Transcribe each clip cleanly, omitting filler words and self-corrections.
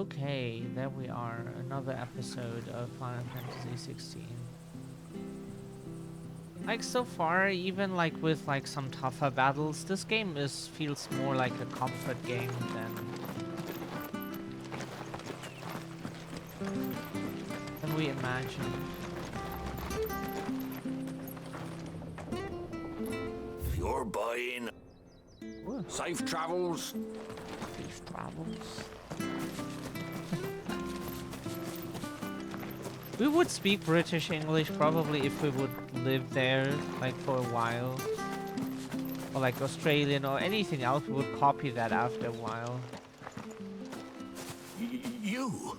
Okay, there we are. Another episode of Final Fantasy 16. Like so far, even like with like some tougher battles, this game feels more like a comfort game than we imagined. If you're buying Ooh, safe travels, safe travels. We would speak British English probably if we would live there like for a while. Or like Australian or anything else, we would copy that after a while. you.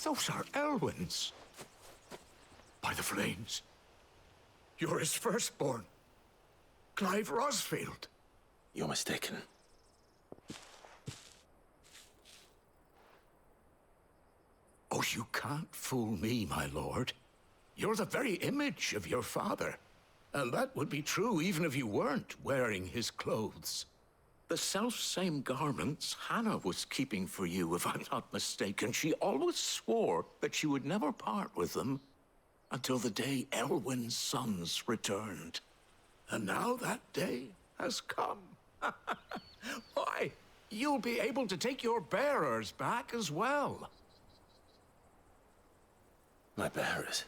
Those are Elwyn's. By the flames. You're his firstborn. Clive Rosfield. You're mistaken. Oh, you can't fool me, my lord. You're the very image of your father. And that would be true even if you weren't wearing his clothes. The self-same garments Hannah was keeping for you, if I'm not mistaken. She always swore that she would never part with them until the day Elwyn's sons returned. And now that day has come. Why, you'll be able to take your bearers back as well. My bearers.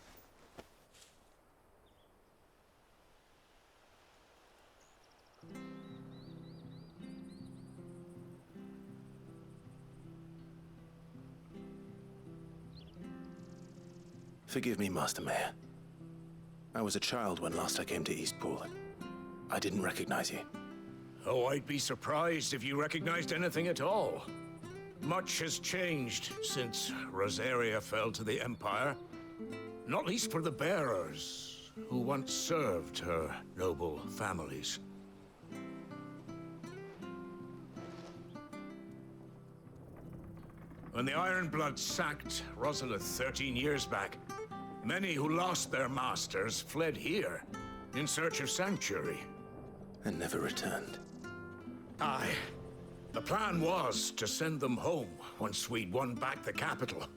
Forgive me, Master Mayor. I was a child when last I came to Eastpool. I didn't recognize you. Oh, I'd be surprised if you recognized anything at all. Much has changed since Rosaria fell to the Empire. Not least for the bearers, who once served her noble families. When the Ironbloods sacked Rosalith 13 years back, many who lost their masters fled here in search of sanctuary. And never returned. Aye. The plan was to send them home once we'd won back the capital.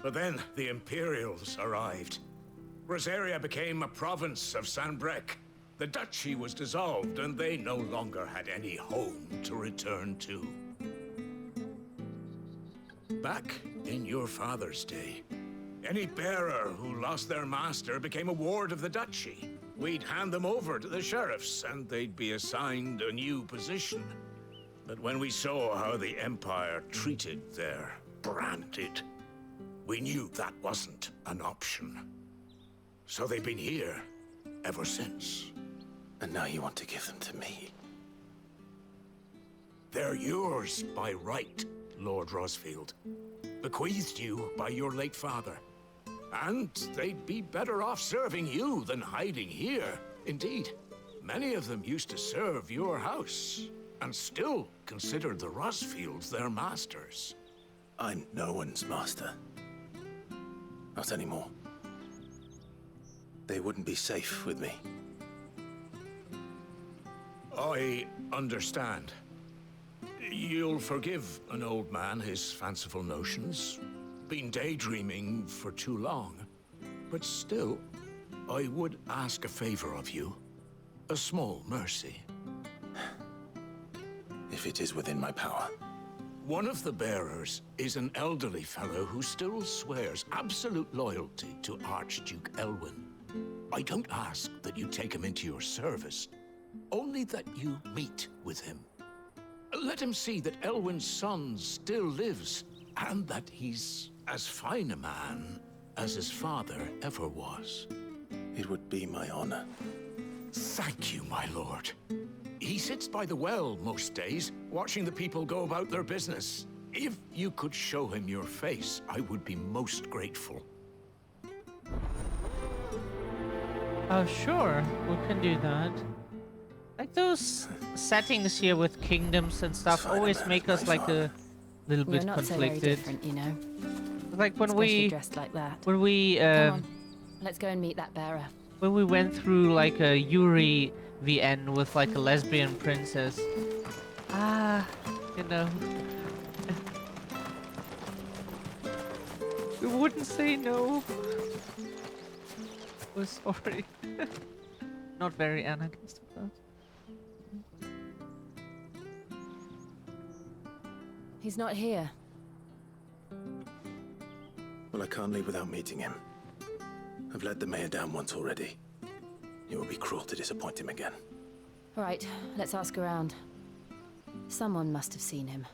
But then the Imperials arrived. Rosaria became a province of Sanbreque. The duchy was dissolved, and they no longer had any home to return to. Back in your father's day, any bearer who lost their master became a ward of the duchy. We'd hand them over to the sheriffs, and they'd be assigned a new position. But when we saw how the Empire treated their branded, we knew that wasn't an option. So they've been here ever since. And now you want to give them to me. They're yours by right, Lord Rosfield. Bequeathed you by your late father. And they'd be better off serving you than hiding here. Indeed, many of them used to serve your house, and still considered the Rosfields their masters. I'm no one's master. Not anymore. They wouldn't be safe with me. I understand. You'll forgive an old man his fanciful notions. Been daydreaming for too long. But still, I would ask a favor of you. A small mercy. If it is within my power. One of the bearers is an elderly fellow who still swears absolute loyalty to Archduke Elwyn. I don't ask that you take him into your service, only that you meet with him. Let him see that Elwyn's son still lives, and that he's as fine a man as his father ever was. It would be my honor. Thank you, my lord. He sits by the well most days, watching the people go about their business. If you could show him your face, I would be most grateful. Sure, we can do that. Like those settings here with kingdoms and stuff Fine, always man, make my us like father. a little You're bit not so very conflicted. different, you know. Like when Especially dressed like that. when we Come on, let's go and meet that bearer. when we went through like a Yuri VN with like a lesbian princess, Ah, you know. We wouldn't say no. We're sorry. Not very anarchist of us. He's not here. Well, I can't leave without meeting him. I've let the mayor down once already. It would be cruel to disappoint him again. Right, let's ask around. Someone must have seen him.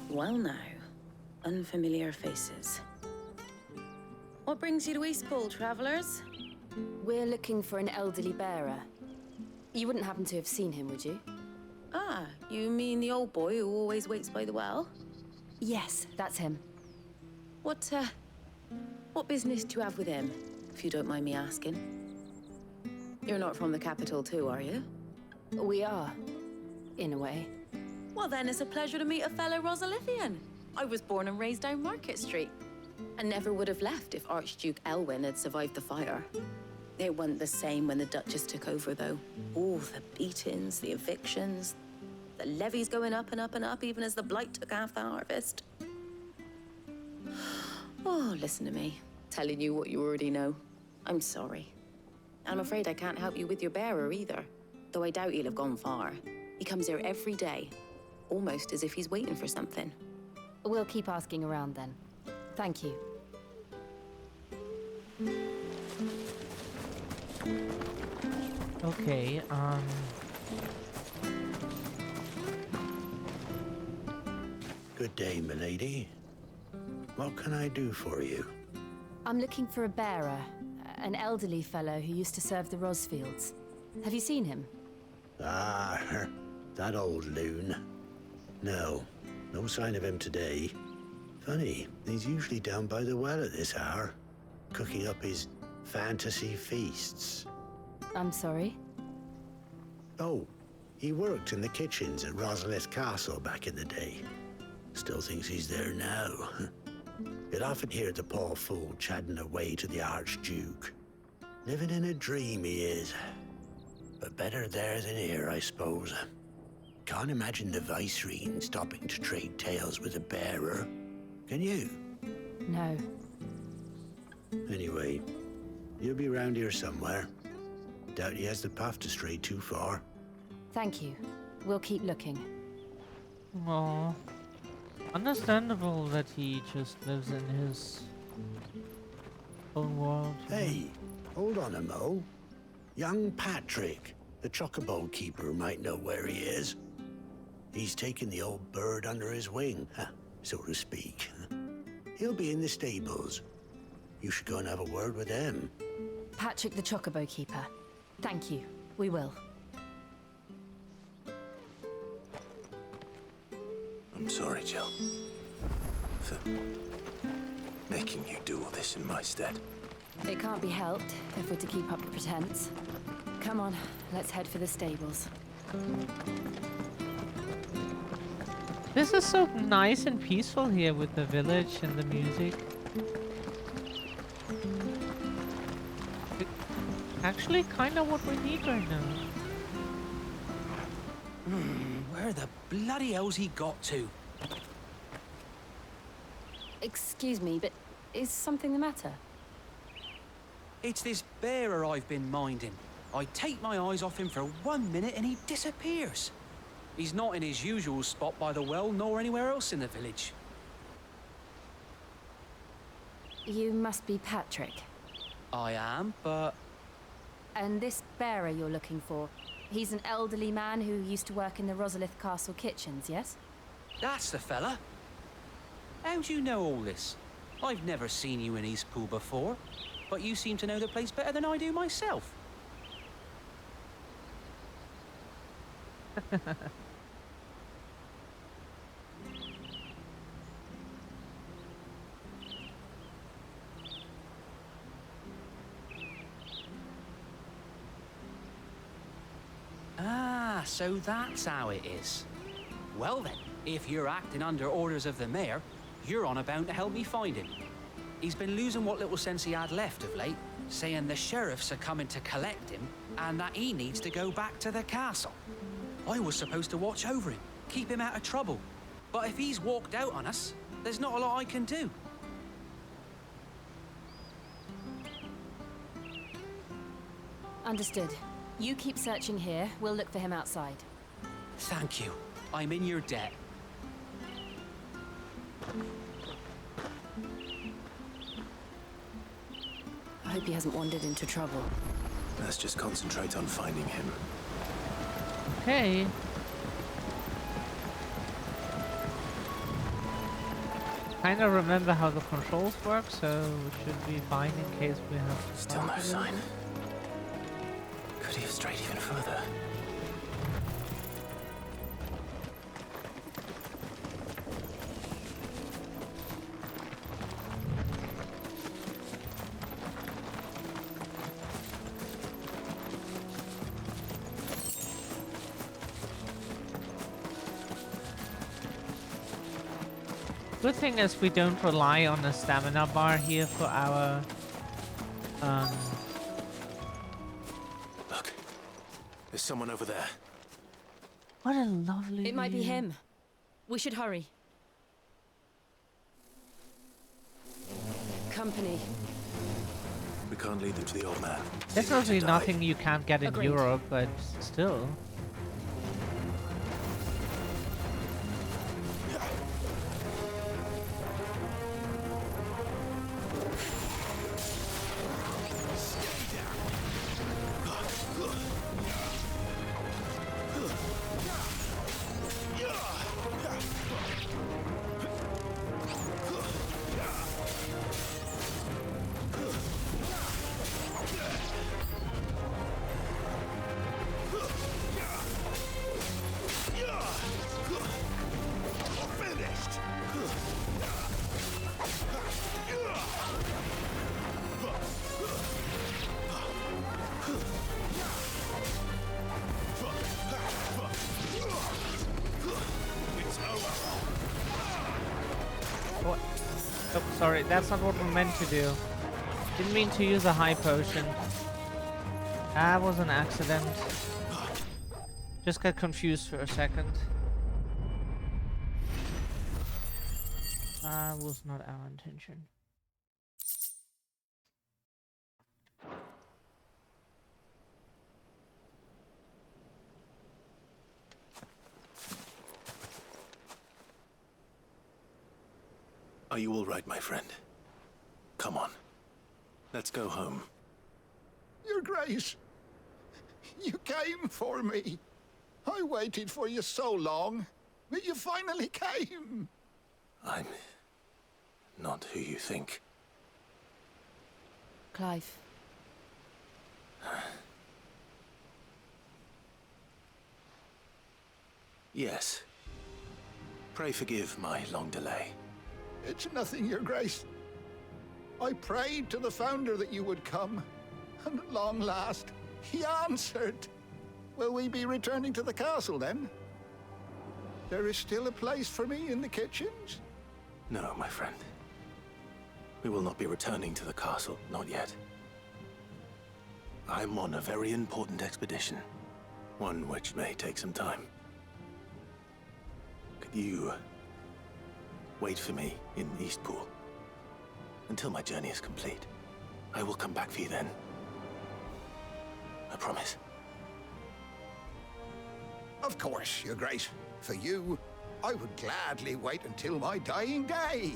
Well now, unfamiliar faces. What brings you to Eastpool, travelers? We're looking for an elderly bearer. You wouldn't happen to have seen him, would you? Ah, you mean the old boy who always waits by the well? Yes, that's him. What business do you have with him, if you don't mind me asking? You're not from the capital too, are you? We are, in a way. Well then, it's a pleasure to meet a fellow Rosalithian. I was born and raised down Market Street, and never would have left if Archduke Elwyn had survived the fire. It wasn't the same when the Duchess took over, though. All the beatings, the evictions, the levies going up and up and up, even as the blight took half the harvest. Oh, listen to me, telling you what you already know. I'm sorry. I'm afraid I can't help you with your bearer either, though I doubt he'll have gone far. He comes here every day, almost as if he's waiting for something. We'll keep asking around then. Thank you. Okay, Good day, milady. What can I do for you? I'm looking for a bearer, an elderly fellow who used to serve the Rosfields. Have you seen him? Ah, that old loon. No sign of him today. Funny, he's usually down by the well at this hour, cooking up his fantasy feasts. I'm sorry? Oh, he worked in the kitchens at Rosalith Castle back in the day. Still thinks he's there now. You'd often hear the poor fool chatting away to the Archduke. Living in a dream he is. But better there than here, I suppose. Can't imagine the Vicereine stopping to trade tales with a bearer. Can you? No. Anyway, you'll be round here somewhere. Doubt he has the path to stray too far. Thank you. We'll keep looking. Aw. Understandable that he just lives in his own world. Hey, hold on a mo. Young Patrick, the chocobo keeper, might know where he is. He's taken the old bird under his wing, so to speak. He'll be in the stables. You should go and have a word with him. Patrick the Chocobo Keeper. Thank you. We will. I'm sorry, Jill, for making you do all this in my stead. It can't be helped if we're to keep up the pretense. Come on, let's head for the stables. This is so nice and peaceful here with the village and the music. Actually, kind of what we need right now. Where the bloody hell's he got to? Excuse me, but is something the matter? It's this bearer I've been minding. I take my eyes off him for 1 minute and he disappears. He's not in his usual spot by the well, nor anywhere else in the village. You must be Patrick. I am, but And this bearer you're looking for, he's an elderly man who used to work in the Rosalith Castle kitchens, yes? that's the fella. How do you know all this? I've never seen you in Eastpool before, but you seem to know the place better than I do myself. Ah, so that's how it is. Well then, if you're acting under orders of the mayor, you're on about to help me find him. He's been losing what little sense he had left of late, saying the sheriffs are coming to collect him, and that he needs to go back to the castle. I was supposed to watch over him, keep him out of trouble. But if he's walked out on us, there's not a lot I can do. Understood. You keep searching here. We'll look for him outside. Thank you. I'm in your debt. I hope he hasn't wandered into trouble. Let's just concentrate on finding him. Okay. Kind of remember how the controls work, so we should be fine in case we have to Still no fight sign. Could he have strayed even further? Good thing is we don't rely on a stamina bar here for our Look, there's someone over there. what a lovely It might be view. him. We should hurry. Company. We can't lead them to the old man. Definitely To die. nothing you can't get in Agreed. Europe, but still. What? Oh, sorry, that's not what we meant to do. Didn't mean to use a high potion. That was an accident. Just got confused for a second. That was not our intention. Are you all right, my friend? Come on. Let's go home. Your Grace, you came for me. I waited for you so long, but you finally came. I'm not who you think. Clive. Yes. Pray forgive my long delay. It's nothing, Your Grace. I prayed to the Founder that you would come, and at long last, he answered. Will we be returning to the castle, then? There is still a place for me in the kitchens? No, my friend. We will not be returning to the castle, not yet. I'm on a very important expedition, one which may take some time. Could you wait for me in Eastpool until my journey is complete? I will come back for you then. I promise. Of course, Your Grace. For you, I would gladly wait until my dying day.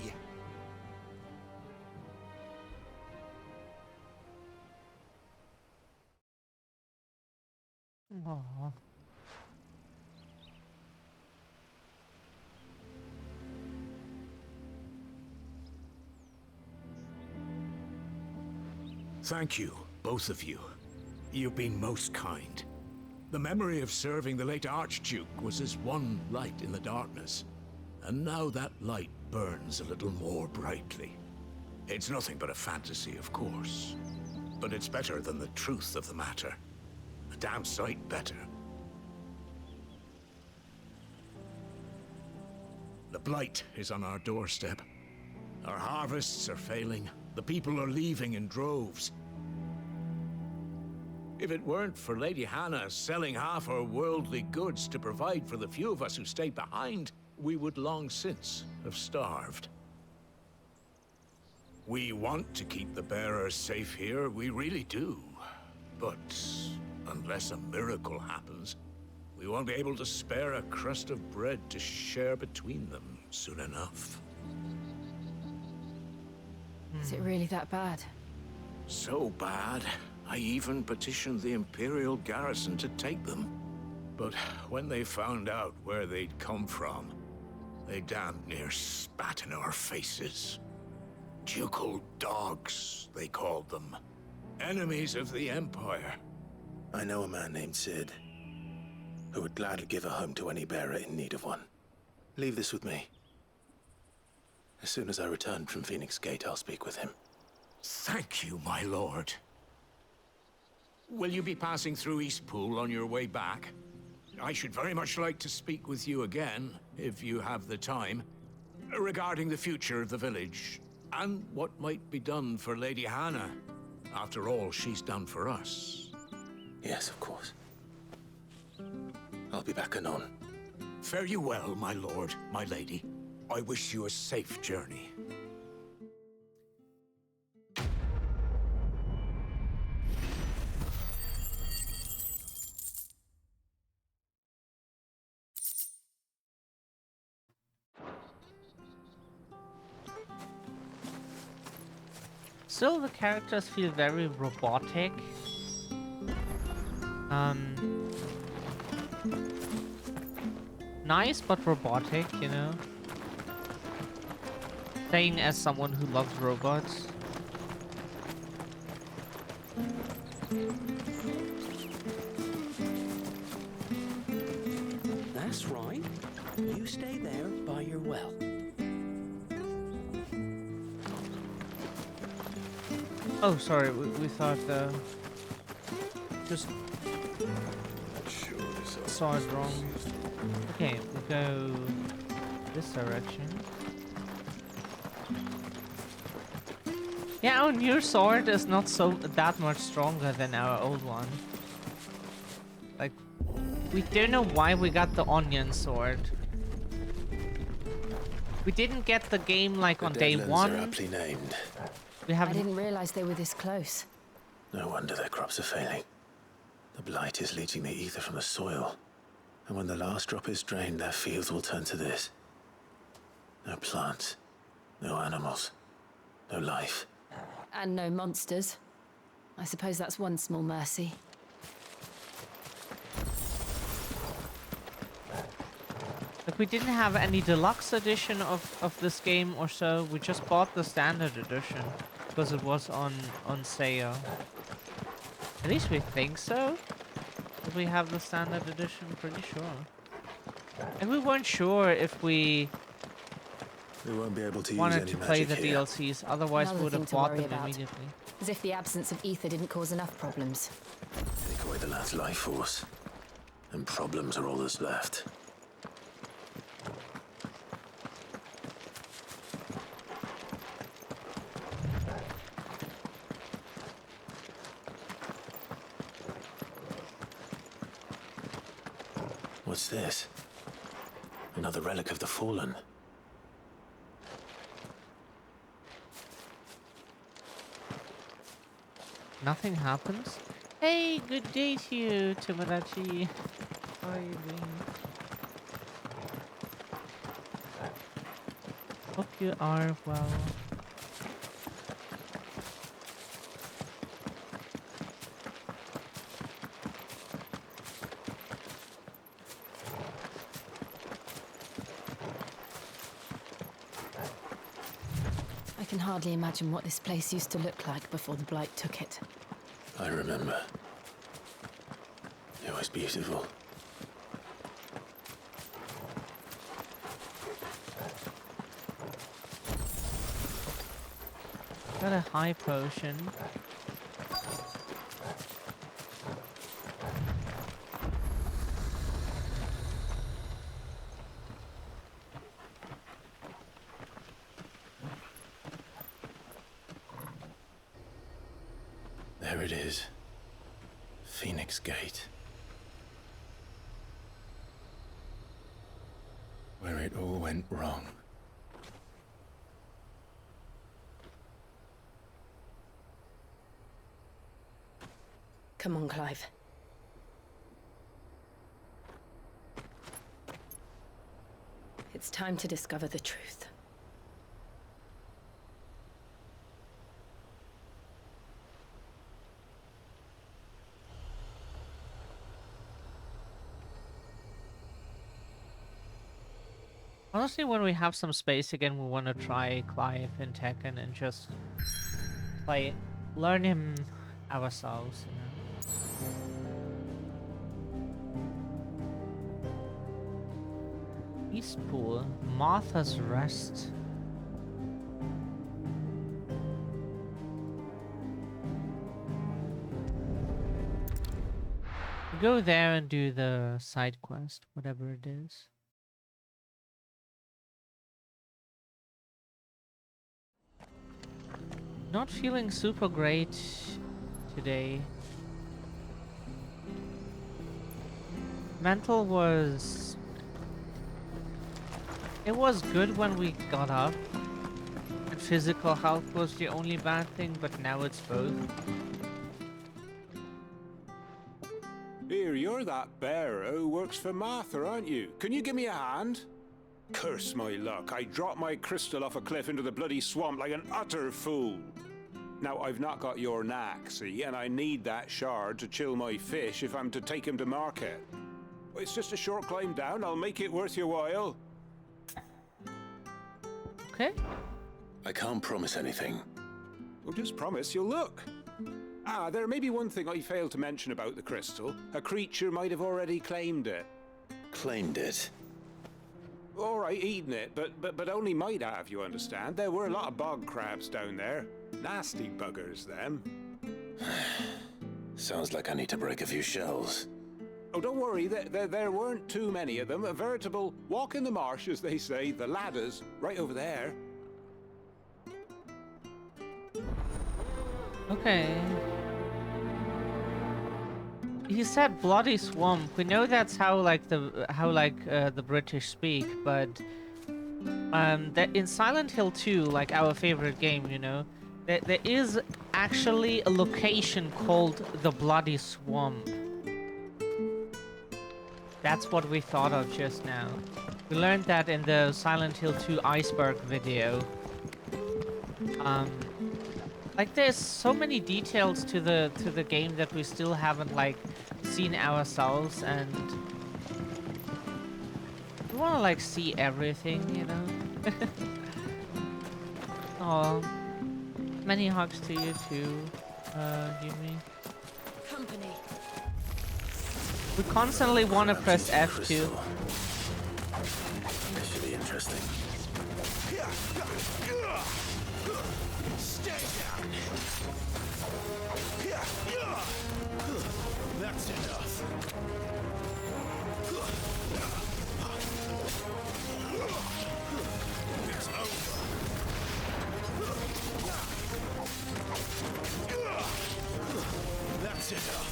Aww. Thank you, both of you. You've been most kind. The memory of serving the late Archduke was as one light in the darkness, and now that light burns a little more brightly. It's nothing but a fantasy, of course, but it's better than the truth of the matter. A damn sight better. The blight is on our doorstep. Our harvests are failing. The people are leaving in droves. If it weren't for Lady Hannah selling half her worldly goods to provide for the few of us who stayed behind, we would long since have starved. We want to keep the bearers safe here, we really do. But unless a miracle happens, we won't be able to spare a crust of bread to share between them soon enough. Is it really that bad? So bad, I even petitioned the Imperial garrison to take them. But when they found out where they'd come from, they damn near spat in our faces. Ducal dogs, they called them. Enemies of the Empire. I know a man named Sid, who would gladly give a home to any bearer in need of one. Leave this with me. As soon as I return from Phoenix Gate, I'll speak with him. Thank you, my lord. Will you be passing through Eastpool on your way back? I should very much like to speak with you again, if you have the time, regarding the future of the village, and what might be done for Lady Hannah, after all she's done for us. Yes, of course. I'll be back anon. Fare you well, my lord, my lady. I wish you a safe journey. Still, the characters feel very robotic. Nice but robotic, you know. Saying as someone who loves robots. That's right. You stay there by your well. Oh, sorry, we thought just saw it wrong. Okay, we go this direction. Yeah, our new sword is not that much stronger than our old one. Like, we don't know why we got the onion sword. We didn't get the game like on day one. Are aptly named. I didn't realize they were this close. No wonder their crops are failing. The blight is leaching the ether from the soil. And when the last drop is drained, their fields will turn to this. No plants, no animals, no life. And no monsters. I suppose that's one small mercy. Like, we didn't have any deluxe edition of this game or so. We just bought the standard edition because it was on sale. At least we think so. Did we have the standard edition? Pretty sure. And we weren't sure if we won't be able to wanted use to any play the magic here. DLCs. Otherwise, we Another would thing have to bought worry them about. immediately. As if the absence of ether didn't cause enough problems. Take away the lad's life force, and problems are all that's left. What's this? Another relic of the Fallen. Nothing happens. Hey, good day to you, Tomodachi. How are you doing? Hope you are well. I can hardly imagine what this place used to look like before the Blight took it. I remember. It was beautiful. Got a high potion. There it is. Phoenix Gate. Where it all went wrong. Come on, Clive. It's time to discover the truth. Honestly, when we have some space again, we want to try Clive in Tekken and just learn him ourselves, you know. Eastpool, Martha's Rest. Go there and do the side quest, whatever it is. Not feeling super great today. Mental was... It was good when we got up. And physical health was the only bad thing, but now it's both. Here, you're that bearer who works for Martha, aren't you? Can you give me a hand? Curse my luck, I dropped my crystal off a cliff into the bloody swamp like an utter fool. Now, I've not got your knack, see, and I need that shard to chill my fish if I'm to take him to market. It's just a short climb down, I'll make it worth your while. Okay. I can't promise anything. Well, just promise you'll look. Ah, there may be one thing I failed to mention about the crystal. A creature might have already claimed it. Claimed it? All right, eaten it, but only might have, you understand. There were a lot of bog crabs down there. Nasty buggers, them. Sounds like I need to break a few shells. Oh, don't worry, there weren't too many of them. A veritable walk in the marsh, as they say. The ladders, right over there. Okay. He said bloody swamp. We know that's how the British speak, but in Silent Hill 2, like our favorite game, you know, there is actually a location called the Bloody Swamp. That's what we thought of just now. We learned that in the Silent Hill 2 iceberg video. Like there's so many details to the game that we still haven't like seen ourselves, and we want to like see everything, you know. Oh, many hugs to you too, Yumi. Company. We constantly want to press F2. This should be interesting. Stay down. That's enough. It's over. That's enough.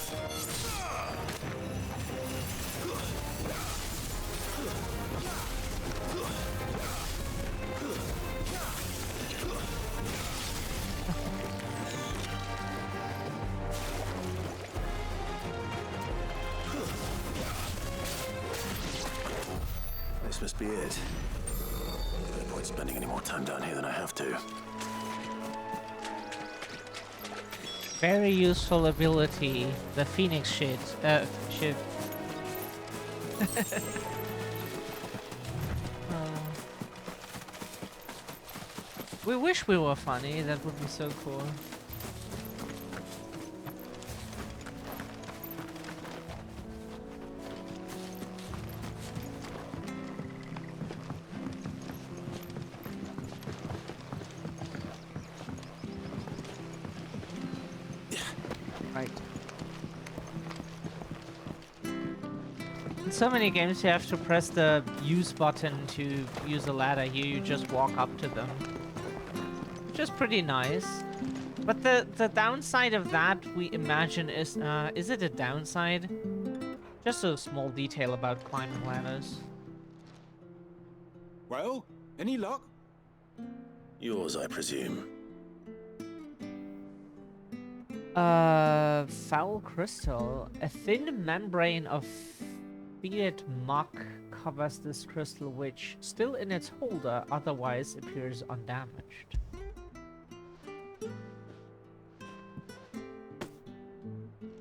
This must be it. No point spending any more time down here than I have to. Very useful ability, the Phoenix shift. We wish we were funny, that would be so cool. Right. In so many games you have to press the use button to use a ladder. Here you just walk up to them. Which is pretty nice. But the downside of that, we imagine, is it a downside? Just a small detail about climbing ladders. Well, any luck? Yours, I presume. Foul crystal. A thin membrane of fetid muck covers this crystal, which, still in its holder, otherwise appears undamaged.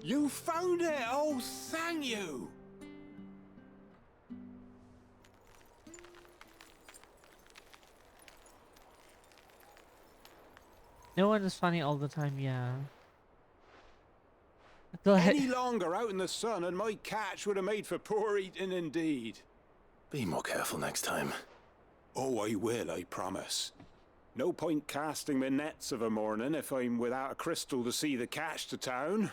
You found it! Oh, thank you! No one is funny all the time, yeah. Go ahead. Any longer out in the sun and my catch would have made for poor eating indeed. Be more careful next time. Oh, I will, I promise. No point casting my nets of a morning if I'm without a crystal to see the catch to town.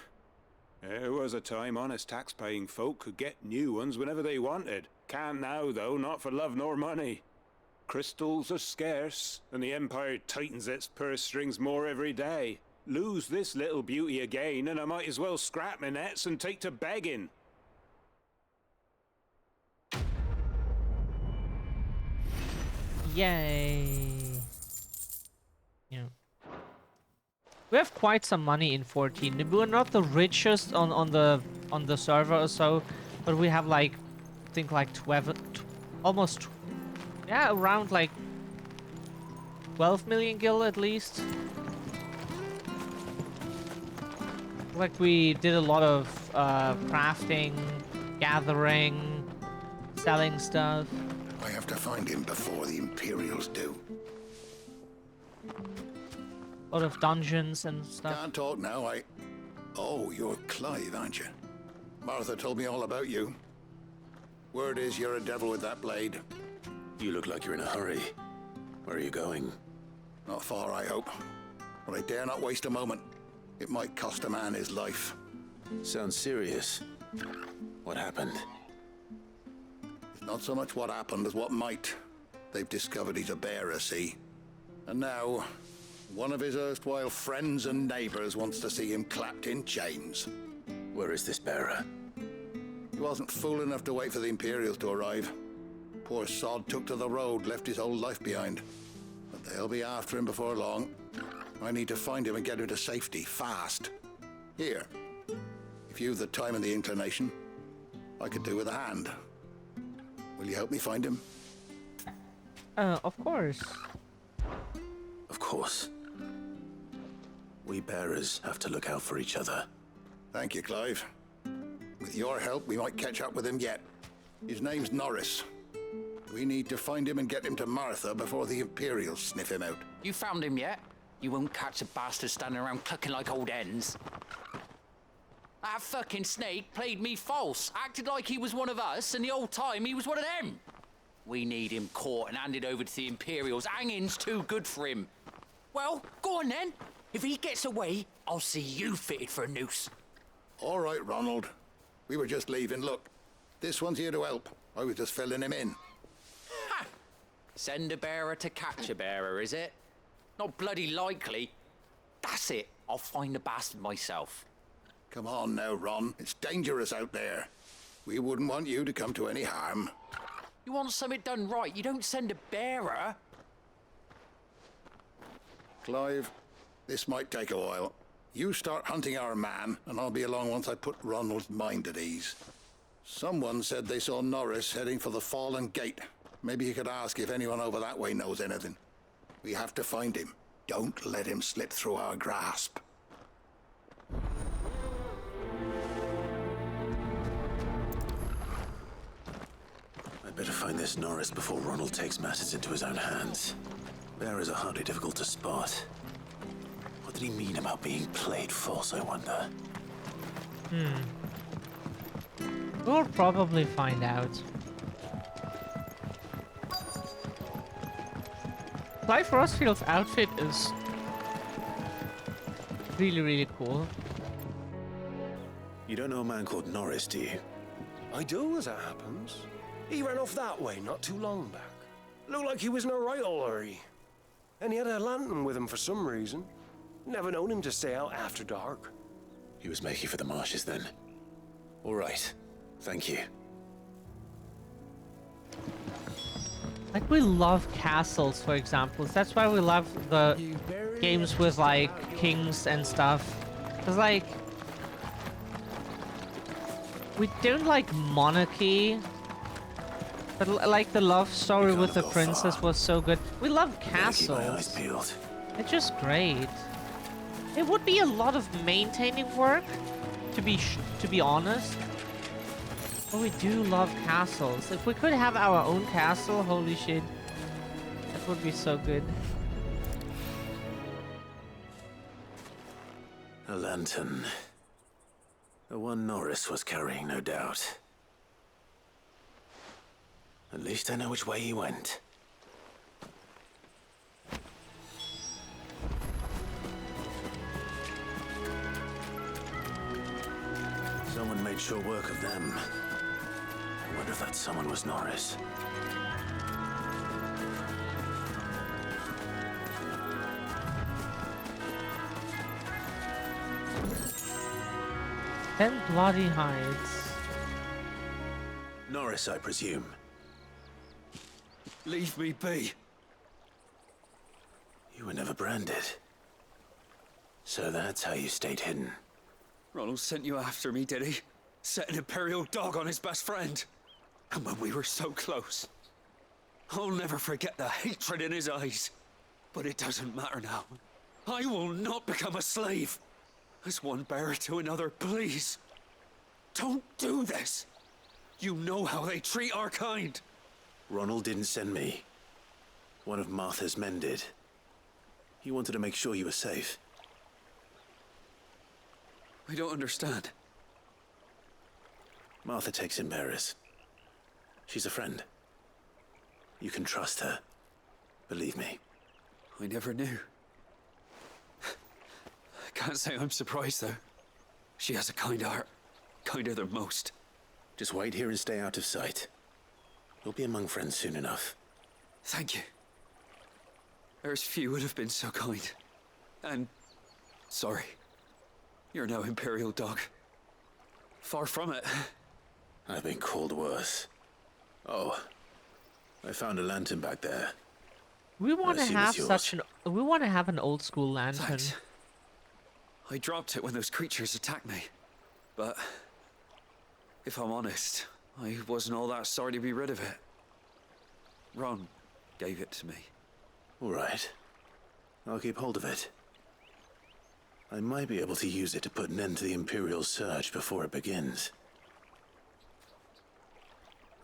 There was a time honest tax-paying folk could get new ones whenever they wanted. Can't now, though, not for love nor money. Crystals are scarce, and the Empire tightens its purse strings more every day. Lose this little beauty again, and I might as well scrap my nets and take to begging. Yay. Yeah. We have quite some money in 14. We're not the richest on the server or so, but we have like, I think like 12, almost, yeah, around like 12 million gil at least. Like we did a lot of crafting, gathering, selling stuff. I have to find him before the Imperials do. A lot of dungeons and stuff. Can't talk now, Oh, you're Clive, aren't you? Martha told me all about you. Word is you're a devil with that blade. You look like you're in a hurry. Where are you going? Not far, I hope. But I dare not waste a moment. It might cost a man his life. Sounds serious. What happened? It's not so much what happened as what might. They've discovered he's a bearer, see? And now, one of his erstwhile friends and neighbors wants to see him clapped in chains. Where is this bearer? He wasn't fool enough to wait for the Imperials to arrive. Poor sod took to the road, left his whole life behind. But they'll be after him before long. I need to find him and get him to safety, fast. Here, if you've the time and the inclination, I could do with a hand. Will you help me find him? Of course. Of course. We bearers have to look out for each other. Thank you, Clive. With your help, we might catch up with him yet. His name's Norris. We need to find him and get him to Martha before the Imperials sniff him out. You found him yet? You won't catch a bastard standing around clucking like old hens. That fucking snake played me false, acted like he was one of us, and the whole time he was one of them. We need him caught and handed over to the Imperials. Hanging's too good for him. Well, go on then. If he gets away, I'll see you fitted for a noose. All right, Ronald. We were just leaving. Look, this one's here to help. I was just filling him in. Ha! Send a bearer to catch a bearer, is it? Not bloody likely. That's it. I'll find the bastard myself. Come on now, Ron. It's dangerous out there. We wouldn't want you to come to any harm. You want something done right, you don't send a bearer. Clive, this might take a while. You start hunting our man, and I'll be along once I put Ronald's mind at ease. Someone said they saw Norris heading for the Fallen Gate. Maybe you could ask if anyone over that way knows anything. We have to find him. Don't let him slip through our grasp. I'd better find this Norris before Ronald takes matters into his own hands. Bearers are hardly difficult to spot. What did he mean about being played false, I wonder? We'll probably find out. Clive Rossfield's outfit is really, really cool. You don't know a man called Norris, do you? I do, as it happens. He ran off that way not too long back. Looked like he was in a right old hurry. And he had a lantern with him for some reason. Never known him to stay out after dark. He was making for the marshes then. All right. Thank you. Like, we love castles, for example. That's why we love the games with, like, kings and stuff. Because, like, we don't like monarchy. But, like, the love story with the princess was so good. We love castles. It's just great. It would be a lot of maintaining work, to be honest. But we do love castles. If we could have our own castle, holy shit. That would be so good. A lantern. The one Norris was carrying, no doubt. At least I know which way he went. Someone made sure work of them. I wonder if that someone was Norris. Ten bloody hides. Norris, I presume. Leave me be. You were never branded. So that's how you stayed hidden. Ronald sent you after me, did he? Set an Imperial dog on his best friend. And when we were so close. I'll never forget the hatred in his eyes. But it doesn't matter now. I will not become a slave. As one bearer to another, please. Don't do this. You know how they treat our kind. Ronald didn't send me. One of Martha's men did. He wanted to make sure you were safe. I don't understand. Martha takes in bearers. She's a friend. You can trust her. Believe me. I never knew. Can't say I'm surprised, though. She has a kind heart. Kinder than most. Just wait here and stay out of sight. You'll be among friends soon enough. Thank you. There's few would have been so kind. And... sorry. You're no Imperial dog. Far from it. I've been called worse. Oh. I found a lantern back there. We want to have we want to have an old school lantern. Thanks. I dropped it when those creatures attacked me. But... if I'm honest, I wasn't all that sorry to be rid of it. Ron gave it to me. All right. I'll keep hold of it. I might be able to use it to put an end to the Imperial surge before it begins.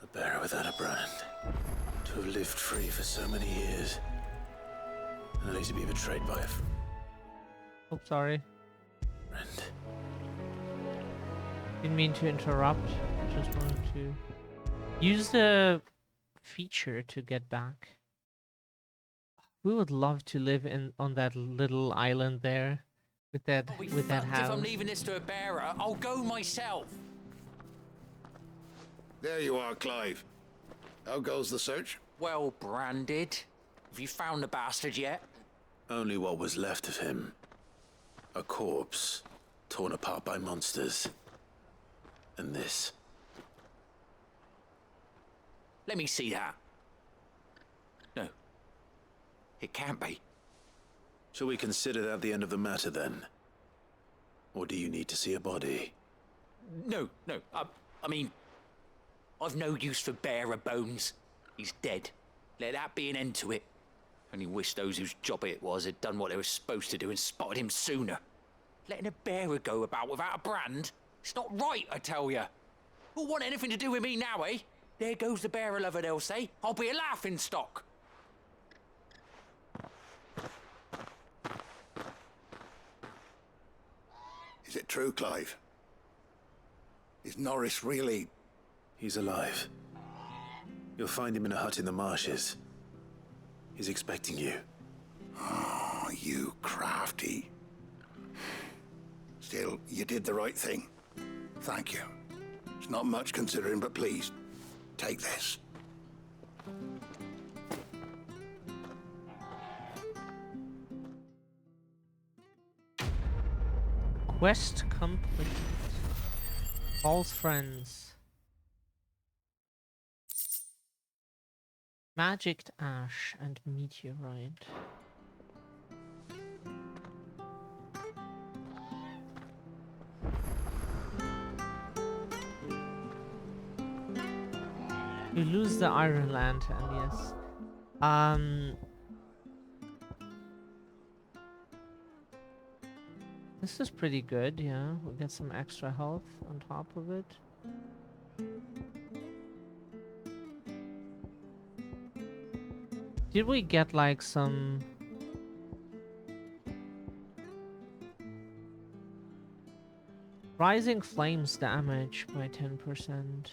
A bearer without a brand. To have lived free for so many years. Only to be betrayed by a Oh, sorry. friend. Didn't mean to interrupt. Just wanted to use the feature to get back. We would love to live on that little island there, with that house. If I'm leaving this to a bearer, I'll go myself. There you are, Clive. How goes the search? Well branded. Have you found the bastard yet? Only what was left of him. A corpse, torn apart by monsters. And this. Let me see that. No. It can't be. Shall we consider that the end of the matter then? Or do you need to see a body? No. I mean, I've no use for bearer bones. He's dead. Let that be an end to it. Only wish those whose job it was had done what they were supposed to do and spotted him sooner. Letting a bearer go about without a brand? It's not right, I tell you. Who'll want anything to do with me now, eh? There goes the bearer lover, they'll say. I'll be a laughing stock. Is it true, Clive? Is Norris really... He's alive. You'll find him in a hut in the marshes. He's expecting you. Oh, you crafty. Still, you did the right thing. Thank you. It's not much considering, but please, take this. Quest complete. False friends. Magicked ash and meteorite. You lose the Iron Lantern, yes. This is pretty good, yeah. We'll get some extra health on top of it. Did we get like some... Rising flames damage by 10%.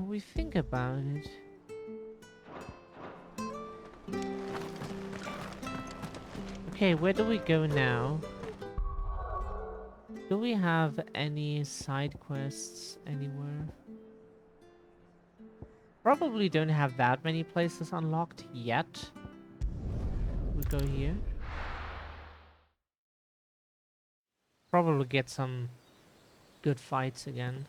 We think about it. Okay, where do we go now? Do we have any side quests anywhere? Probably don't have that many places unlocked yet. We go here. Probably get some good fights again.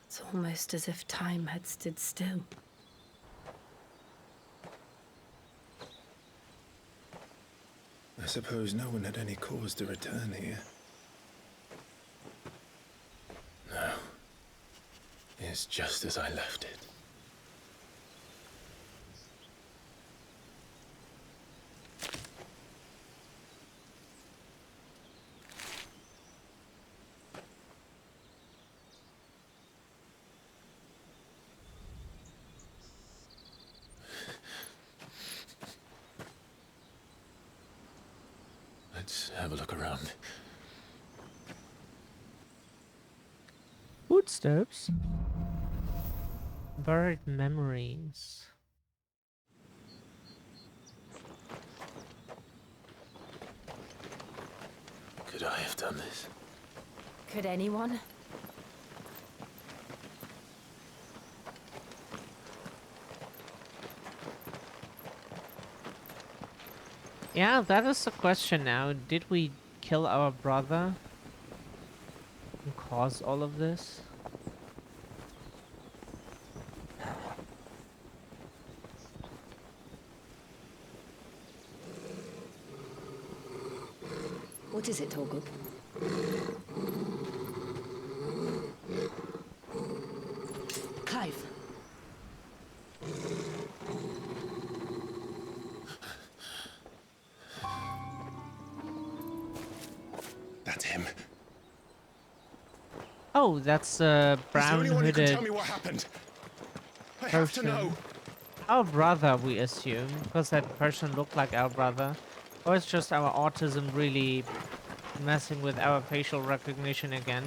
It's almost as if time had stood still. I suppose no one had any cause to return here. No. It's just as I left it. Let's have a look around. Footsteps? Buried memories. Could I have done this? Could anyone? Yeah, that is the question now. Did we kill our brother and cause all of this? What is it, Torgub? Clive. That's him. Oh, that's the brown hooded Tell me what happened. I have to know. Our brother, we assume, because that person looked like our brother. Or it's just our autism really messing with our facial recognition again.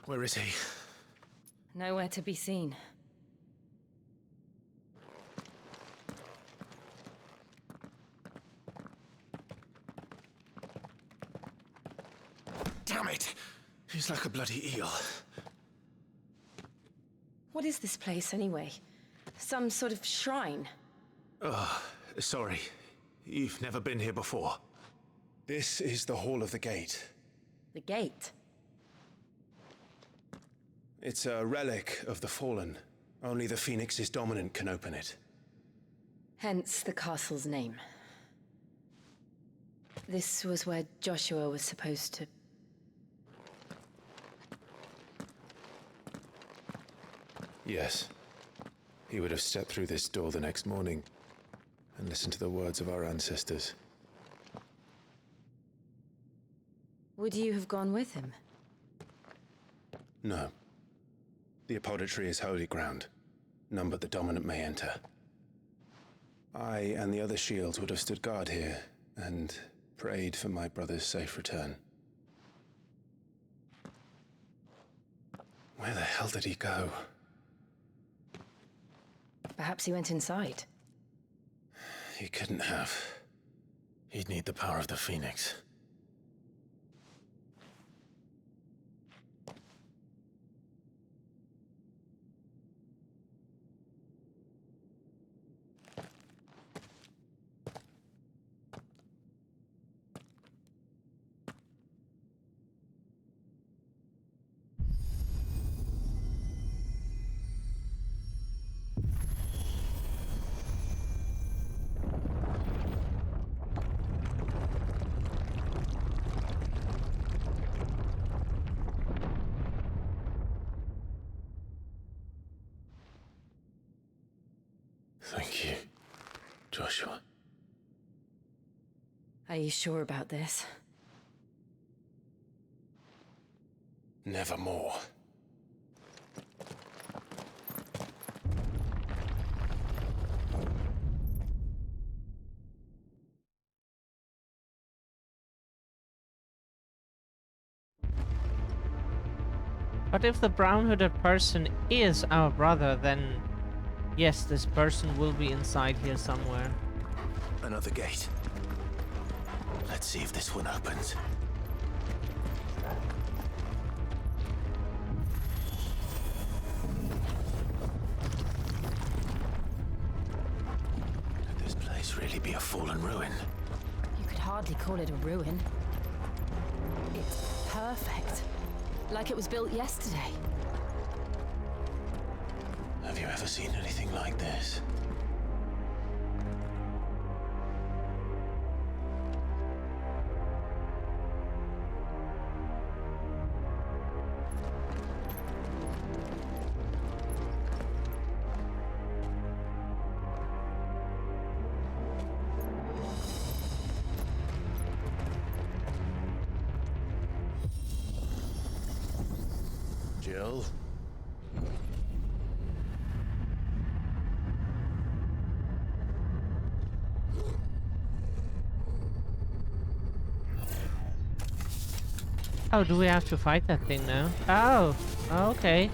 Where is he? Nowhere to be seen. Damn it! He's like a bloody eel. What is this place, anyway? Some sort of shrine? Oh, sorry. You've never been here before. This is the Hall of the Gate. The gate? It's a relic of the Fallen. Only the Phoenix's dominant can open it. Hence the castle's name. This was where Joshua was supposed to... Yes. He would have stepped through this door the next morning and listened to the words of our ancestors. Would you have gone with him? No. The apodatory is holy ground. None but the dominant may enter. I and the other shields would have stood guard here and prayed for my brother's safe return. Where the hell did he go? Perhaps he went inside. He couldn't have. He'd need the power of the Phoenix. Thank you, Joshua. Are you sure about this? Nevermore. But if the brown-hooded person is our brother, then yes, this person will be inside here somewhere. Another gate. Let's see if this one opens. Could this place really be a fallen ruin? You could hardly call it a ruin. It's perfect. Like it was built yesterday. Have you ever seen anything like this? Jill? Oh, do we have to fight that thing now? Oh, okay.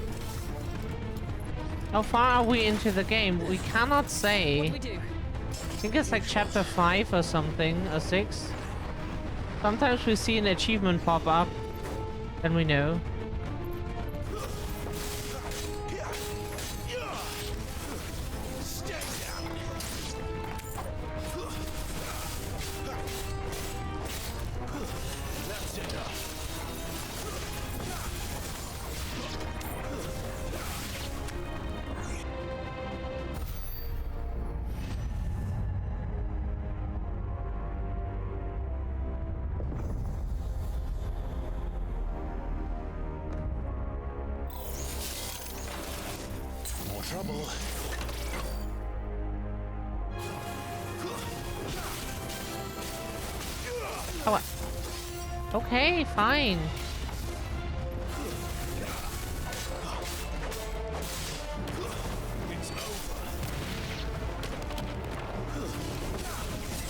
How far are we into the game? We cannot say. What do we do? I think it's like chapter 5 or something, or 6. Sometimes we see an achievement pop up, then we know. Trouble. Oh, okay, fine.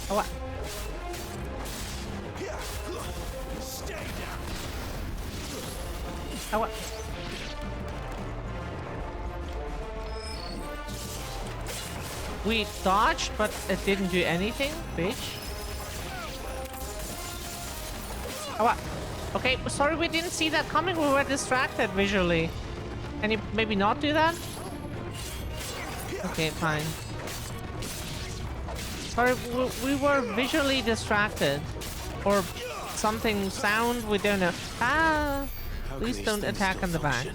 Oh, what? Oh, what? We dodged, but it didn't do anything, bitch. Oh, what? Okay, sorry we didn't see that coming. We were distracted visually. Can you maybe not do that? Okay, fine. Sorry, we were visually distracted. Or something sound, we don't know. Ah! Please don't attack on the back.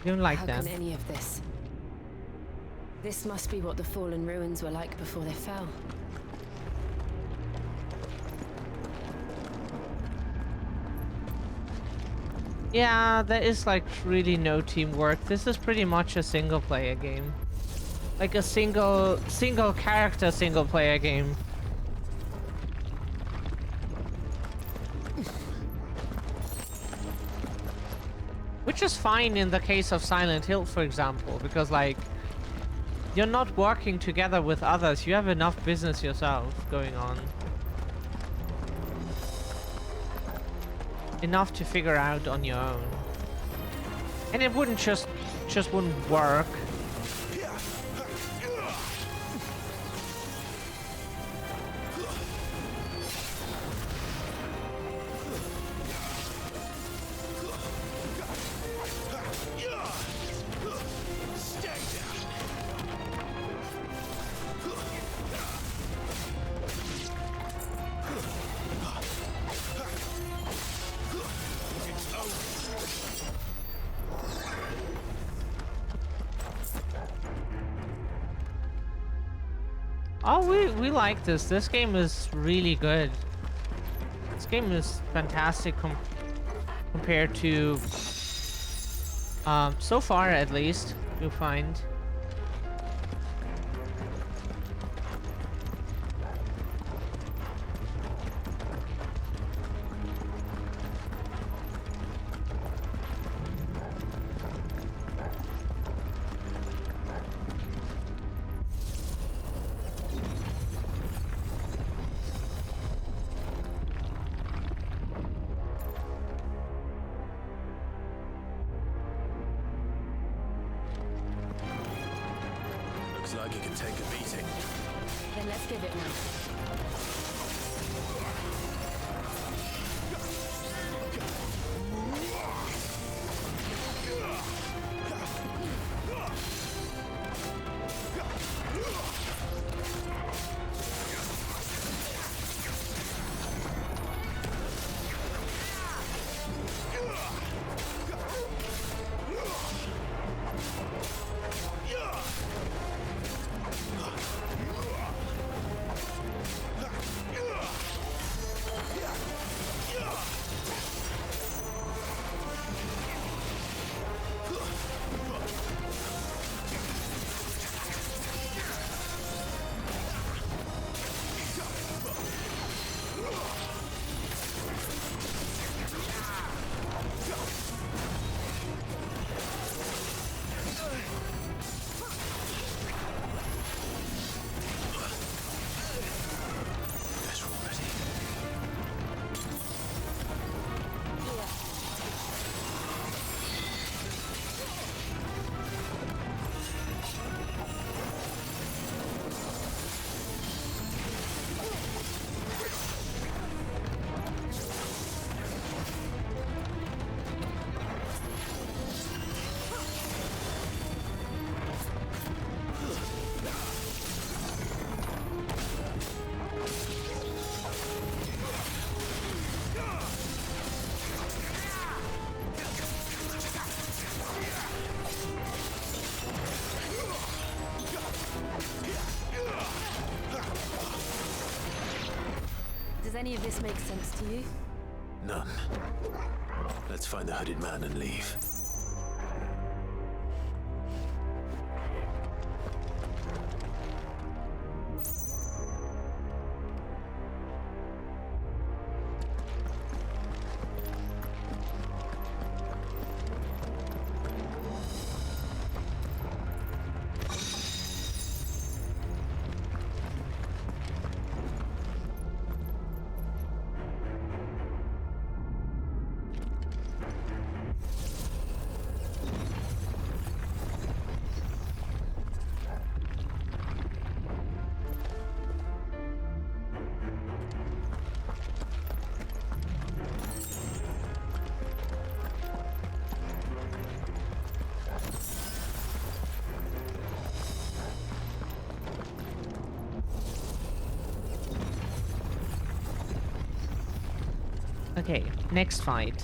We don't like that. How can any of this? This must be what the fallen ruins were like before they fell. Yeah, there is like really no teamwork. This is pretty much a single player game. Like a single character single player game. Which is fine in the case of Silent Hill, for example, because like you're not working together with others. You have enough business yourself going on. Enough to figure out on your own. And it wouldn't just wouldn't work. Oh, we like this. This game is really good. This game is fantastic compared to so far, at least, you'll find. Looks like it can take a beating. Then let's give it one. Does any of this make sense to you? None. Let's find the hooded man and leave. Okay, next fight.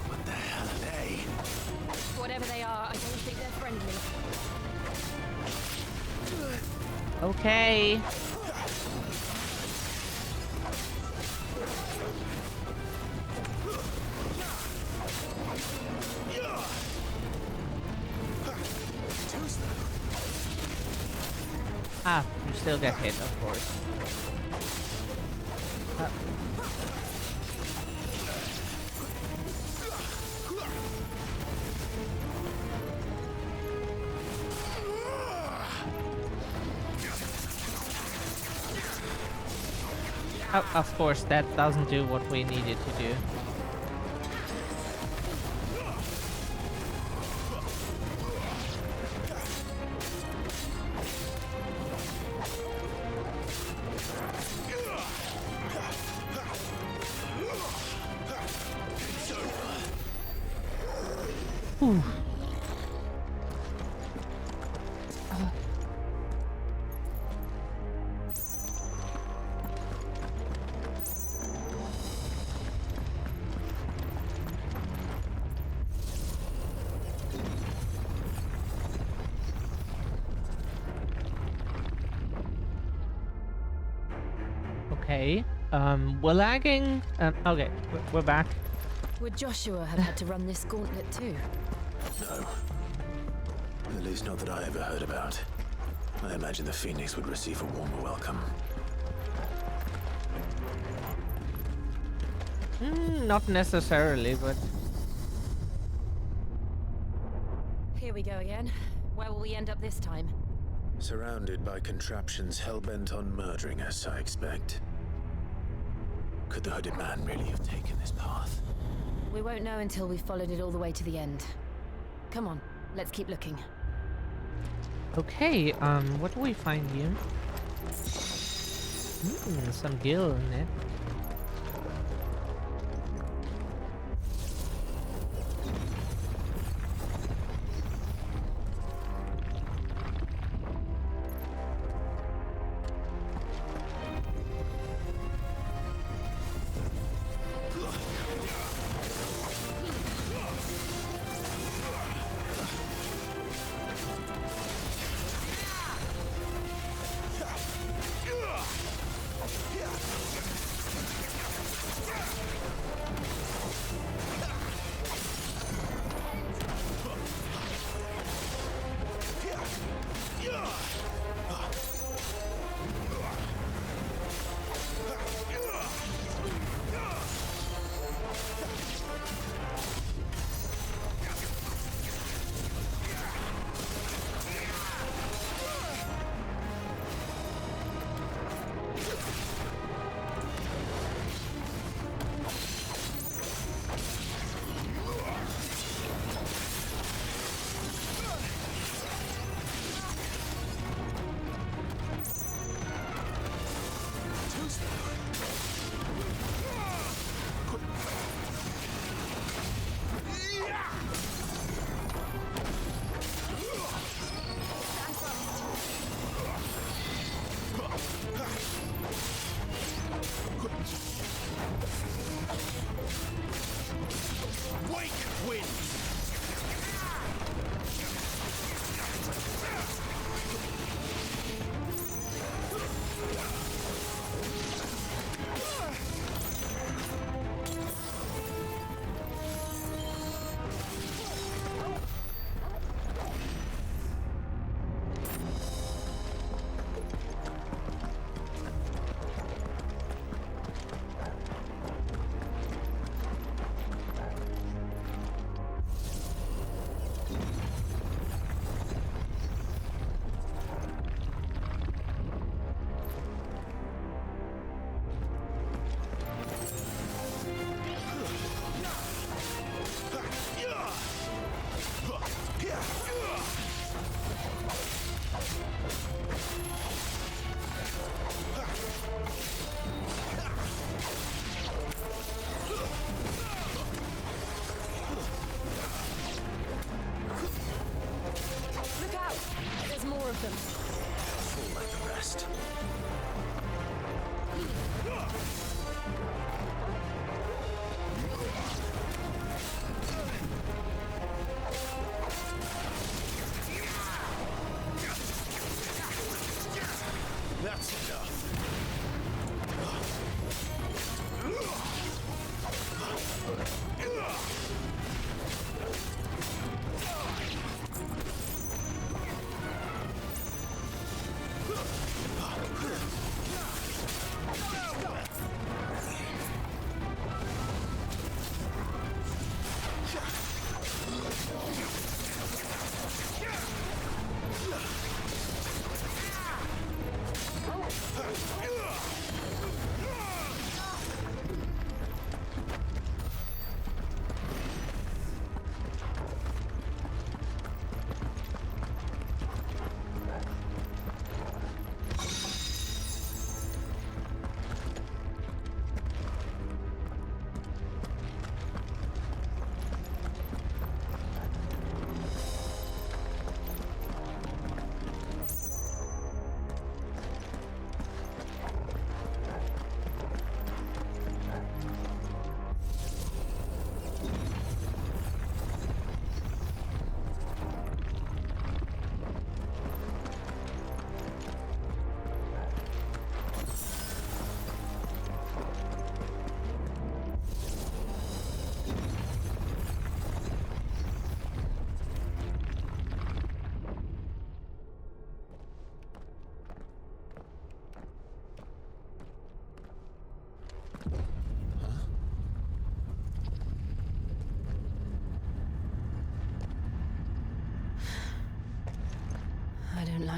What the hell are they? Whatever they are, I don't think they're friendly. Okay. Ah, you still get hit, of course. Of course, that doesn't do what we needed to do. Whew. Okay. We're lagging. Okay, we're back. Would Joshua have had to run this gauntlet too? No. At least not that I ever heard about. I imagine the Phoenix would receive a warmer welcome. Not necessarily, but... Here we go again. Where will we end up this time? Surrounded by contraptions hell-bent on murdering us, I expect. Could the hooded man really have taken this path? We won't know until we've followed it all the way to the end. Come on, let's keep looking. Okay, what do we find here? Some gil in it.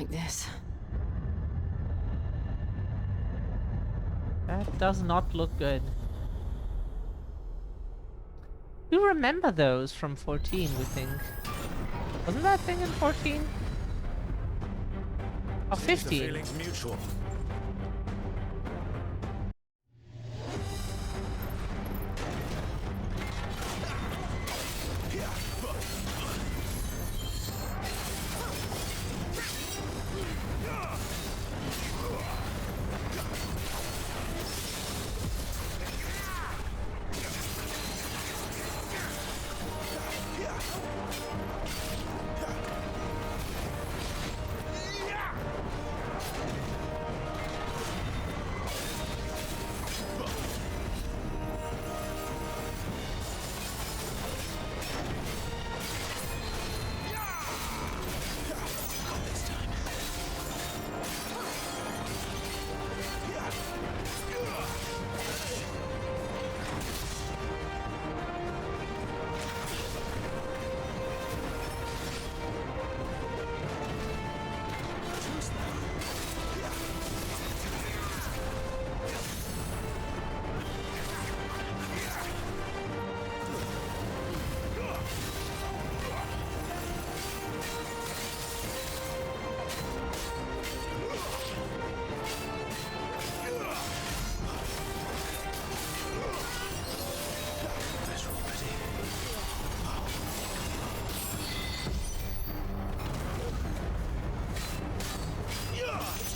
like this. That does not look good. You remember those from 14, we think. Wasn't that thing in 14? Or 15? The feeling's mutual.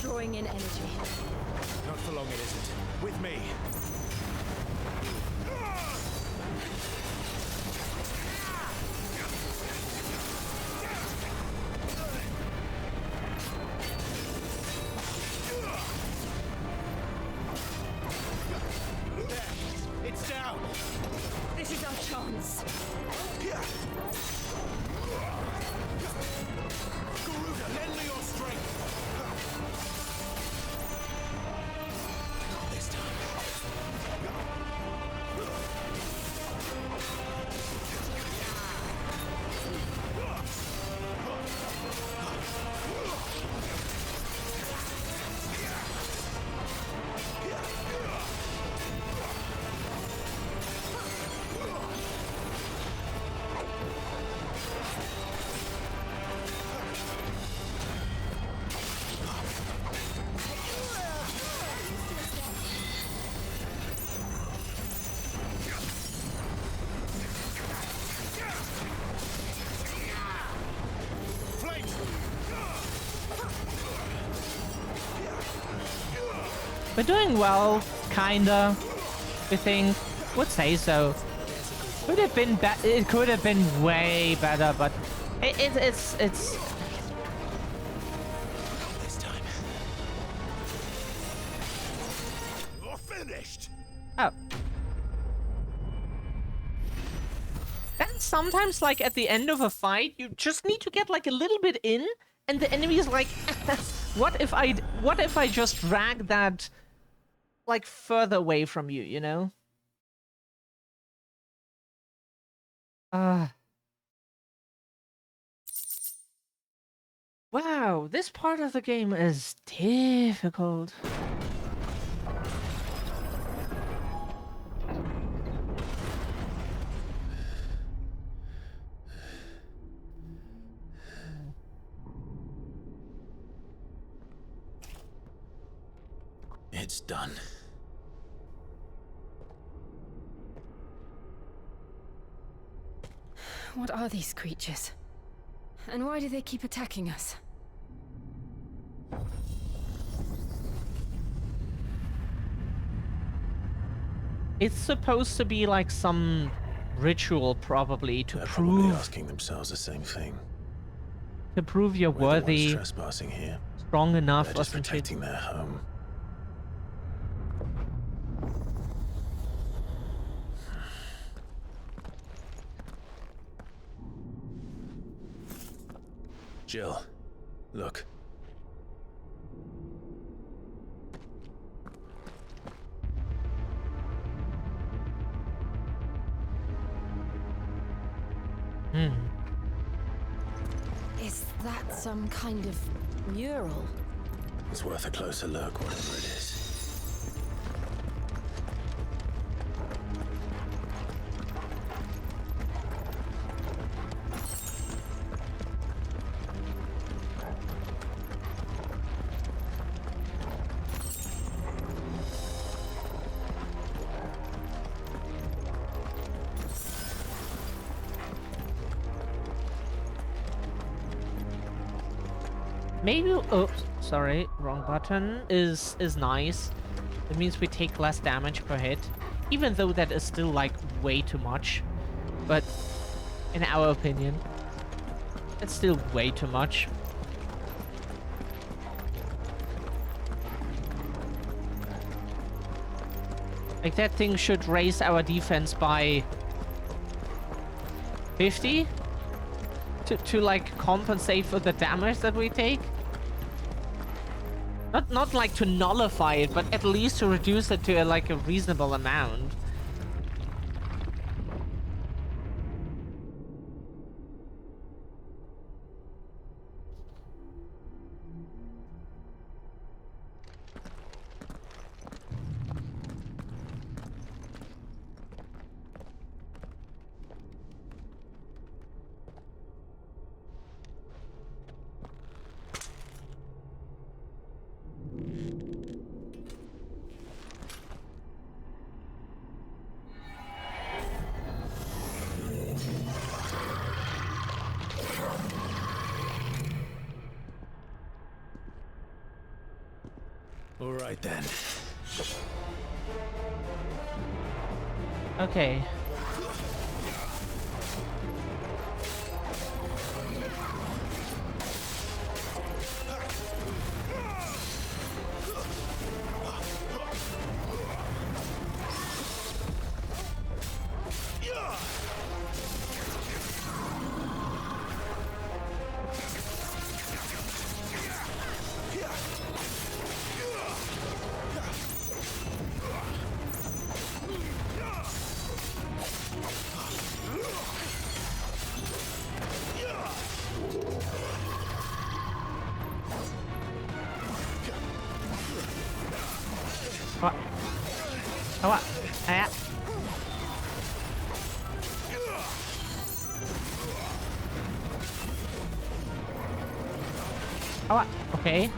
Drawing in energy. Not for long, it isn't. With me. It's down. This is our chance. Garuda, lend me your strength. This time. We're doing well, kinda. We think. Would say so. Could have been it could have been way better, but it's. This time. You're finished. Oh. And sometimes, like at the end of a fight, you just need to get like a little bit in, and the enemy is like, what if I just drag that like further away from you, you know? Wow, this part of the game is difficult. It's done. What are these creatures? And why do they keep attacking us? It's supposed to be like some ritual, probably, to They're probably prove asking themselves the same thing. you're We're the ones worthy, trespassing here. strong enough, They're just wasn't it? protecting their home. Jill, look. Is that some kind of mural. It's worth a closer look, whatever it is. Maybe, oops, sorry, wrong button, is nice. It means we take less damage per hit, even though that is still like way too much. But in our opinion, it's still way too much. Like that thing should raise our defense by 50 to like compensate for the damage that we take. Not like to nullify it, but at least to reduce it to like a reasonable amount. All right then. Okay. What? Oh, what? Ah. Oh, what? Okay.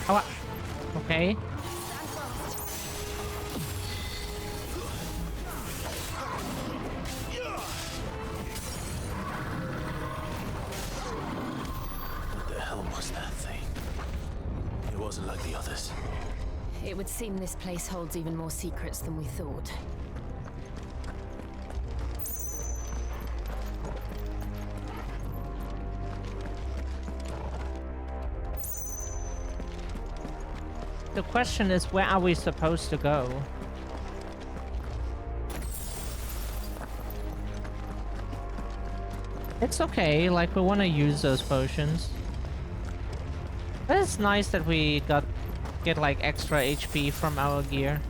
Oh, what? Okay. Like the others. It would seem this place holds even more secrets than we thought. The question is, where are we supposed to go? It's okay, like we want to use those potions. But it's nice that we get like extra HP from our gear.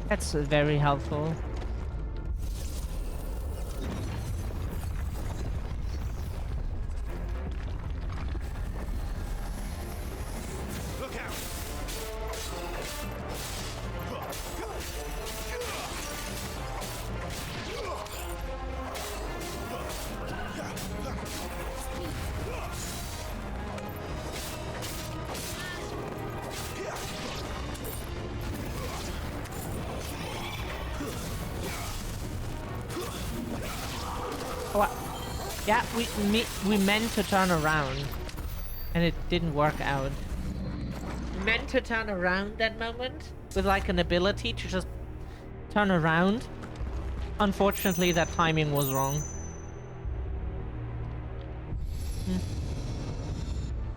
That's very helpful. Look out! What? Yeah, we meant to turn around, and it didn't work out. We meant to turn around that moment with like an ability to just turn around. Unfortunately, that timing was wrong.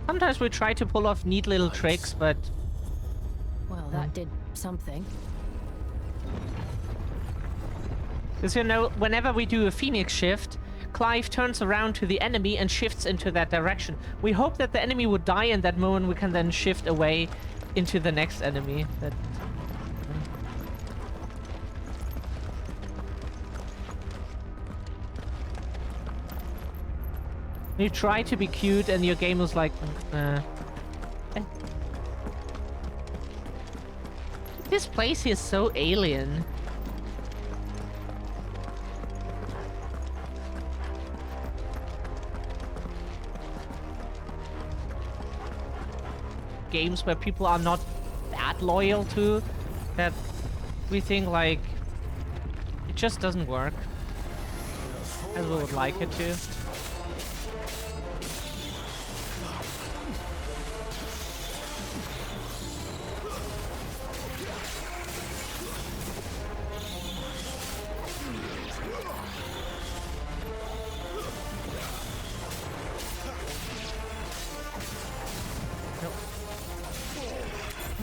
Sometimes we try to pull off neat little tricks, but... Well, that did something. Because, you know, whenever we do a Phoenix shift, Clive turns around to the enemy and shifts into that direction. We hope that the enemy would die in that moment. We can then shift away into the next enemy. That. You try to be cute and your game was like, This place is so alien. Games where people are not that loyal to, that we think like, it just doesn't work as we would like it to.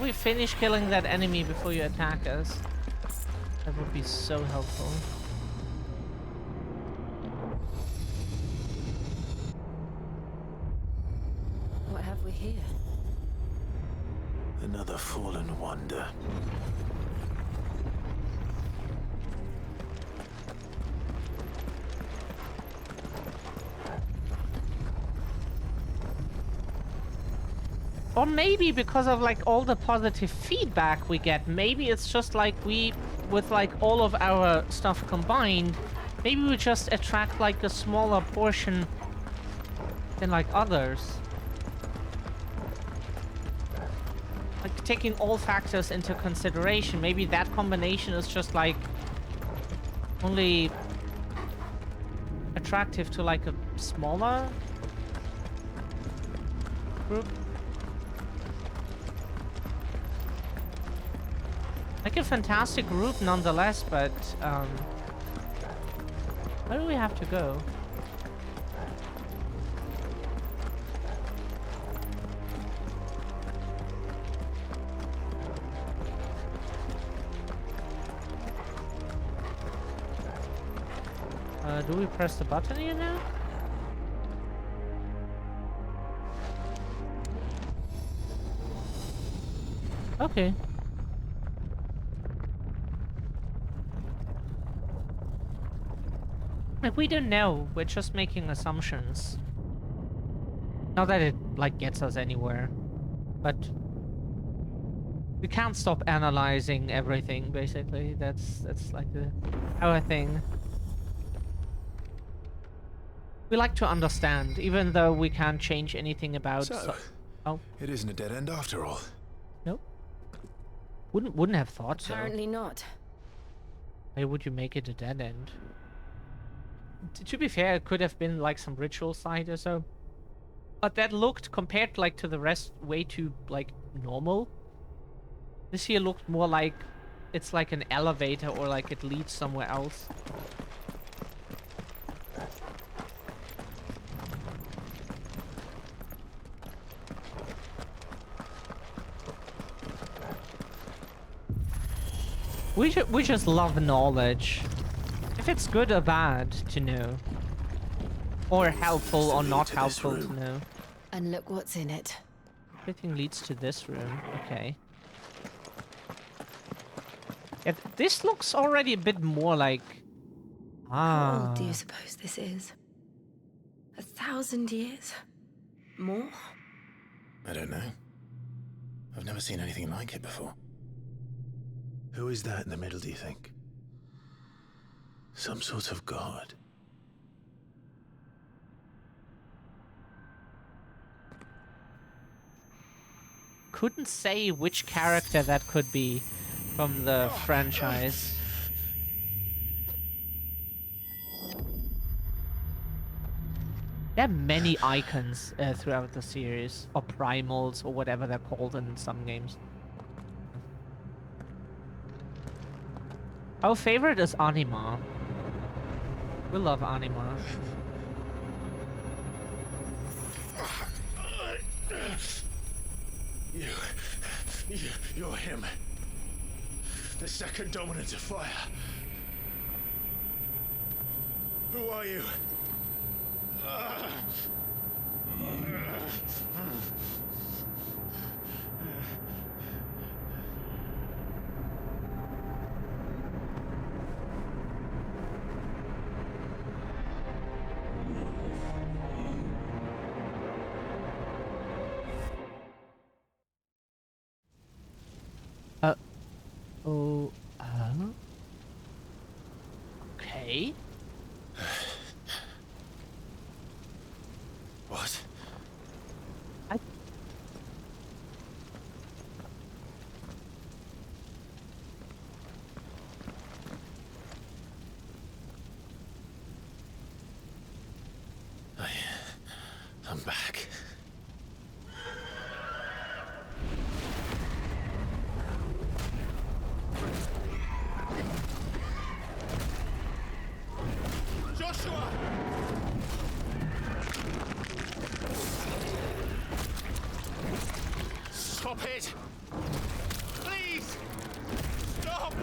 We finish killing that enemy before you attack us. That would be so helpful. What have we here? Another fallen wonder. Or maybe because of like all the positive feedback we get, maybe it's just like with like all of our stuff combined, maybe we just attract like a smaller portion than like others. Like taking all factors into consideration, maybe that combination is just like only attractive to like a smaller group. Like a fantastic group nonetheless, but where do we have to go? Do we press the button here now? Okay. Like, we don't know. We're just making assumptions. Not that it, like, gets us anywhere. But we can't stop analyzing everything, basically. That's like our thing. We like to understand, even though we can't change anything about... So, oh. It isn't a dead end after all. Nope. Wouldn't have thought so. Apparently not. Why would you make it a dead end? To be fair, it could have been like some ritual site or so. But that looked, compared like to the rest, way too like normal. This here looked more like it's like an elevator or like it leads somewhere else. We just love knowledge. If it's good or bad to know. Or helpful or not helpful to know. And look what's in it. Everything leads to this room. Okay. Yeah, this looks already a bit more like... How old do you suppose this is? 1,000 years? More? I don't know. I've never seen anything like it before. Who is that in the middle, do you think? Some sort of god? Couldn't say which character that could be from the franchise. There are many icons throughout the series, or primals, or whatever they're called in some games. Our favorite is Anima. We love Anima. You're him. The second dominant of fire. Who are you? Oh, okay. What? I'm back. Joshua! Stop it! Please! Stop!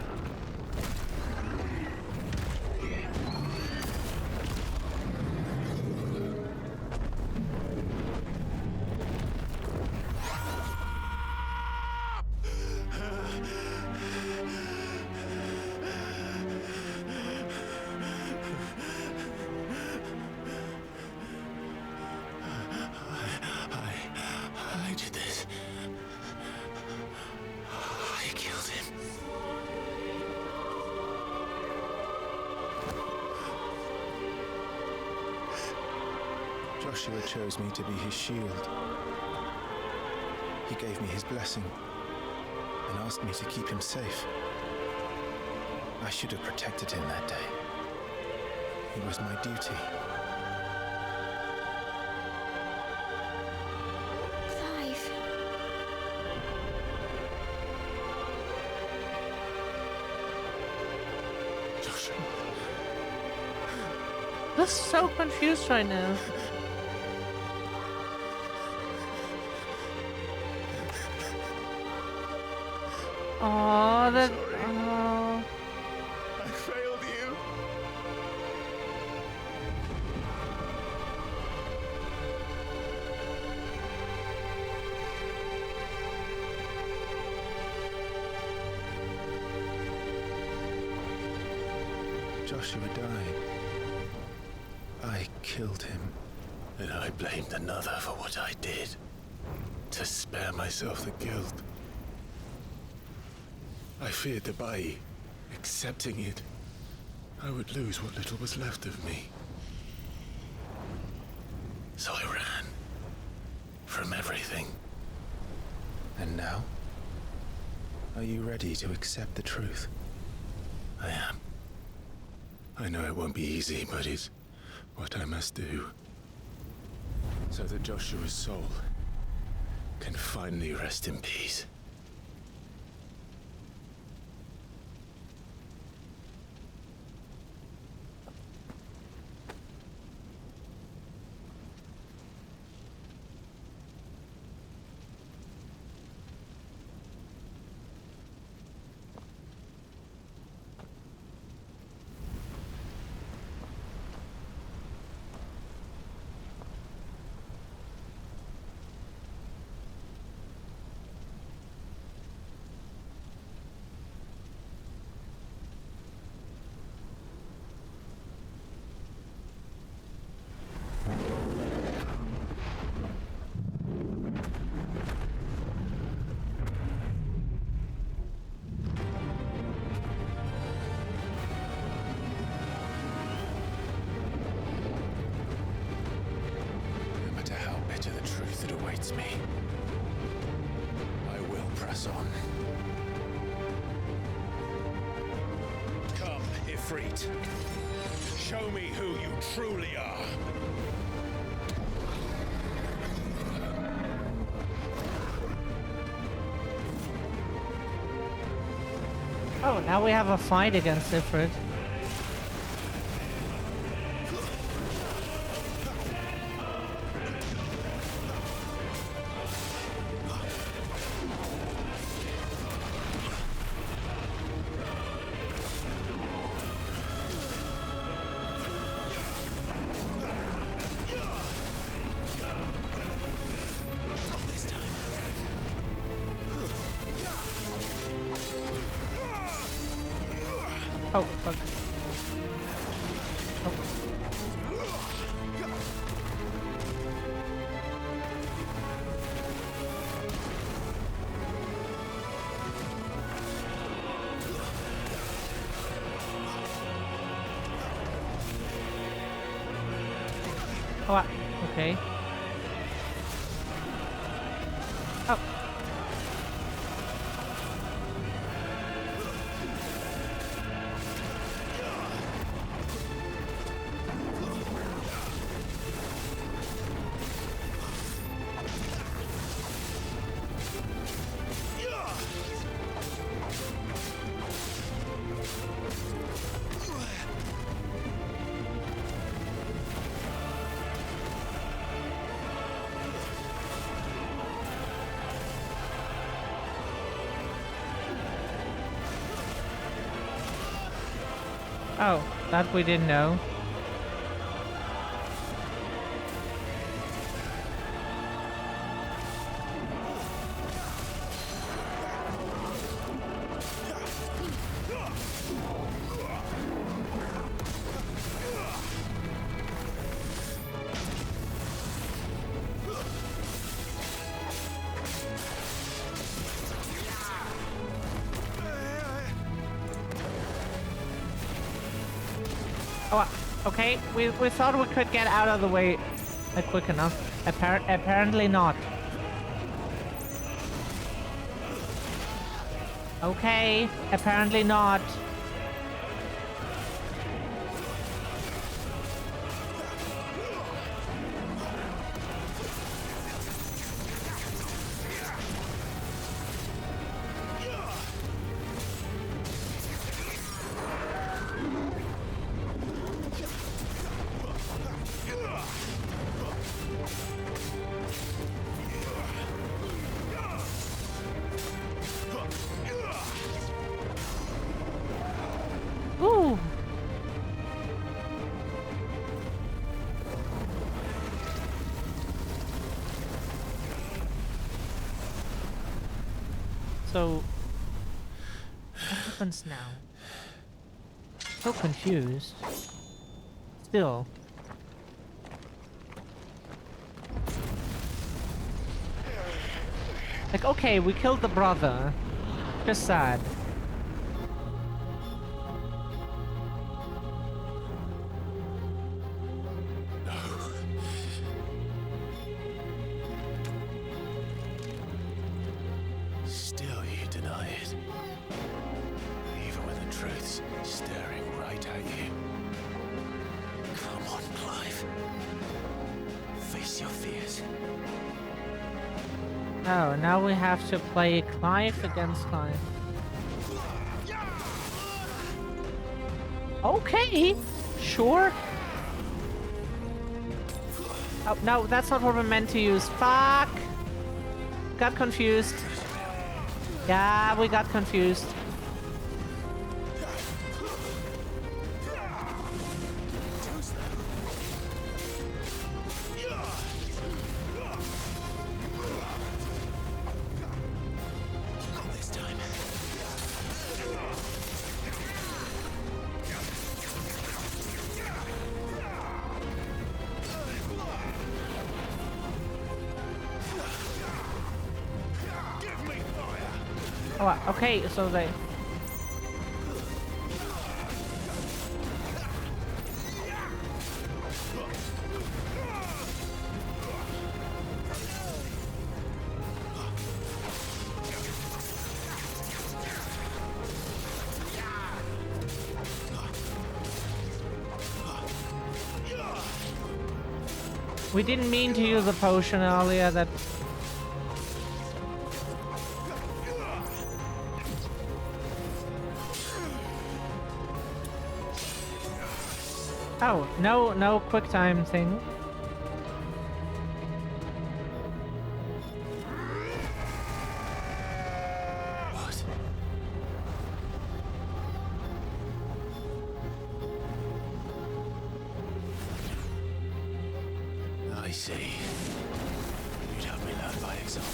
I did this. I killed him. Joshua chose me to be his shield. He gave me his blessing and asked me to keep him safe. I should have protected him that day. It was my duty. Clive. Joshua. I'm so confused right now. Oh, that. Oh. I failed you. Joshua died. I killed him. And I blamed another for what I did. To spare myself the guilt. I feared that by accepting it, I would lose what little was left of me. So I ran. From everything. And now? Are you ready to accept the truth? I am. I know it won't be easy, but it's what I must do. So that Joshua's soul can finally rest in peace. That awaits me. I will press on. Come, Ifrit. Show me who you truly are. Oh, now we have a fight against Ifrit. Oh, fuck. Oh. Oh, okay. Oh. Oh, that we didn't know. Oh, okay. We thought we could get out of the way quick enough. Apparently not. Okay, apparently not. Ooh. So, what happens now? So confused. Still. Like, okay, we killed the brother. Just sad. Still you deny it. Even when the truth's staring right at you. Come on, Clive. Face your fears. Oh, now we have to play Clive against Clive. Okay, sure. Oh, no, that's not what we're meant to use. Fuck! Got confused. Yeah, we got confused. Oh, okay, so they... We didn't mean to use a potion earlier, that... Oh, no quick time thing. What? I see. You'd have me learn by example.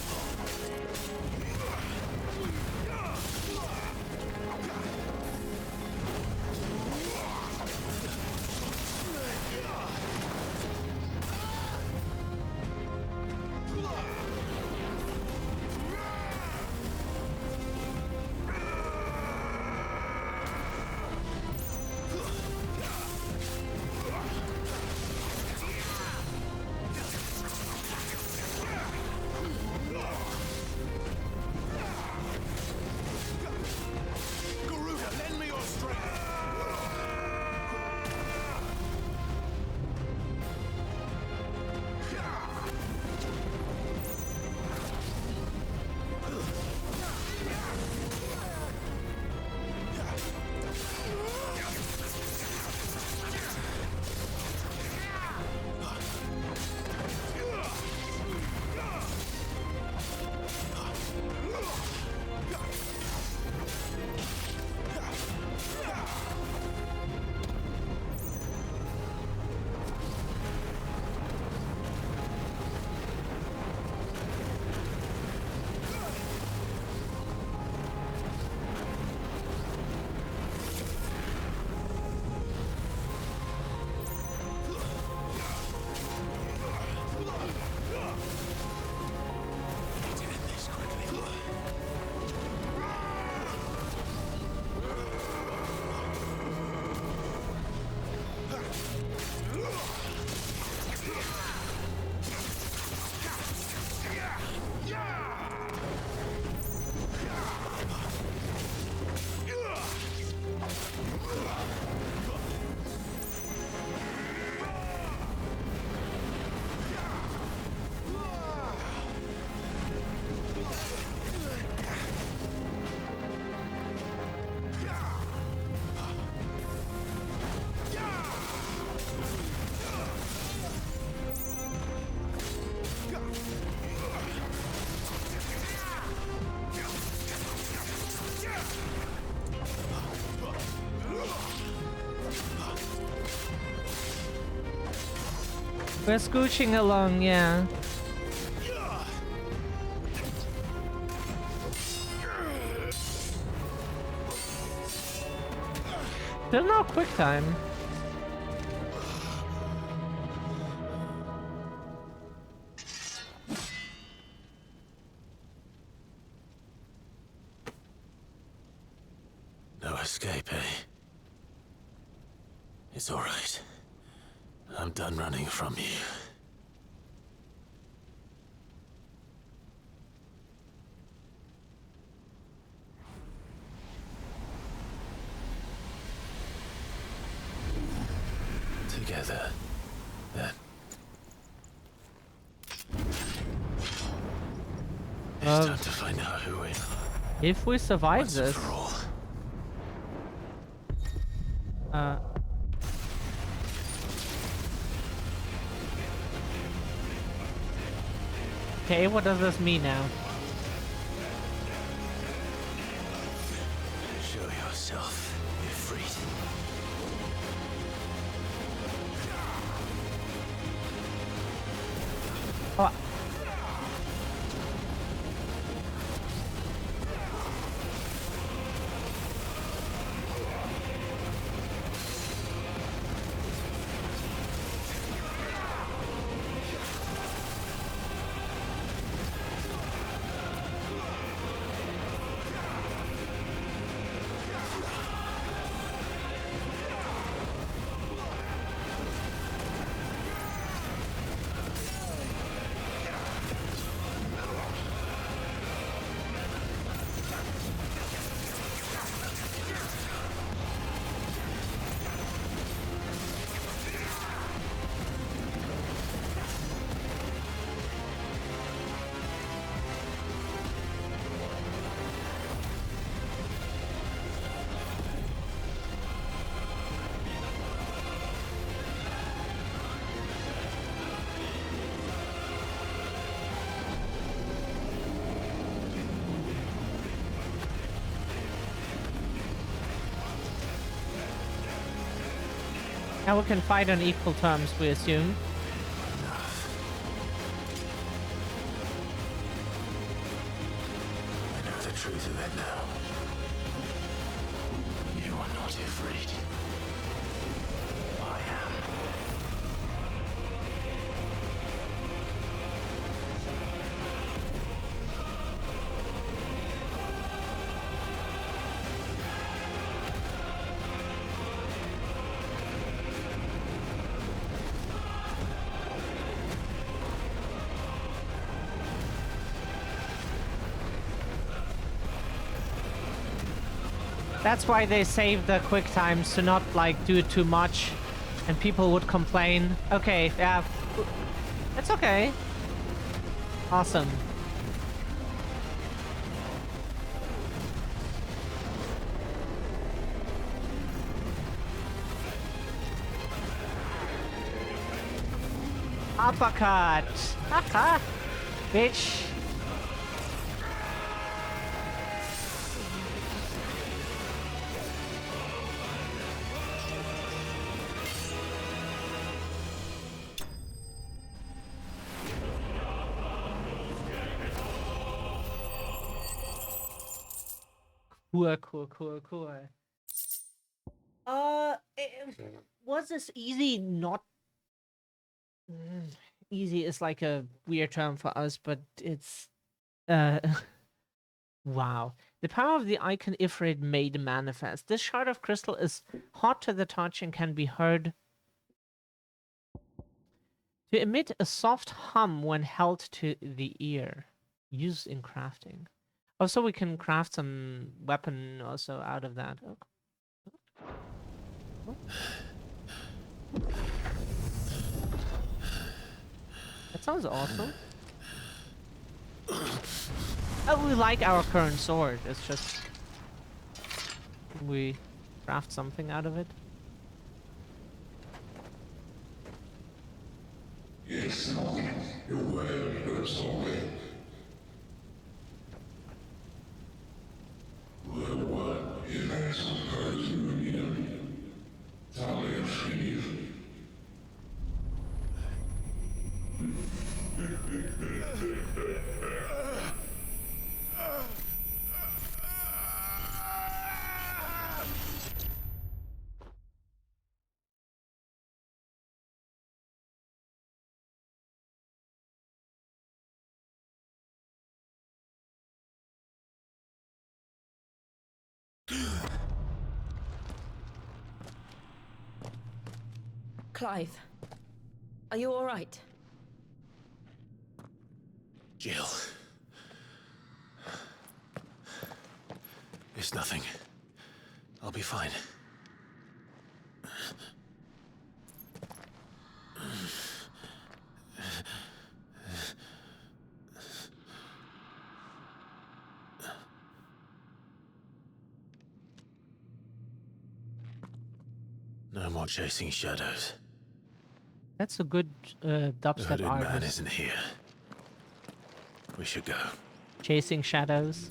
We're scooching along, yeah. Still no quick time. No escape, eh? It's all right. I'm done running from you. Together, then. It's time to find out who we are. If we survive Once and this. for all. Okay, what does this mean now? Show yourself, Ifrit. Oh. Now we can fight on equal terms, we assume. I know the truth of it now. You are not Ifrit. I am. That's why they save the quick times to not like do it too much and people would complain. Okay, yeah. It's okay. Awesome. Uppercut. Haha. Bitch. Cool. Was this easy? Not easy is like a weird term for us, but it's wow. The power of the icon Ifrit made manifest. This shard of crystal is hot to the touch and can be heard to emit a soft hum when held to the ear. Used in crafting. Also, we can craft some weapon also out of that. Oh. That sounds awesome. Oh, we like our current sword. It's just... Can we craft something out of it? It's not your word hurts away. The one in hurts union. Talia Shiniv. Clive, are you all right? Jill. It's nothing. I'll be fine. No more chasing shadows. That's a good The dubstep hooded man artist. isn't here. We should go. Chasing shadows.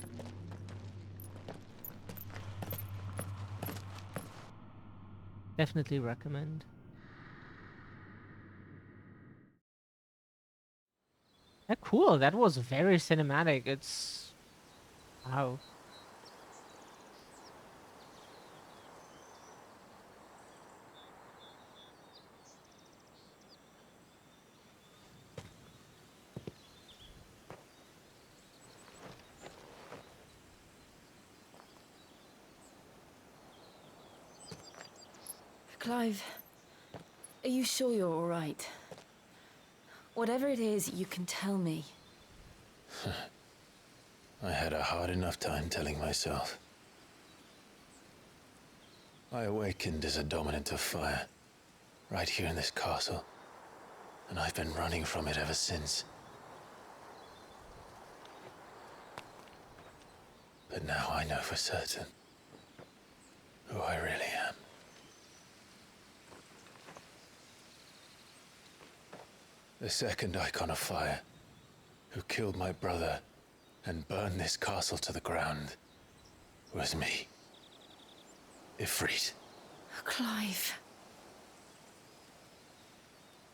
Definitely recommend. Yeah, cool. That was very cinematic. It's... Wow. Clive, are you sure you're all right? Whatever it is, you can tell me. I had a hard enough time telling myself. I awakened as a dominant of fire, right here in this castle, and I've been running from it ever since. But now I know for certain who I really am. The second icon of fire, who killed my brother and burned this castle to the ground, was me. Ifrit. Clive.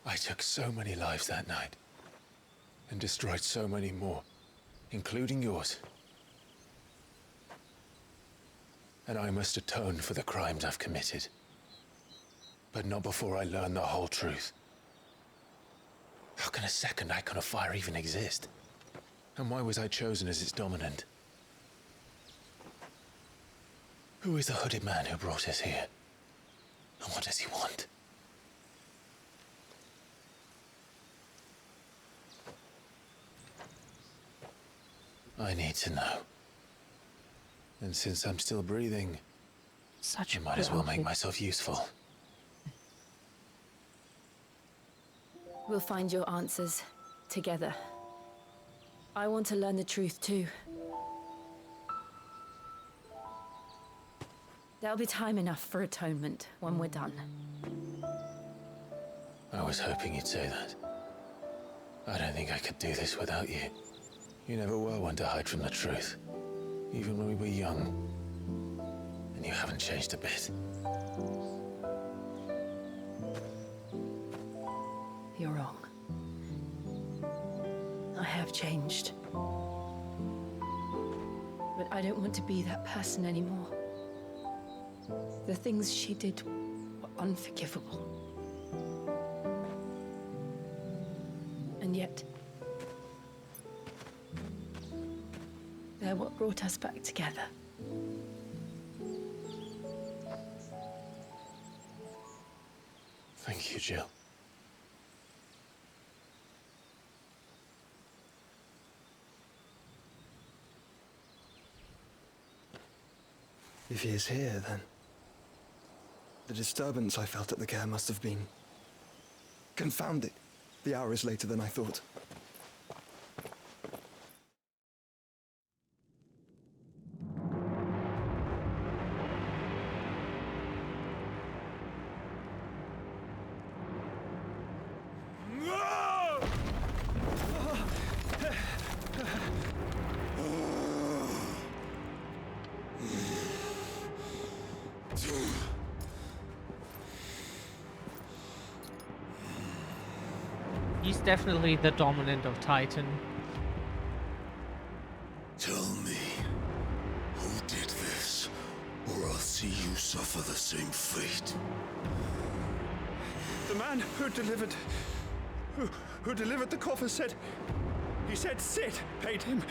I took so many lives that night, and destroyed so many more, including yours. And I must atone for the crimes I've committed. But not before I learn the whole truth. How can a second icon of fire even exist? And why was I chosen as its dominant? Who is the hooded man who brought us here? And what does he want? I need to know. And since I'm still breathing, I might as well make myself useful. We'll find your answers together. I want to learn the truth too. There'll be time enough for atonement when we're done. I was hoping you'd say that. I don't think I could do this without you. You never were one to hide from the truth, even when we were young. And you haven't changed a bit. You're wrong. I have changed. But I don't want to be that person anymore. The things she did were unforgivable. And yet, they're what brought us back together. Thank you, Jill. If he is here, then the disturbance I felt at the care must have been confounded. The hour is later than I thought. He's definitely the dominant of Titan. Tell me, who did this, or I'll see you suffer the same fate. The man who delivered the coffer said, he said Sid paid him.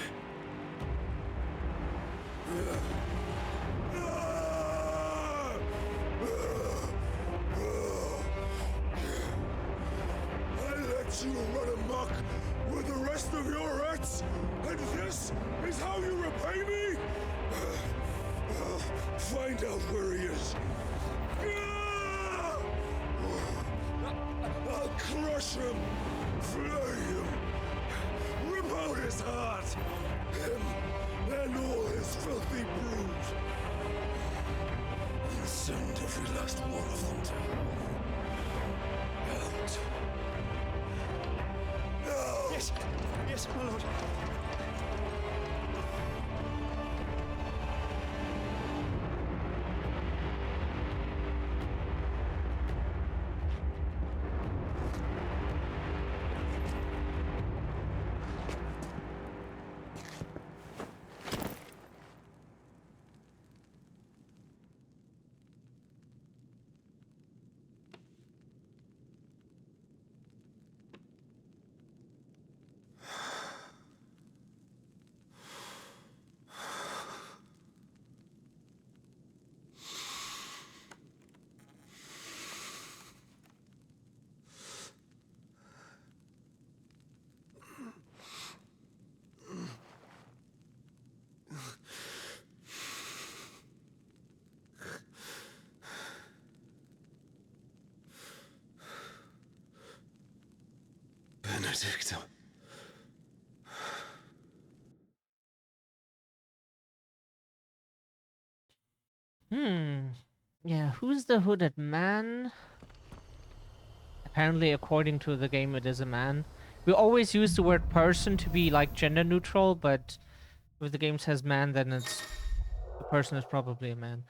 find out where he is. I'll crush him, flay him, rip out his heart, him and all his filthy brood, and send every last one of them to hell. Out. No! Yes, yes, my lord. Benedicta. Yeah, who's the hooded man? Apparently, according to the game, it is a man. We always use the word person to be like gender neutral, but if the game says man, then it's the person is probably a man.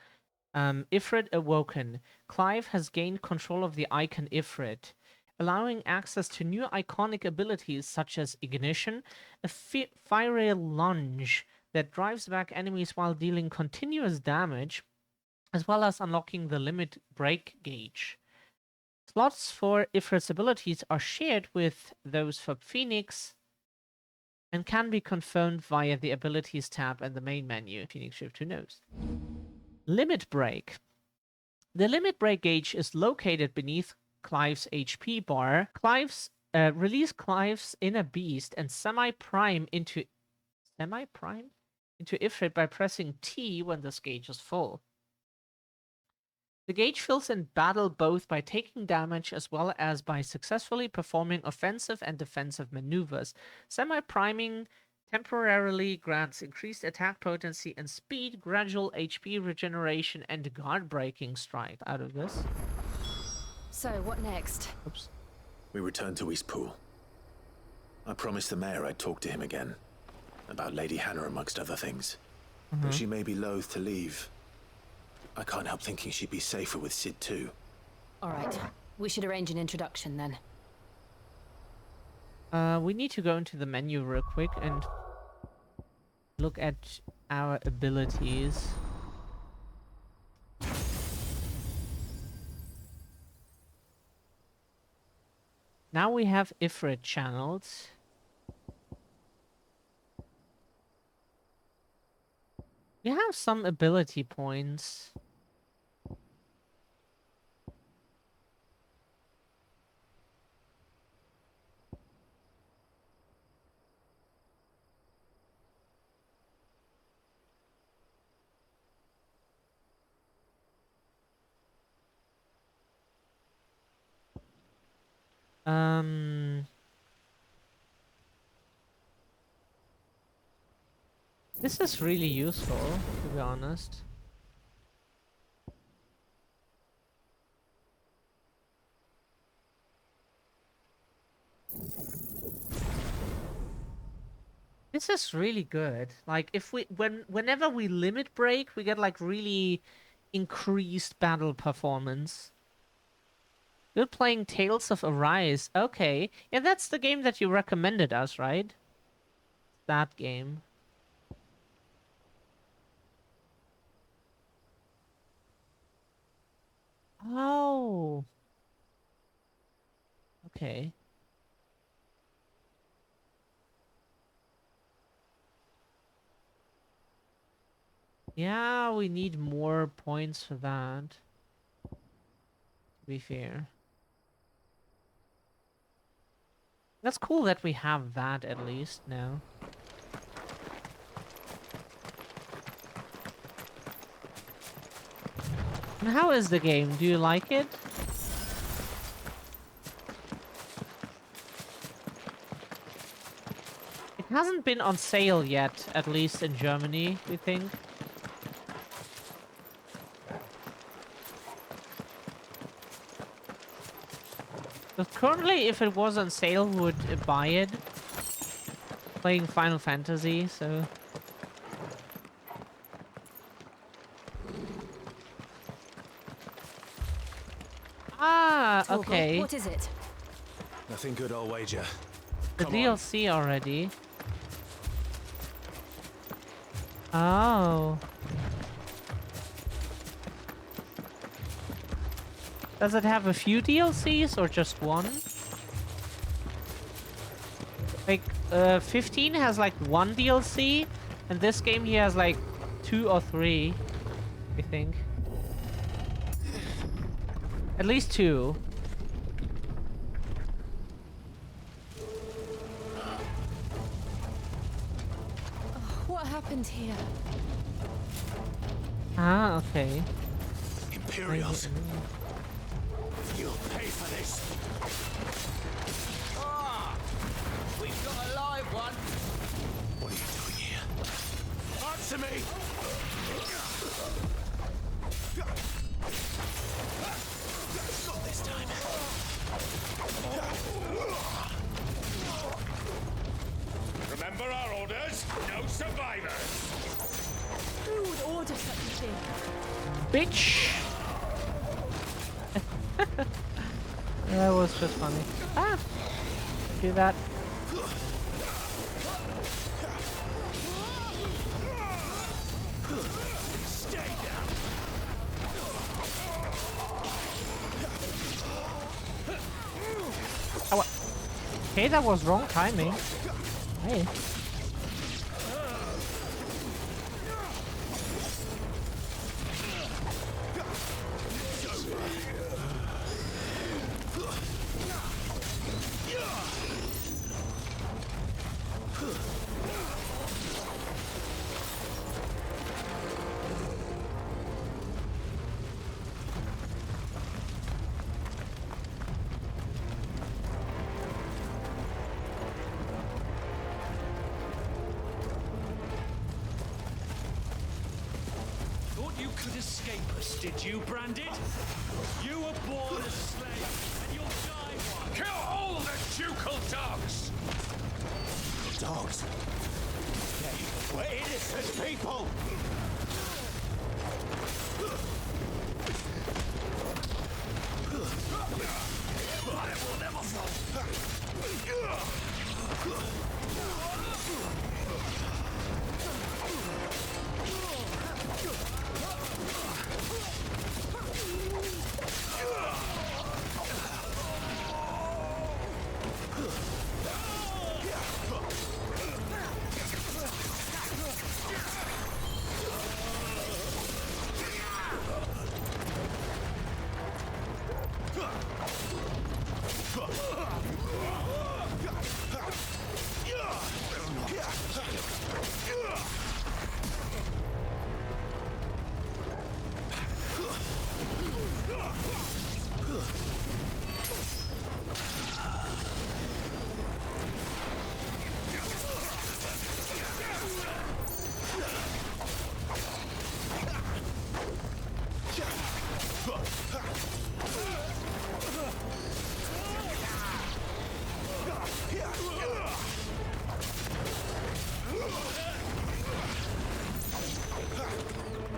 Ifrit awoken. Clive has gained control of the icon Ifrit, allowing access to new iconic abilities such as ignition, a fiery lunge that drives back enemies while dealing continuous damage, as well as unlocking the limit break gauge. Slots for Ifrit's abilities are shared with those for Phoenix and can be confirmed via the Abilities tab in the main menu. Phoenix Shift, who knows? Limit Break. The limit break gauge is located beneath Clive's HP bar. Release Clive's inner beast and semi-prime into Ifrit by pressing T when this gauge is full. The gauge fills in battle both by taking damage as well as by successfully performing offensive and defensive maneuvers. Semi-priming temporarily grants increased attack potency and speed, gradual HP regeneration, and guard-breaking strike out of this. So, what next? Oops. We return to Eastpool. I promised the mayor I'd talk to him again. About Lady Hannah amongst other things. But she may be loath to leave. I can't help thinking she'd be safer with Sid too. Alright, we should arrange an introduction then. We need to go into the menu real quick and look at our abilities. Now we have Ifrit channeled. We have some ability points. This is really useful, to be honest. This is really good. Like, if we whenever we limit break, we get like really increased battle performance. You're playing Tales of Arise. Okay. Yeah, that's the game that you recommended us, right? That game. Oh. Okay. Yeah, we need more points for that. To be fair. That's cool that we have that at least now. And how is the game? Do you like it? It hasn't been on sale yet, at least in Germany, we think. But currently, if it was on sale, we would buy it. Playing Final Fantasy, so... Ah, okay. What is it? Nothing good, I'll wager. The Come on. DLC already. Oh. Does it have a few DLCs or just one? Like, 15 has like one DLC, and this game he has like 2 or 3, I think. At least 2. What happened here? Ah, okay. Imperials. You'll pay for this. Ah! We've got a live one. What are you doing here? Answer me! Not this time. Remember our orders? No survivors! Who would order such a thing? Bitch! That was just funny. Ah! Do that. Stay down! Oh, okay, that was wrong timing. Hey. Thought you could escape us, did you, Branded? You were born a slave, and you'll die one. Kill all the ducal dogs! Dogs? They were innocent people! I will never fall!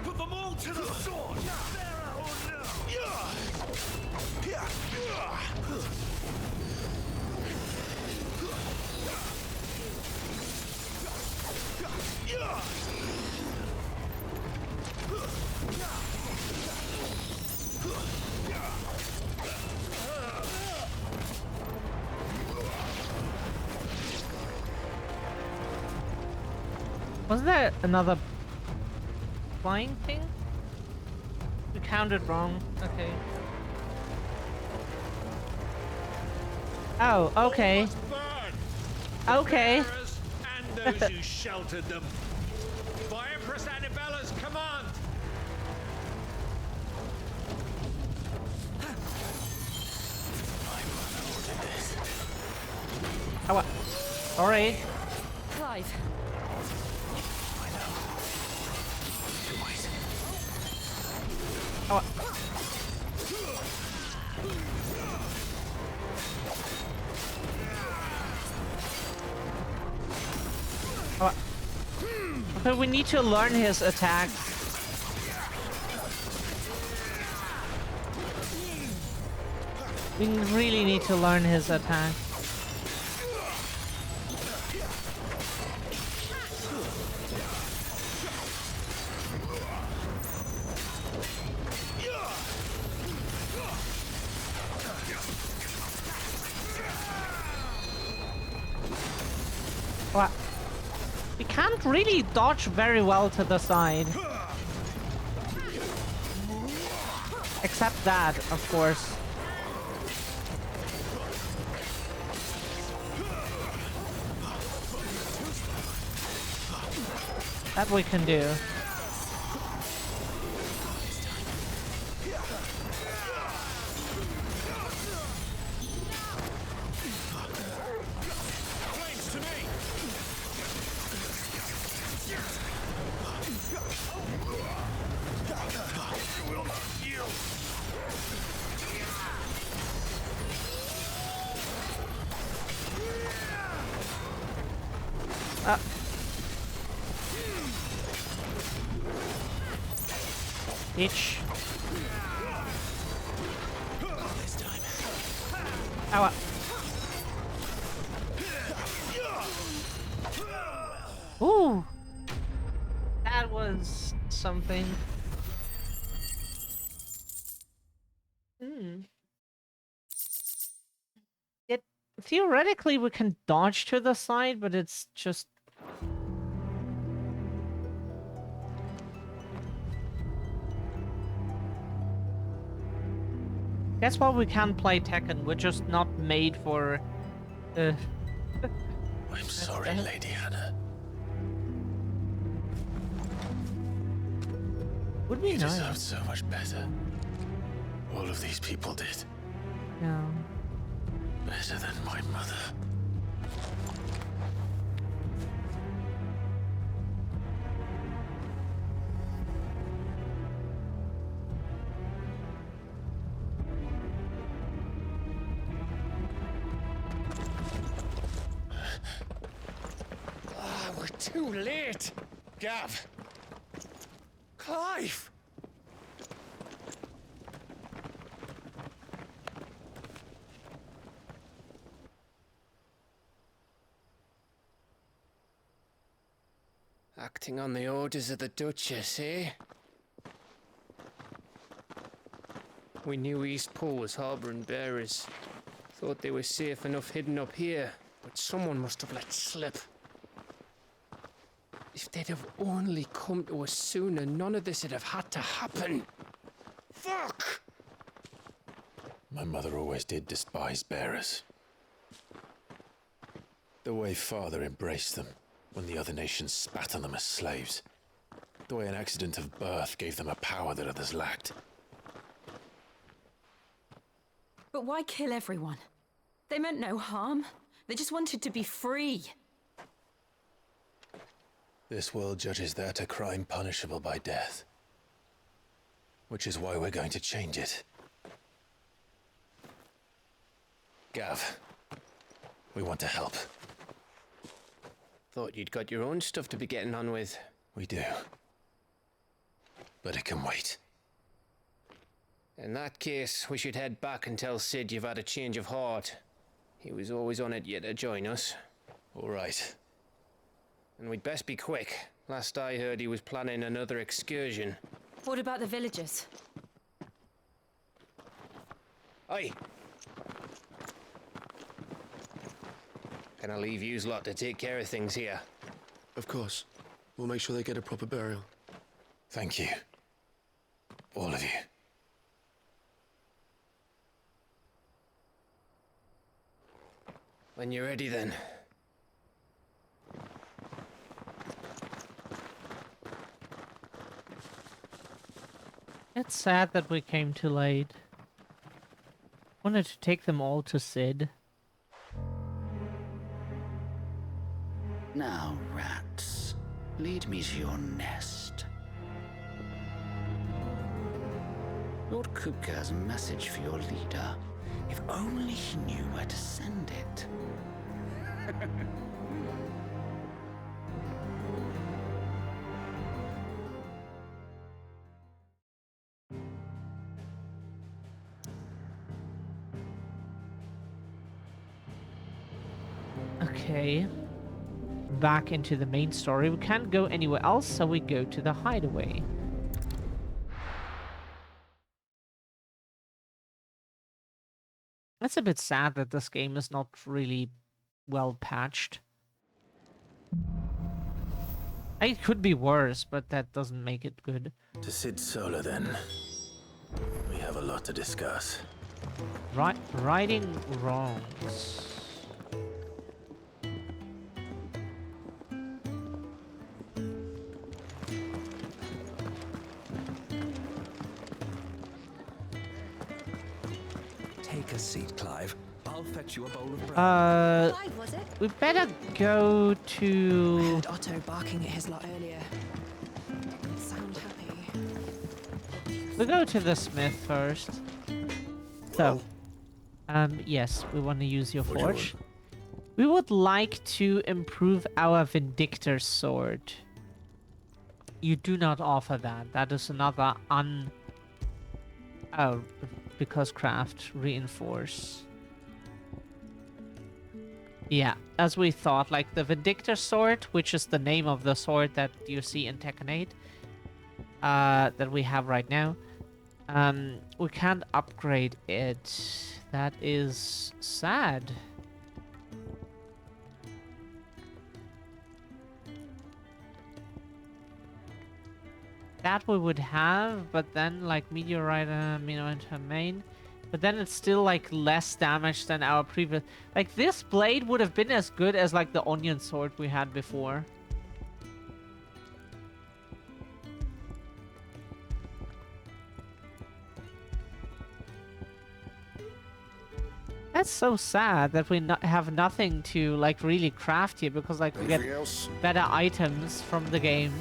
Put them all to the sword! Sarah or Wasn't there another flying thing? We counted wrong. Okay. Oh, okay. Okay. and those who sheltered them. By Empress Annabella's command. Oh, sorry. Clive. Oh. Oh. But we need to learn his attack. We really need to learn his attack. Well, you can't really dodge very well to the side. Except that, of course. That we can do. Bitch. Ow. Ooh. That was something. Theoretically we can dodge to the side, but it's just that's why we can't play Tekken. We're just not made for. I'm sorry, Lady Hannah. Would be you nice. deserved so much better. All of these people did. Yeah. Better than my mother. We're too late. Gav. Clive. Acting on the orders of the Duchess, eh? We knew East Pool was harbouring bearers. Thought they were safe enough hidden up here, but someone must have let slip. If they'd have only come to us sooner, none of this would have had to happen. Fuck! My mother always did despise bearers. The way Father embraced them when the other nations spat on them as slaves. The way an accident of birth gave them a power that others lacked. But why kill everyone? They meant no harm. They just wanted to be free. This world judges that a crime punishable by death. Which is why we're going to change it. Gav, we want to help. Thought you'd got your own stuff to be getting on with. We do. But it can wait. In that case, we should head back and tell Sid you've had a change of heart. He was always on it yet to join us. All right. And we'd best be quick. Last I heard, he was planning another excursion. What about the villagers? Aye. Can I leave yous lot to take care of things here? Of course. We'll make sure they get a proper burial. Thank you. All of you. When you're ready, then. It's sad that we came too late. Wanted to take them all to Sid. Now, rats, lead me to your nest. Lord Kupka has a message for your leader. If only he knew where to send it. Okay. Back into the main story. We can't go anywhere else, so we go to the hideaway. It's a bit sad that this game is not really well patched. It could be worse, but that doesn't make it good. To Sid Solar, then. We have a lot to discuss. Righting wrongs. Take a seat, Clive. I'll fetch you a bowl of bread. Clive, was it? We better go I to... heard Otto barking at his lot earlier. Didn't sound happy. We'll go to the smith first. So, yes, we want to use your forge. We would like to improve our Vindictor sword. You do not offer that. That is another Oh, because craft, reinforce. Yeah, as we thought, like the Vindictor sword, which is the name of the sword that you see in Tekken 8, that we have right now. We can't upgrade it. That is sad. That we would have, but then like Meteorite, main. But then it's still like less damage than our previous. Like this blade would have been as good as like the onion sword we had before. That's so sad that we have nothing to like really craft here, because like we get better items from the game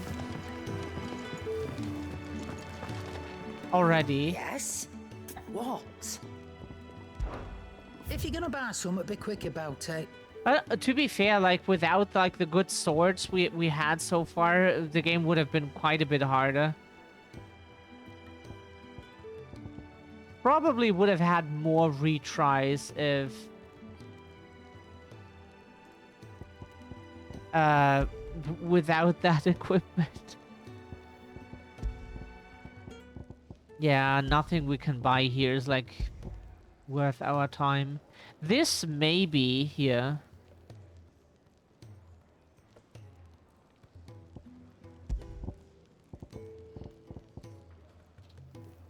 already. Yes? What? If you're gonna buy something, be quick about it. To be fair, like without like the good swords we had so far, the game would have been quite a bit harder. Probably would have had more retries if without that equipment. Yeah, nothing we can buy here is like worth our time. This may be here.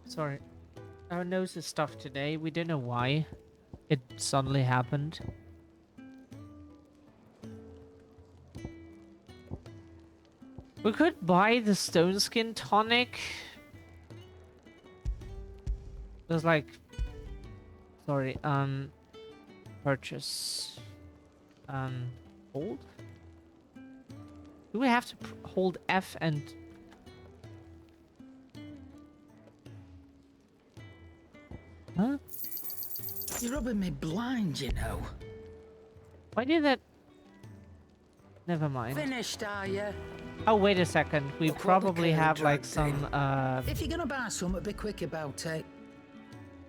Sorry. Our nose is stuffed today. We don't know why. It suddenly happened. We could buy the stone skin tonic. There's like... Sorry, purchase. Hold? Do we have to hold F and... Huh? You're rubbing me blind, you know. Why did that... Never mind. Finished, are you? Oh, wait a second. We probably have like some, If you're gonna buy something, be quick about it.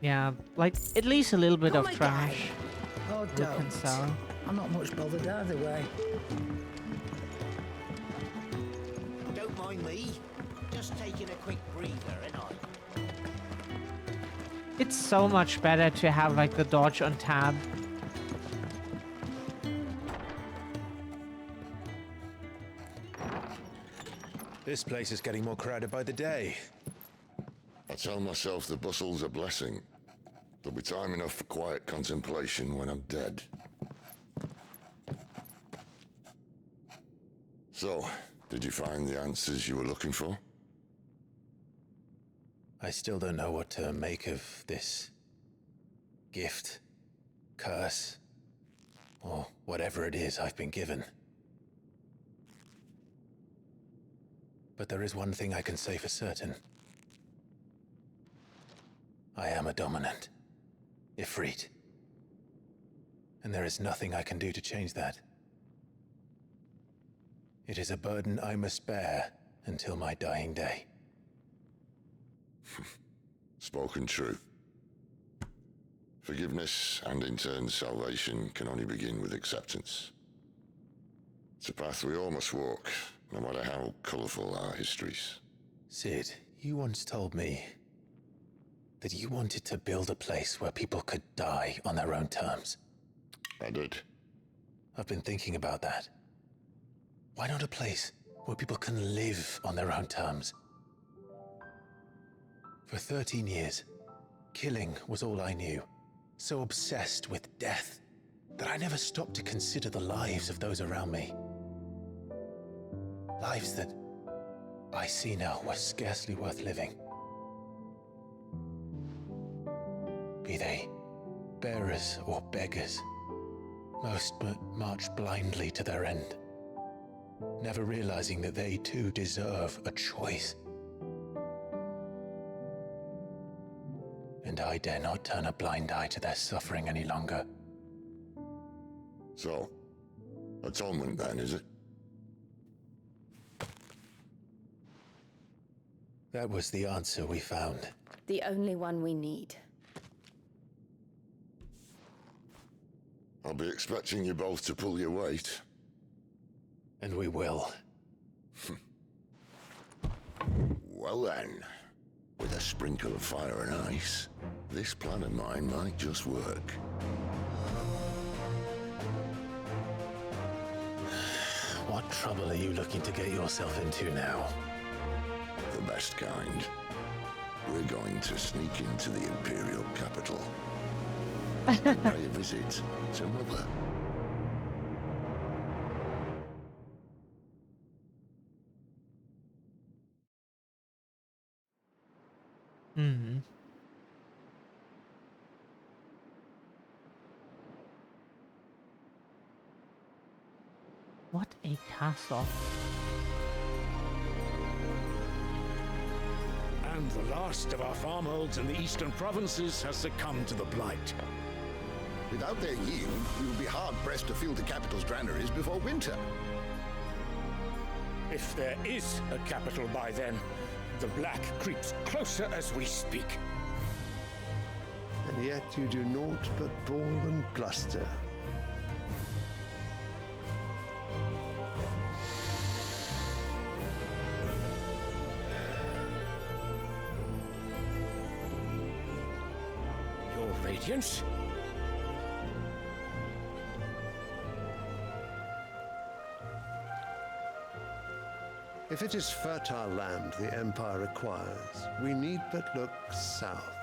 yeah, like at least a little bit of trash Oh, we can don't. sell. I'm not much bothered either way. Don't mind me. Just taking a quick breather, ain't I? It's so much better to have like the dodge on tab. This place is getting more crowded by the day. I tell myself the bustle's a blessing. There'll be time enough for quiet contemplation when I'm dead. So, did you find the answers you were looking for? I still don't know what to make of this gift, curse, or whatever it is I've been given. But there is one thing I can say for certain. I am a dominant. Ifrit. And there is nothing I can do to change that. It is a burden I must bear until my dying day. Spoken true. Forgiveness and in turn salvation can only begin with acceptance. It's a path we all must walk, no matter how colourful our histories. Sid, you once told me that you wanted to build a place where people could die on their own terms. I did. I've been thinking about that. Why not a place where people can live on their own terms? For 13 years, killing was all I knew. So obsessed with death that I never stopped to consider the lives of those around me. Lives that I see now were scarcely worth living. Be they bearers or beggars, most march blindly to their end, never realizing that they too deserve a choice. And I dare not turn a blind eye to their suffering any longer. So, atonement then, is it? That was the answer we found. The only one we need. I'll be expecting you both to pull your weight. And we will. Well then, with a sprinkle of fire and ice, this plan of mine might just work. What trouble are you looking to get yourself into now? The best kind. We're going to sneak into the Imperial capital. And pay a visit to Mother. Hmm. What a castle. And the last of our farmholds in the eastern provinces has succumbed to the blight. Without their yield, we will be hard-pressed to fill the capital's granaries before winter. If there is a capital by then, the black creeps closer as we speak. And yet you do naught but bawl and bluster. Your Radiance? If it is fertile land the Empire requires, we need but look south.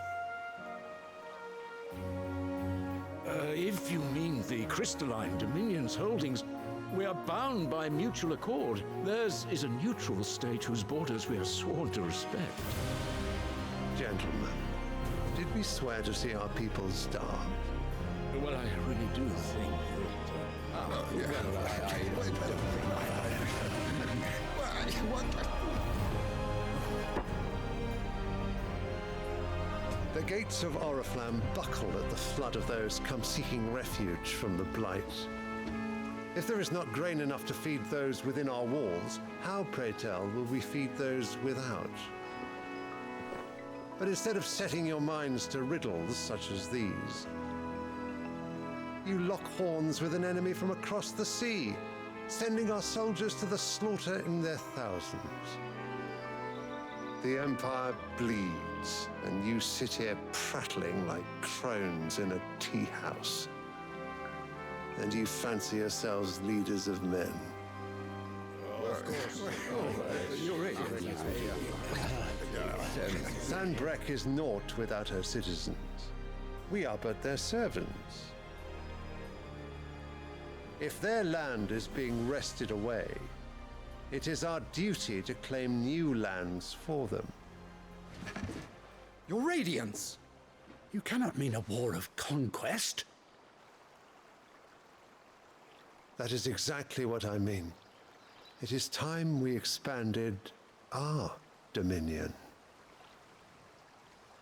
If you mean the crystalline Dominion's holdings, we are bound by mutual accord. Theirs is a neutral state whose borders we are sworn to respect. Gentlemen, did we swear to see our people starve? Well, I really do think The gates of Oriflamme buckle at the flood of those come seeking refuge from the blight. If there is not grain enough to feed those within our walls, how, pray tell, will we feed those without? But instead of setting your minds to riddles such as these, you lock horns with an enemy from across the sea, sending our soldiers to the slaughter in their thousands. The Empire bleeds, and you sit here prattling like crones in a tea house. And you fancy yourselves leaders of men. Sandbreck is naught without her citizens. We are but their servants. If their land is being wrested away, it is our duty to claim new lands for them. Your Radiance! You cannot mean a war of conquest. That is exactly what I mean. It is time we expanded our dominion.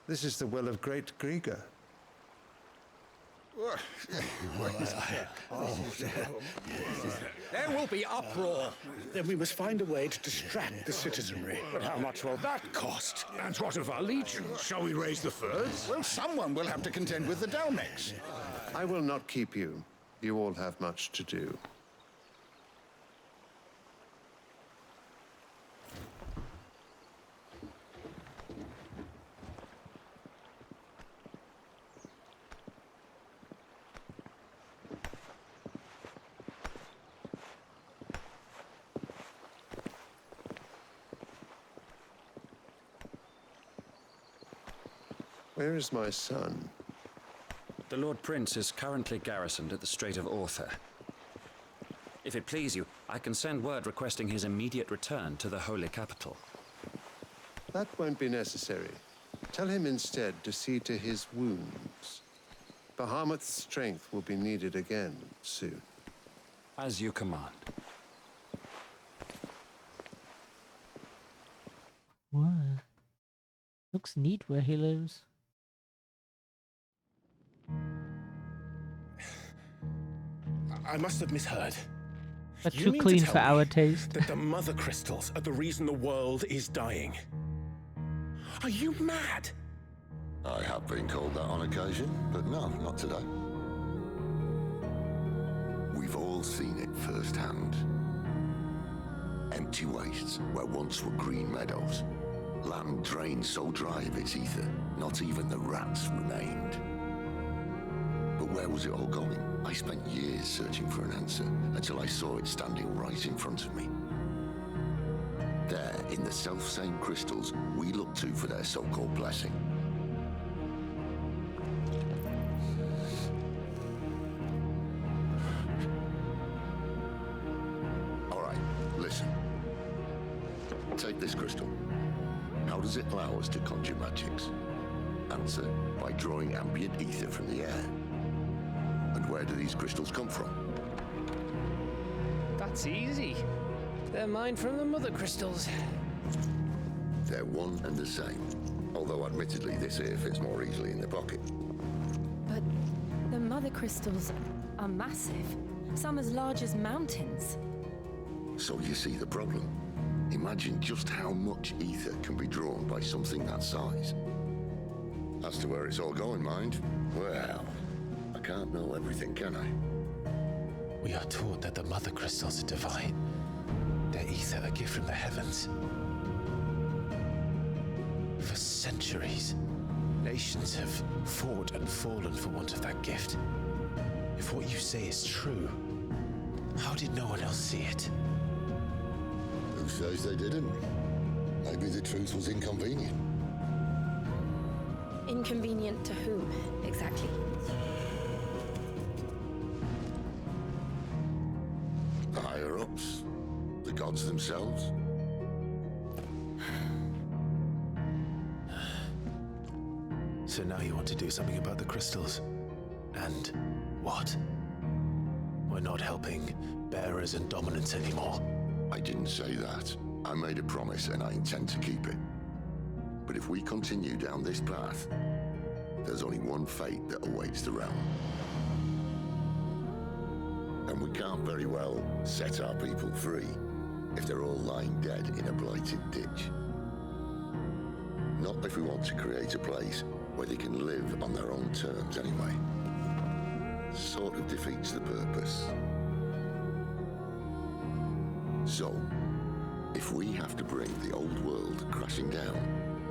This is the will of great Grieger. There will be uproar. Then we must find a way to distract the citizenry. But how much will that cost? And what of our legions? Shall we raise the furs? Well, someone will have to contend with the Dalmex. I will not keep you. You all have much to do. Where is my son? The Lord Prince is currently garrisoned at the Strait of Arthur. If it please you, I can send word requesting his immediate return to the Holy Capital. That won't be necessary. Tell him instead to see to his wounds. Bahamut's strength will be needed again soon. As you command. What? Looks neat where he lives. I must have misheard. But You too mean to clean tell for me our taste. That the mother crystals are the reason the world is dying. Are you mad? I have been called that on occasion, but no, not today. We've all seen it firsthand. Empty wastes where once were green meadows. Land drained so dry of its ether, not even the rats remained. But where was it all going? I spent years searching for an answer until I saw it standing right in front of me. There, in the self-same crystals we look to for their so-called blessing. All right, listen. Take this crystal. How does it allow us to conjure magics? Answer, by drawing ambient ether from the air. And where do these crystals come from? That's easy. They're mined from the mother crystals. They're one and the same. Although admittedly this here fits more easily in the pocket. But the mother crystals are massive. Some as large as mountains. So you see the problem. Imagine just how much ether can be drawn by something that size. As to where it's all going, mind, well, I can't know everything, can I? We are taught that the mother crystals are divine. Their ether a gift from the heavens. For centuries, nations have fought and fallen for want of that gift. If what you say is true, how did no one else see it? Who says they didn't? Maybe the truth was inconvenient. Inconvenient to whom, exactly? The higher-ups? The gods themselves? So now you want to do something about the crystals. And what? We're not helping bearers and dominants anymore. I didn't say that. I made a promise and I intend to keep it. But if we continue down this path, there's only one fate that awaits the realm. And we can't very well set our people free if they're all lying dead in a blighted ditch. Not if we want to create a place where they can live on their own terms anyway. Sort of defeats the purpose. So, if we have to bring the old world crashing down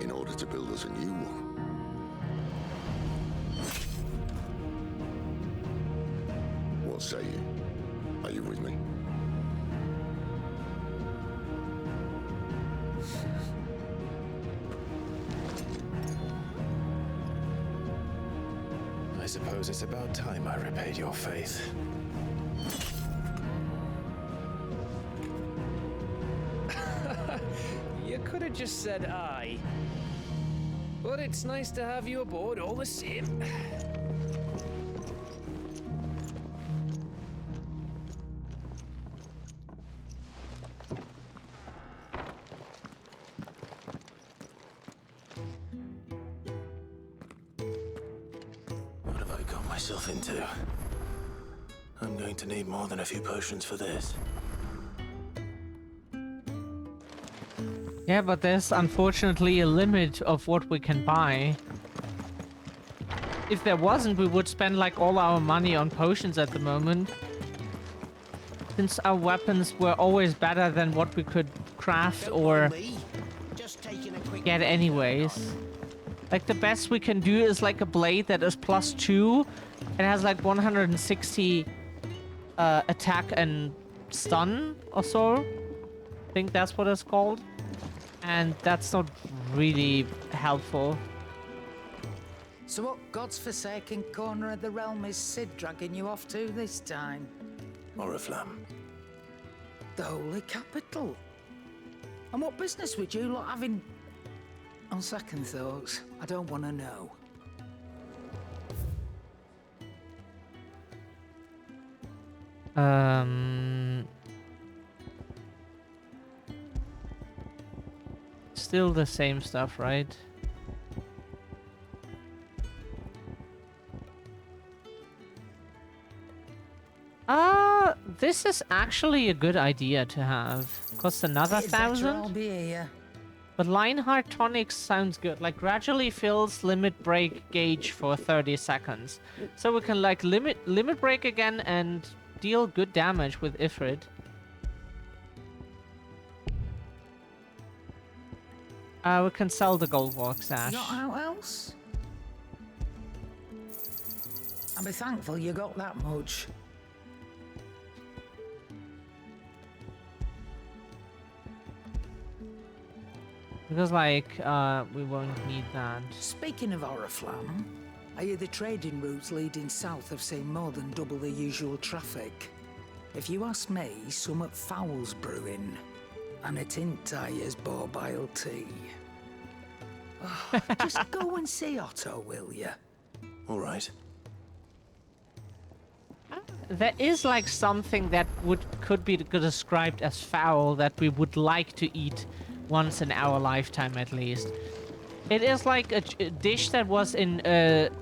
in order to build us a new one, what say you? Are you with me? I suppose it's about time I repaid your faith. You could have just said aye. But it's nice to have you aboard all the same. myself into? I'm going to need more than a few potions for this. Yeah, but there's unfortunately a limit of what we can buy. If there wasn't, we would spend like all our money on potions at the moment. Since our weapons were always better than what we could craft or get anyways. Like the best we can do is like a blade that is +2. It has like 160 attack and stun or so. I think that's what it's called. And that's not really helpful. So what God's forsaken corner of the realm is Sid dragging you off to this time? Oriflamme. The Holy Capital. And what business would you lot having? On second thoughts, I don't want to know. Still the same stuff, right? This is actually a good idea to have. Costs another 1,000. I'll be here. But Lionheart Tonics sounds good. Like gradually fills limit break gauge for 30 seconds. So we can like limit break again and deal good damage with Ifrit. We can sell the gold walk sash. Not how else? I'll be thankful you got that much. Because, like, we won't need that. Speaking of Oriflamme, I hear the trading routes leading south have seen more than double the usual traffic. If you ask me, summat foul's brewing, and it ain't Tyre's borbile tea. Oh, just go and see Otto, will you? All right. There is, like, something that could be described as foul that we would like to eat once in our lifetime at least. It is like a dish that was in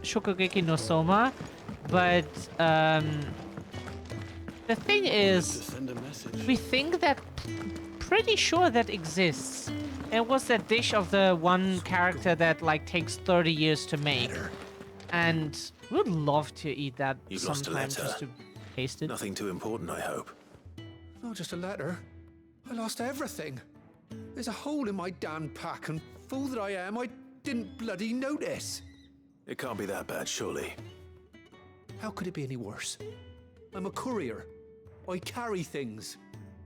Shokugeki no Soma, but the thing is, we think that pretty sure that exists. It was that dish of the one character that like takes 30 years to make, and would love to eat that sometime just to taste it. Nothing too important, I hope. Not just a letter. I lost everything. There's a hole in my damn pack, and fool that I am, I didn't bloody notice. It can't be that bad, surely. How could it be any worse? I'm a courier. I carry things.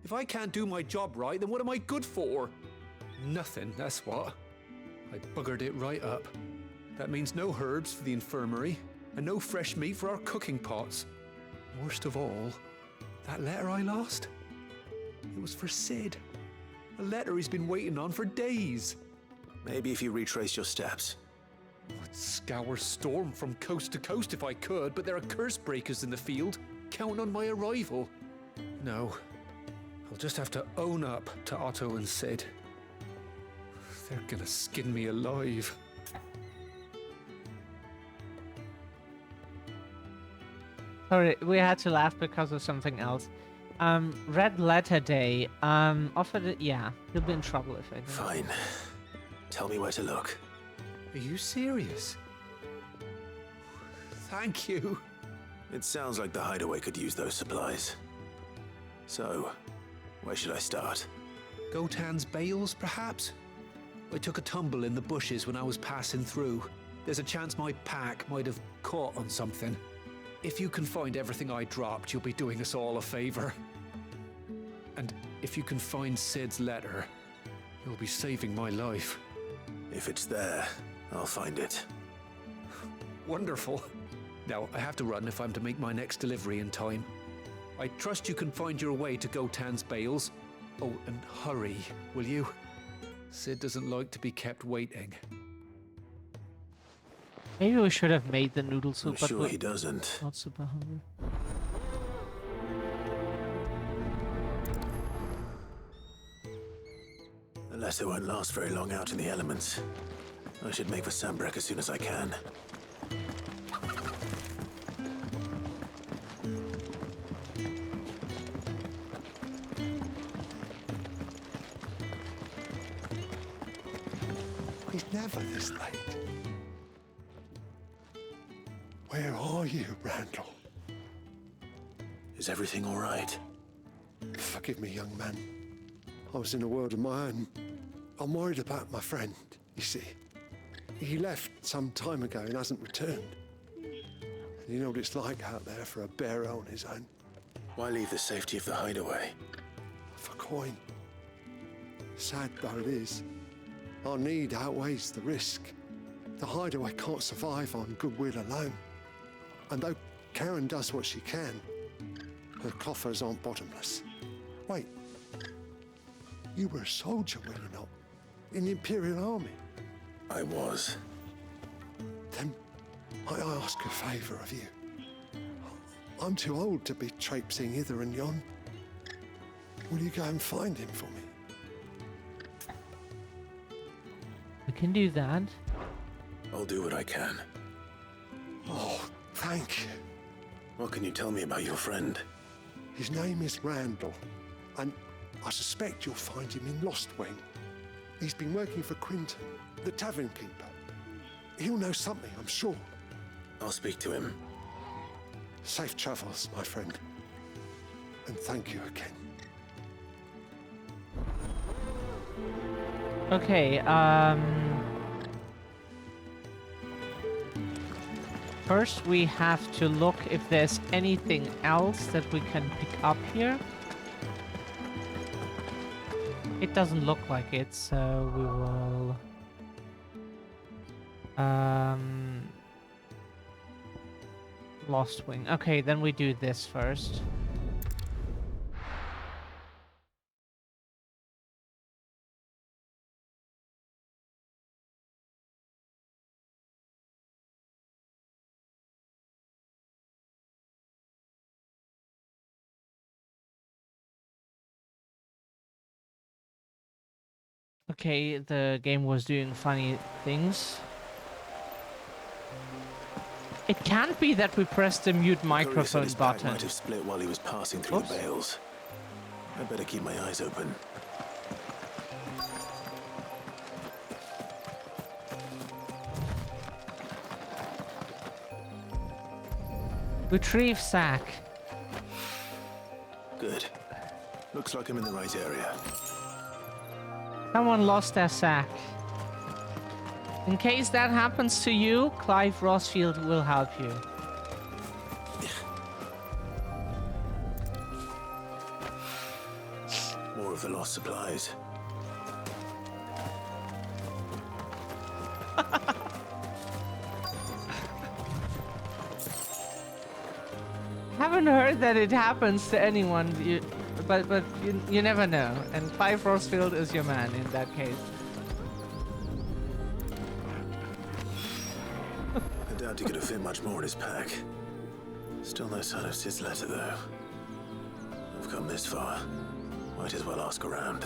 If I can't do my job right, then what am I good for? Nothing, that's what. I buggered it right up. That means no herbs for the infirmary, and no fresh meat for our cooking pots. Worst of all, that letter I lost? It was for Sid. A letter he's been waiting on for days. Maybe if you retrace your steps. I'd scour Storm from coast to coast if I could, but there are curse breakers in the field, counting on my arrival. No, I'll just have to own up to Otto and Sid. They're gonna skin me alive. Sorry, we had to laugh because of something else. Red Letter Day. Offered it. Yeah, he'll be in trouble if I don't. Fine. Tell me where to look. Are you serious? Thank you. It sounds like the hideaway could use those supplies. So, where should I start? Gotan's bales, perhaps? I took a tumble in the bushes when I was passing through. There's a chance my pack might have caught on something. If you can find everything I dropped, you'll be doing us all a favor. And if you can find Sid's letter, you'll be saving my life. If it's there, I'll find it. Wonderful. Now, I have to run if I'm to make my next delivery in time. I trust you can find your way to Gotan's bales. Oh, and hurry, will you? Sid doesn't like to be kept waiting. Maybe we should have made the noodle soup, I'm but sure he doesn't. Not super hungry. The letter won't last very long out in the elements. I should make for Sambrek as soon as I can. never this late. Where are you, Randall? Is everything all right? Forgive me, young man. I was in a world of my own. I'm worried about my friend, you see. He left some time ago and hasn't returned. And you know what it's like out there for a bearer on his own. Why leave the safety of the hideaway? For coin. Sad though it is, our need outweighs the risk. The hideaway can't survive on goodwill alone. And though Karen does what she can, her coffers aren't bottomless. Wait, you were a soldier, were you not? In the Imperial Army? I was. Then might I ask a favour of you? I'm too old to be traipsing hither and yon. Will you go and find him for me? We can do that. I'll do what I can. Oh, thank you. What can you tell me about your friend? His name is Randall, and I suspect you'll find him in Lost Wing. He's been working for Quinton, the tavern keeper. He'll know something, I'm sure. I'll speak to him. Safe travels, my friend. And thank you again. Okay, first we have to look if there's anything else that we can pick up here. It doesn't look like it, so we will... Lost Wing. Okay, then we do this first. Okay, the game was doing funny things. It can't be that we pressed the mute microphone button. Might have split while he was passing through the bales. I better keep my eyes open. Retrieve sack. Good. Looks like I'm in the right area. Someone lost their sack. In case that happens to you, Clive Rossfield will help you. More of the lost supplies. Haven't heard that it happens to anyone, but you never know. And Clive Rossfield is your man in that case. I doubt he could have fit much more in his pack. Still no sign of Sid's letter, though. I've come this far. Might as well ask around.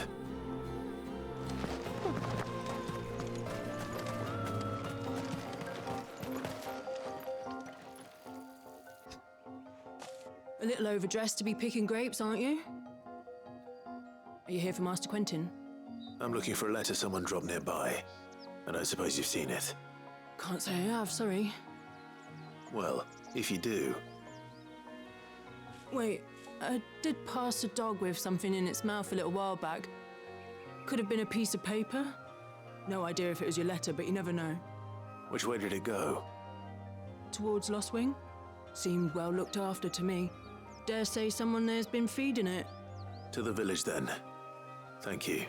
A little overdressed to be picking grapes, aren't you? Are you here for Master Quentin? I'm looking for a letter someone dropped nearby. I don't suppose you've seen it. Can't say I have, sorry. Well, if you do... Wait, I did pass a dog with something in its mouth a little while back. Could have been a piece of paper. No idea if it was your letter, but you never know. Which way did it go? Towards Lost Wing? Seemed well looked after to me. Dare say someone there's been feeding it. To the village, then. Thank you.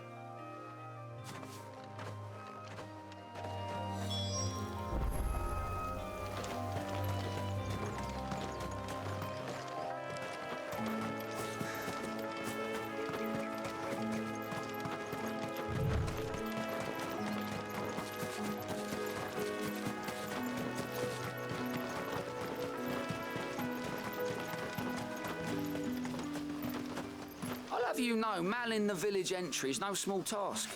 You know, manning the village entry is no small task.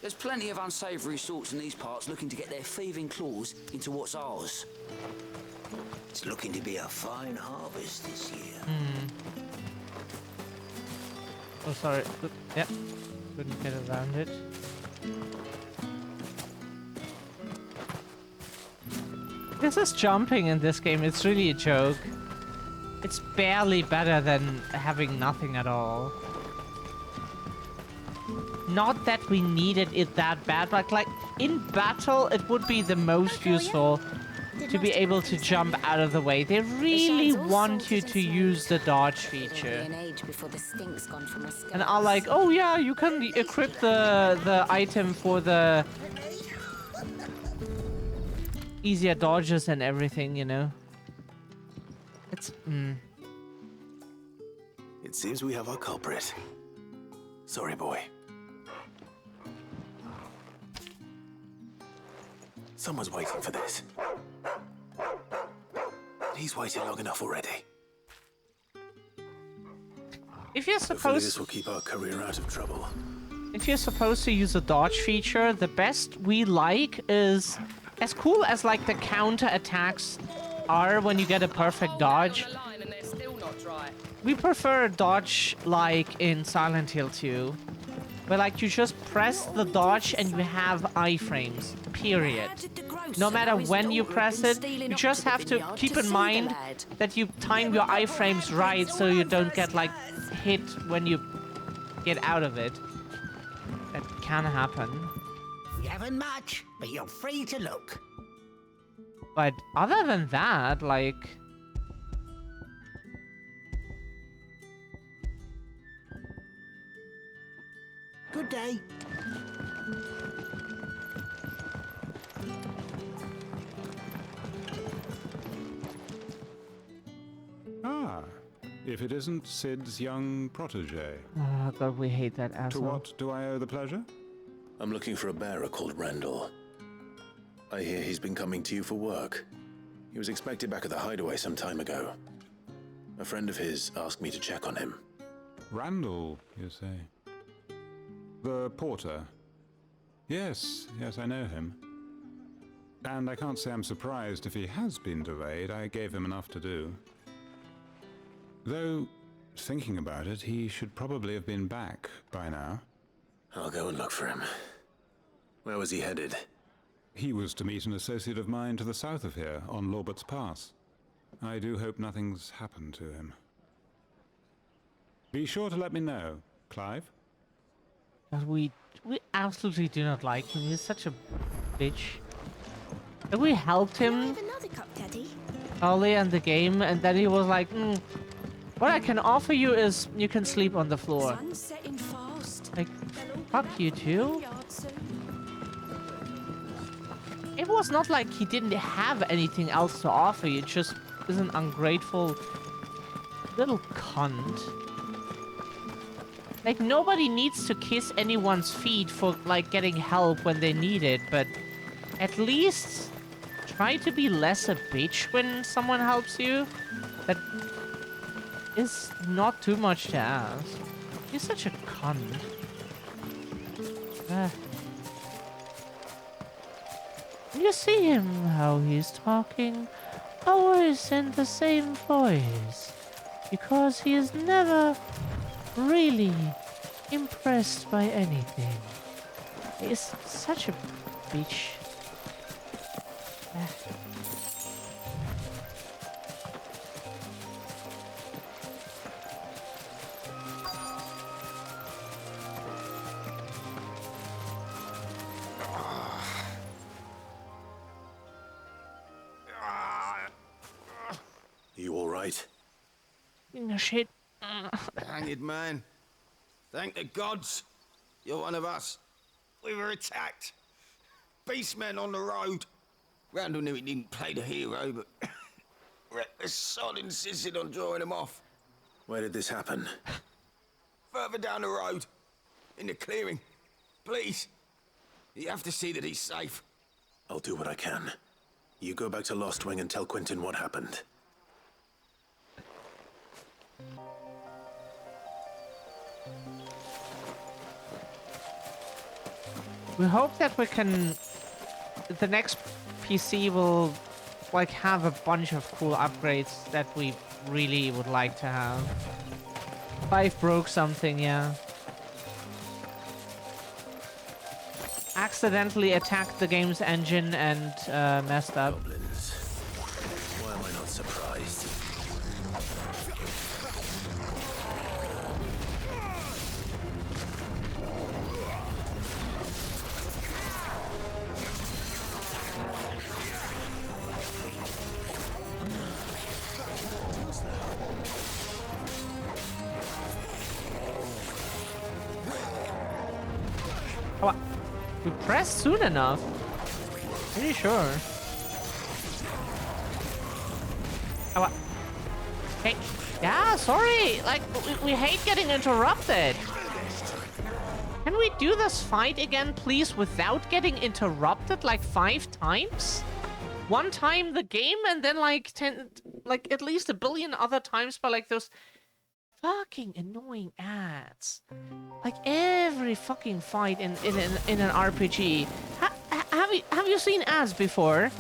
There's plenty of unsavoury sorts in these parts looking to get their thieving claws into what's ours. It's looking to be a fine harvest this year. Oh, sorry. Yeah, couldn't get around it. This is jumping in this game. It's really a joke. It's barely better than having nothing at all. Not that we needed it that bad, but like in battle, it would be the most useful to be able to jump out of the way. They really want you to use the dodge feature. And are like, oh yeah, you can equip the item for the easier dodges and everything, you know. It's It seems we have our culprit. Sorry, boy. Someone's waiting for this. He's waited long enough already. If you're Hopefully supposed this will keep our career out of trouble. If you're supposed to use a dodge feature, the best we like is as cool as like the counter attacks are when you get a perfect dodge. We prefer dodge like in Silent Hill 2, where like you just press the dodge and you have iframes, period. No matter when you press it, you just have to keep in mind that you time your iframes right so you don't get like hit when you get out of it. That can happen. You haven't much, but you're free to look. But other than that, like... Good day. Ah, if it isn't Sid's young protege. Oh god, we hate that To asshole. what do I owe the pleasure? I'm looking for a bearer called Randall. I hear he's been coming to you for work. He was expected back at the hideaway some time ago. A friend of his asked me to check on him. Randall, you say? The porter? Yes, I know him. And I can't say I'm surprised if he has been delayed. I gave him enough to do. Though, thinking about it, he should probably have been back by now. I'll go and look for him. Where was he headed? He was to meet an associate of mine to the south of here, on Lorbert's Pass. I do hope nothing's happened to him. Be sure to let me know, Clive. But we absolutely do not like him. He's such a bitch. And we helped him early in the game, and then he was like, what I can offer you is you can sleep on the floor. Like, fuck you too. It was not like he didn't have anything else to offer you, just is an ungrateful little cunt. Like, nobody needs to kiss anyone's feet for, like, getting help when they need it, but at least try to be less a bitch when someone helps you. That is not too much to ask. You're such a cunt. You see him, how he's talking, always in the same voice, because he is never really impressed by anything. He is such a bitch. You all right? Shit. Hang it, man. Thank the gods. You're one of us. We were attacked. Beastmen on the road. Randall knew he didn't play the hero, but reckless sod insisted on drawing him off. Where did this happen? Further down the road. In the clearing. Please. You have to see that he's safe. I'll do what I can. You go back to Lost Wing and tell Quentin what happened. We hope that we can... The next PC will, like, have a bunch of cool upgrades that we really would like to have. 5 broke something, yeah. Accidentally attacked the game's engine and messed up. surprised. Oh, we pressed soon enough. Pretty sure. Oh, hey, yeah, sorry. Like, we hate getting interrupted. Can we do this fight again, please, without getting interrupted like 5 times? One time the game, and then like 10, like at least a billion other times by like those fucking annoying ads. Like every fucking fight in an RPG. Have you seen ads before?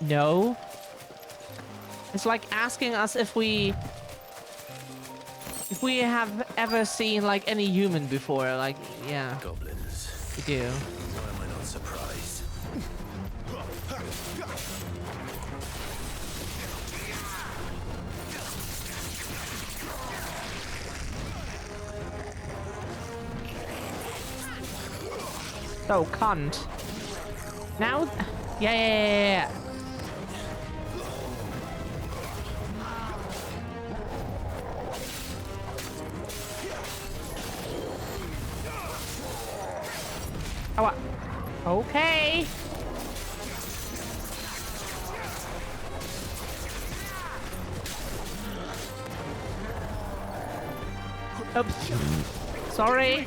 No. It's like asking us if we have ever seen like any human before. Like, yeah. Goblins. We do. Why am I not surprised? So, cunt. Now... Yeah. Oh, okay. Oops. Sorry.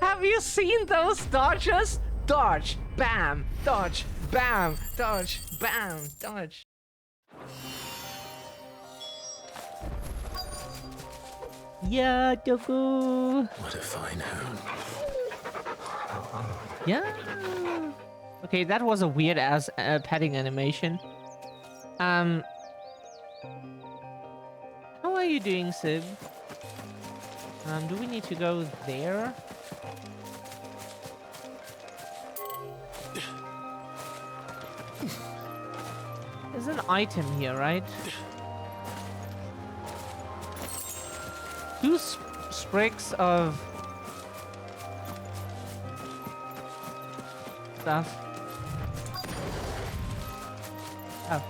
Have you seen those dodges? Dodge, bam, dodge, bam, dodge, bam, dodge. Yeah, Dogu. What a fine hound. Yeah. Okay, that was a weird ass petting animation. How are you doing, Sib? Do we need to go there? There's an item here, right? 2 sprigs of stuff. Oh.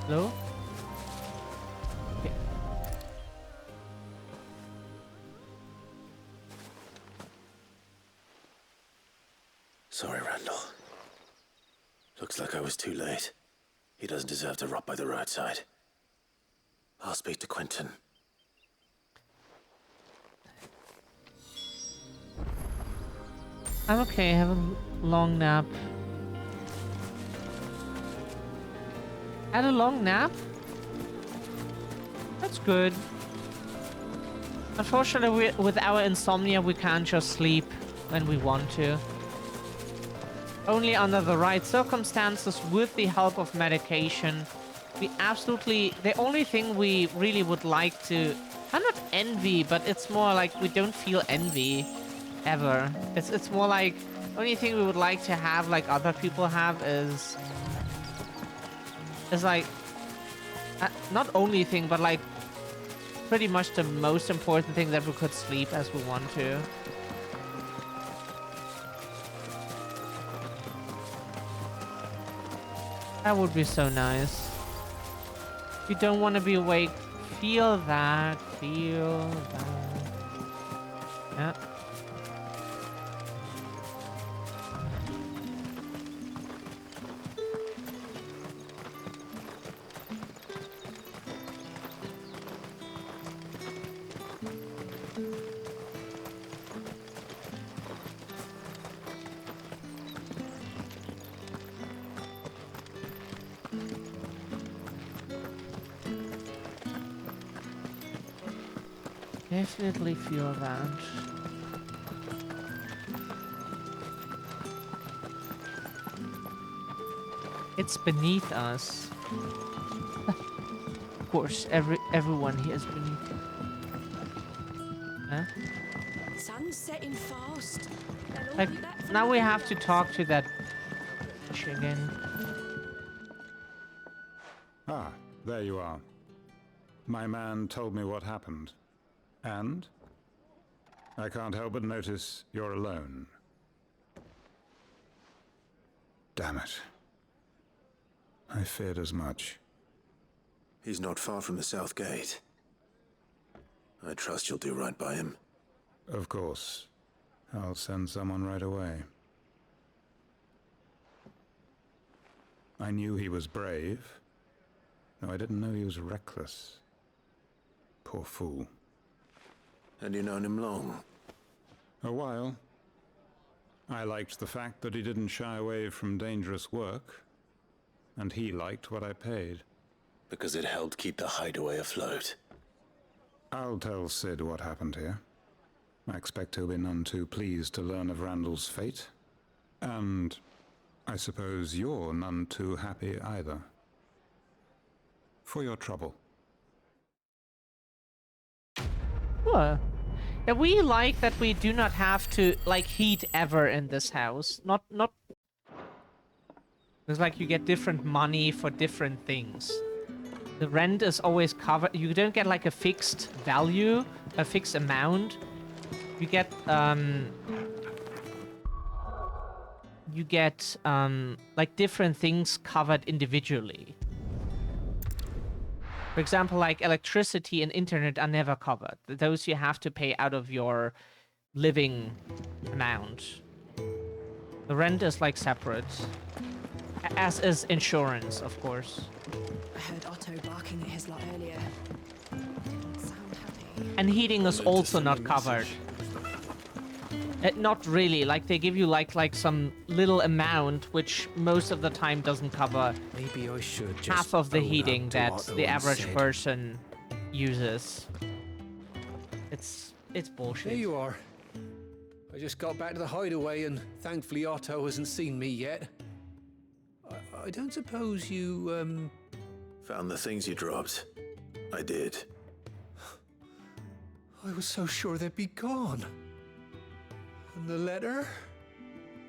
Hello? Okay. Sorry, Randall. Looks like I was too late. He doesn't deserve to rot by the roadside. I'll speak to Quentin. I'm okay, have a long nap. Had a long nap? That's good. Unfortunately, with our insomnia, we can't just sleep when we want to. Only under the right circumstances, with the help of medication, we absolutely... The only thing we really would like to... I'm not envy, but it's more like we don't feel envy ever. It's more like the only thing we would like to have, like other people have, is like not only thing, but like pretty much the most important thing, that we could sleep as we want to. That would be so nice. If you don't want to be awake, feel that. Feel that. Yeah. Definitely feel that. It's beneath us. Of course, everyone here is beneath us. Huh? Sun's setting fast. Like, now we have to talk to that bitch again. Ah, there you are. My man told me what happened. And? I can't help but notice you're alone. Damn it. I feared as much. He's not far from the south gate. I trust you'll do right by him. Of course. I'll send someone right away. I knew he was brave. No, I didn't know he was reckless. Poor fool. And you've known him long? A while. I liked the fact that he didn't shy away from dangerous work, and he liked what I paid. Because it helped keep the hideaway afloat. I'll tell Sid what happened here. I expect he'll be none too pleased to learn of Randall's fate. And I suppose you're none too happy either. For your trouble. What? Yeah, we like that we do not have to, like, heat ever in this house. Not... It's like you get different money for different things. The rent is always covered. You don't get, like, a fixed value, a fixed amount. You get, like, different things covered individually. For example, like electricity and internet are never covered. Those you have to pay out of your living amount. The rent is like separate. As is insurance, of course. I heard Otto barking at his lot earlier. Didn't sound happy. And heating is also not covered. Not really. Like they give you like some little amount, which most of the time doesn't cover. Maybe I should just half of the own up heating to that Otto the average instead. person uses. It's bullshit. There you are. I just got back to the hideaway, and thankfully Otto hasn't seen me yet. I don't suppose you Found the things you dropped. I did. I was so sure they'd be gone. And the letter?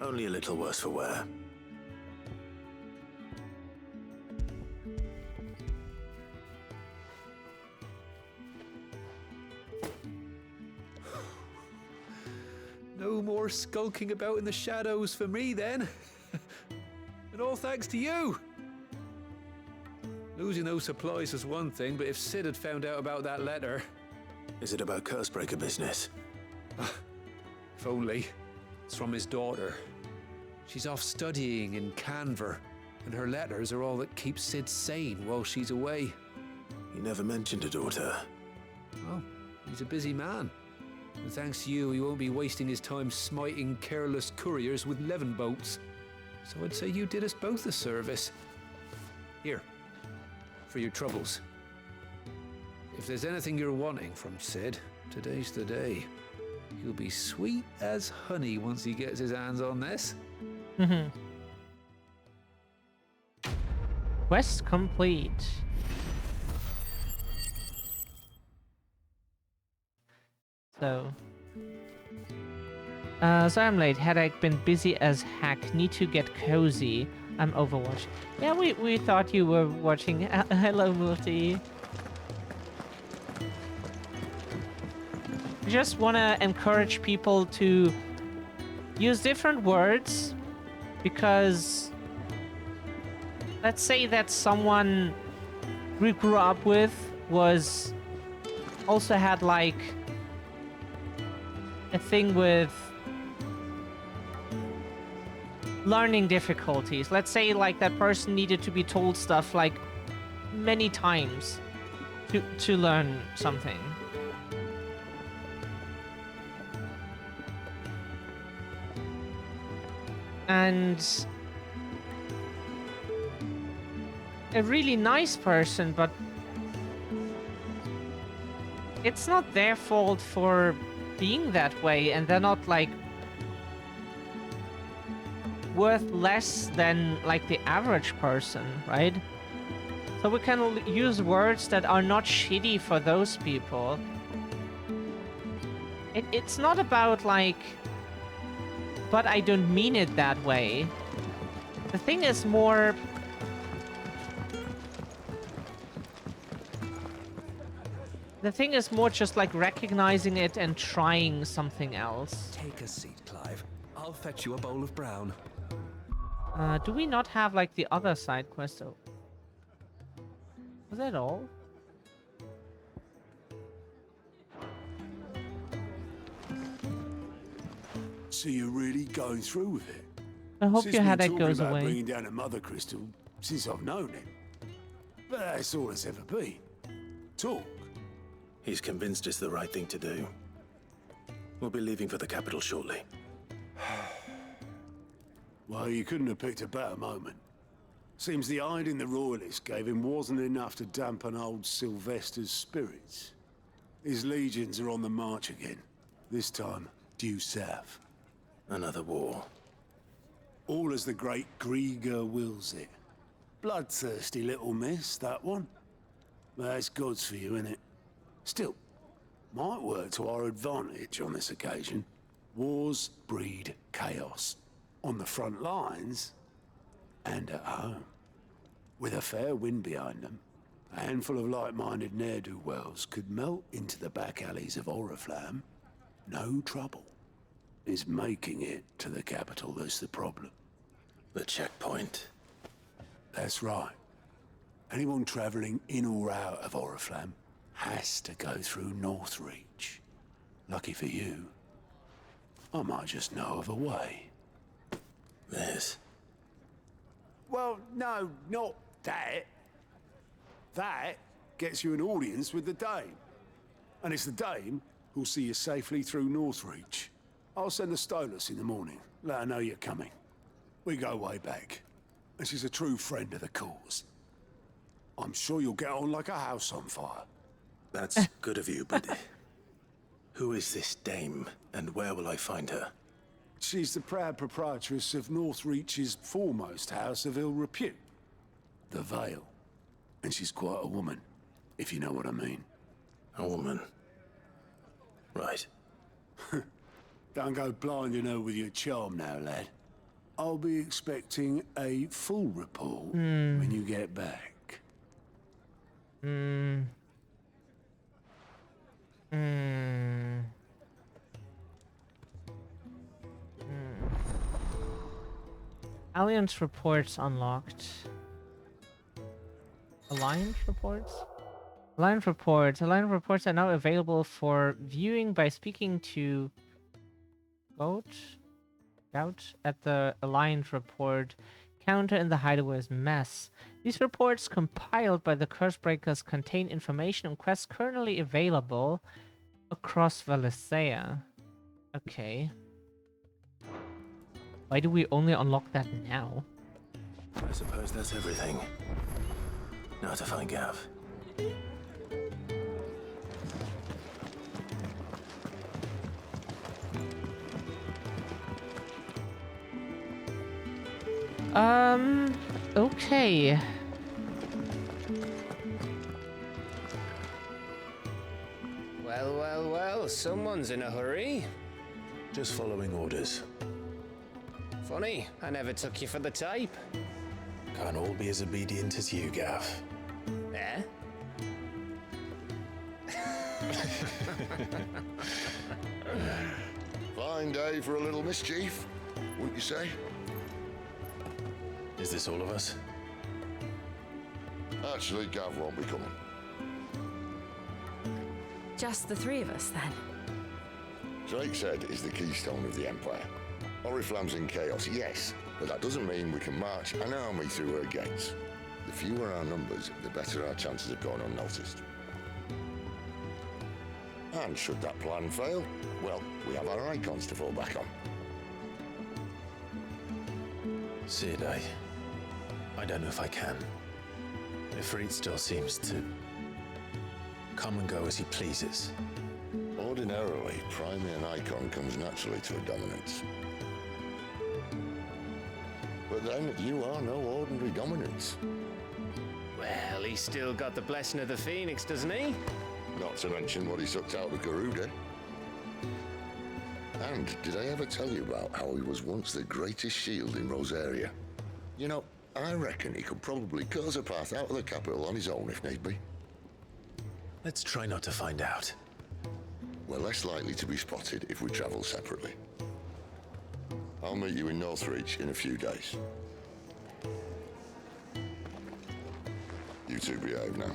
Only a little worse for wear. No more skulking about in the shadows for me, then. And all thanks to you. Losing those supplies is one thing, but if Sid had found out about that letter... Is it about Cursebreaker business? If only. It's from his daughter. She's off studying in Canver, and her letters are all that keeps Sid sane while she's away. You never mentioned a daughter. Oh, he's a busy man. And thanks to you, he won't be wasting his time smiting careless couriers with levin boats. So I'd say you did us both a service. Here, for your troubles. If there's anything you're wanting from Sid, today's the day. He'll be sweet as honey once he gets his hands on this. Quest complete. So I'm late. Had I been busy as heck. Need to get cozy. I'm Overwatch. Yeah, we thought you were watching. Hello, Multi. Just want to encourage people to use different words, because let's say that someone we grew up with also had like a thing with learning difficulties. Let's say like that person needed to be told stuff like many times to learn something. And a really nice person, but it's not their fault for being that way, and they're not like worth less than like the average person, right? So we can use words that are not shitty for those people. It's not about like, but I don't mean it that way. The thing is more... The thing is more just like recognizing it and trying something else. Take a seat, Clive. I'll fetch you a bowl of brown. Do we not have like the other side quest? Oh. Was that all? So you're really going through with it? I hope Sis your been headache talking goes about away. bringing down a mother crystal since I've known him. But that's all it's ever been. Talk. He's convinced it's the right thing to do. We'll be leaving for the capital shortly. Well, you couldn't have picked a better moment. Seems the hiding the royalists gave him wasn't enough to dampen old Sylvester's spirits. His legions are on the march again. This time, due south. Another war. All as the great Grieger wills it. Bloodthirsty little miss, that one. That's God's for you, innit? Still, might work to our advantage on this occasion. Wars breed chaos. On the front lines, and at home. With a fair wind behind them, a handful of like-minded ne'er-do-wells could melt into the back alleys of Oriflamme. No trouble. It's making it to the capital that's the problem. The checkpoint. That's right. Anyone travelling in or out of Oriflamme has to go through Northreach. Lucky for you, I might just know of a way. This? Well, no, not that. That gets you an audience with the Dame. And it's the Dame who'll see you safely through Northreach. I'll send the Stolas in the morning, let her know you're coming. We go way back, and she's a true friend of the cause. I'm sure you'll get on like a house on fire. That's good of you, but who is this Dame, and where will I find her? She's the proud proprietress of Northreach's foremost house of ill repute, the Vale. And she's quite a woman, if you know what I mean. A woman? Right. Don't go blinding her with your charm now, lad. I'll be expecting a full report when you get back. Alliance reports unlocked. Alliance reports? Alliance reports. Alliance reports are now available for viewing by speaking to Goat at the Alliance report counter in the hideaway's mess. These reports compiled by the Cursebreakers contain information on quests currently available across Valisthea. Okay. Why do we only unlock that now? I suppose that's everything. Now to find Gav. Okay. Well, well, well, someone's in a hurry. Just following orders. Funny, I never took you for the type. Can't all be as obedient as you, Gav. Eh? Fine day for a little mischief, wouldn't you say? Is this all of us? Actually, Gav won't be coming. Just the three of us, then? Drake's Head is the keystone of the Empire. Oriflamme's in chaos, yes, but that doesn't mean we can march an army through her gates. The fewer our numbers, the better our chances of going unnoticed. And should that plan fail, well, we have our icons to fall back on. Sid, I don't know if I can. Ifrit still seems to come and go as he pleases. Ordinarily, priming an icon comes naturally to a dominance. But then, you are no ordinary dominance. Well, he's still got the blessing of the Phoenix, doesn't he? Not to mention what he sucked out of Garuda. And did I ever tell you about how he was once the greatest shield in Rosaria? You know, I reckon he could probably cut us a path out of the capital on his own if need be. Let's try not to find out. We're less likely to be spotted if we travel separately. I'll meet you in Northreach in a few days. You two behave now.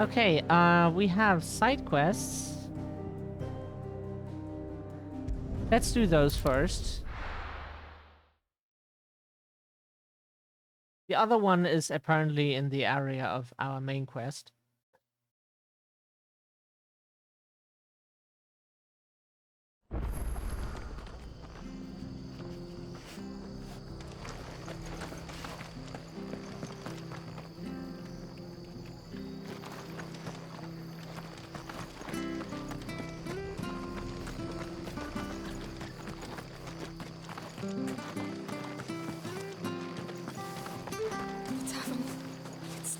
Okay, we have side quests. Let's do those first. The other one is apparently in the area of our main quest.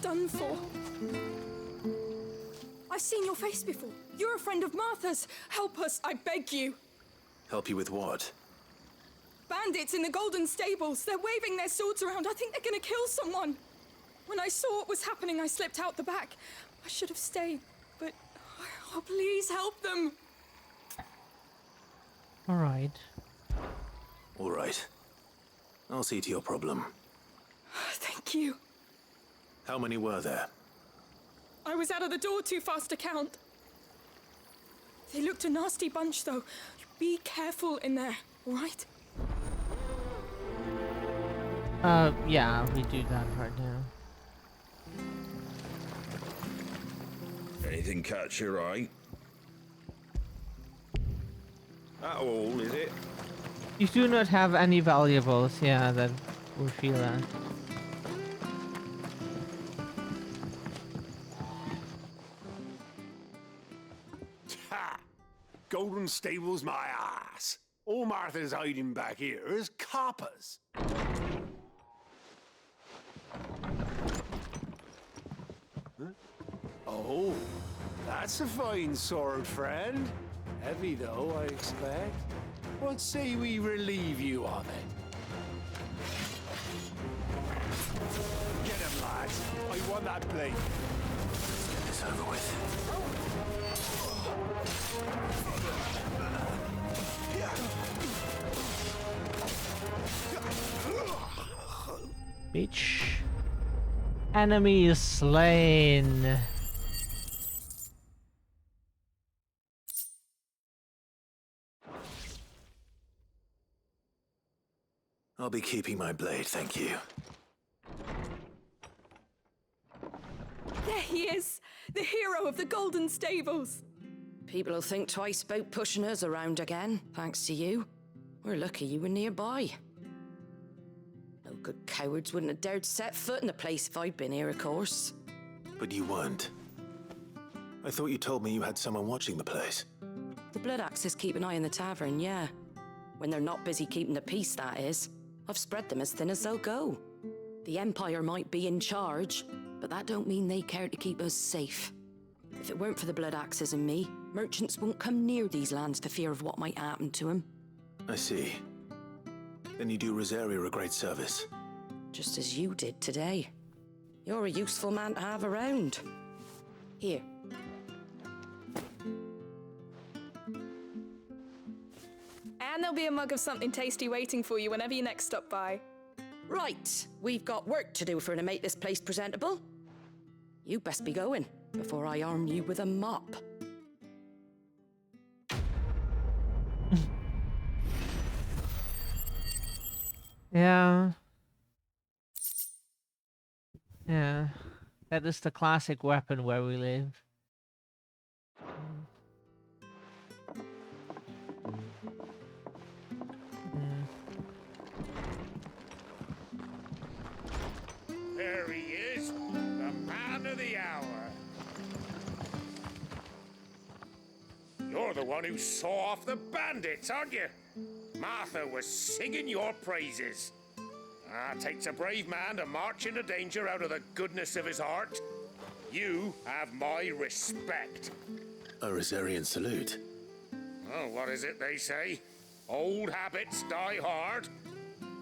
Done for. I've seen your face before. You're a friend of Martha's. Help us, I beg you. Help you with what? Bandits in the Golden Stables. They're waving their swords around. I think they're gonna kill someone. When I saw what was happening, I slipped out the back. I should have stayed, but oh, please help them. All right. All right. I'll see to your problem. Thank you. How many were there? I was out of the door too fast to count. They looked a nasty bunch, though. Be careful in there, all right? Yeah, we do that right now. Anything catch your eye? That all, is it? You do not have any valuables, yeah, that will feel that. Golden Stables, my ass. All Martha's hiding back here is coppers. Huh? Oh, that's a fine sword, friend. Heavy, though, I expect. What say we relieve you of it? Get him, lads. I want that blade. Get this over with. Bitch. Enemy is slain. I'll be keeping my blade, thank you. There he is, the hero of the Golden Stables. People will think twice about pushing us around again, thanks to you. We're lucky you were nearby. No good cowards wouldn't have dared set foot in the place if I'd been here, of course. But you weren't. I thought you told me you had someone watching the place. The Blood Axes keep an eye on the tavern, yeah. When they're not busy keeping the peace, that is. I've spread them as thin as they'll go. The Empire might be in charge, but that don't mean they care to keep us safe. If it weren't for the Blood Axes and me, merchants wouldn't come near these lands for fear of what might happen to them. I see. Then you do Rosaria a great service. Just as you did today. You're a useful man to have around. Here. And there'll be a mug of something tasty waiting for you whenever you next stop by. Right, we've got work to do for to make this place presentable. You best be going before I arm you with a mop. Yeah. Yeah. That is the classic weapon where we live. There he is, the man of the hour. You're the one who saw off the bandits, aren't you? Martha was singing your praises. Takes a brave man to march into danger out of the goodness of his heart. You have my respect. A Rosarian salute. Oh, what is it they say? Old habits die hard.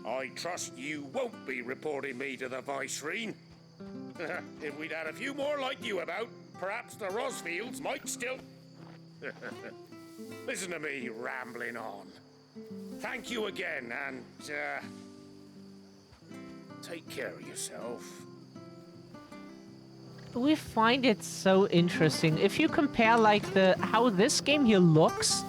I trust you won't be reporting me to the Viceroy. If we'd had a few more like you about, perhaps the Rosfields might still... Listen to me rambling on. Thank you again, and, take care of yourself. We find it so interesting. If you compare, like, how this game here looks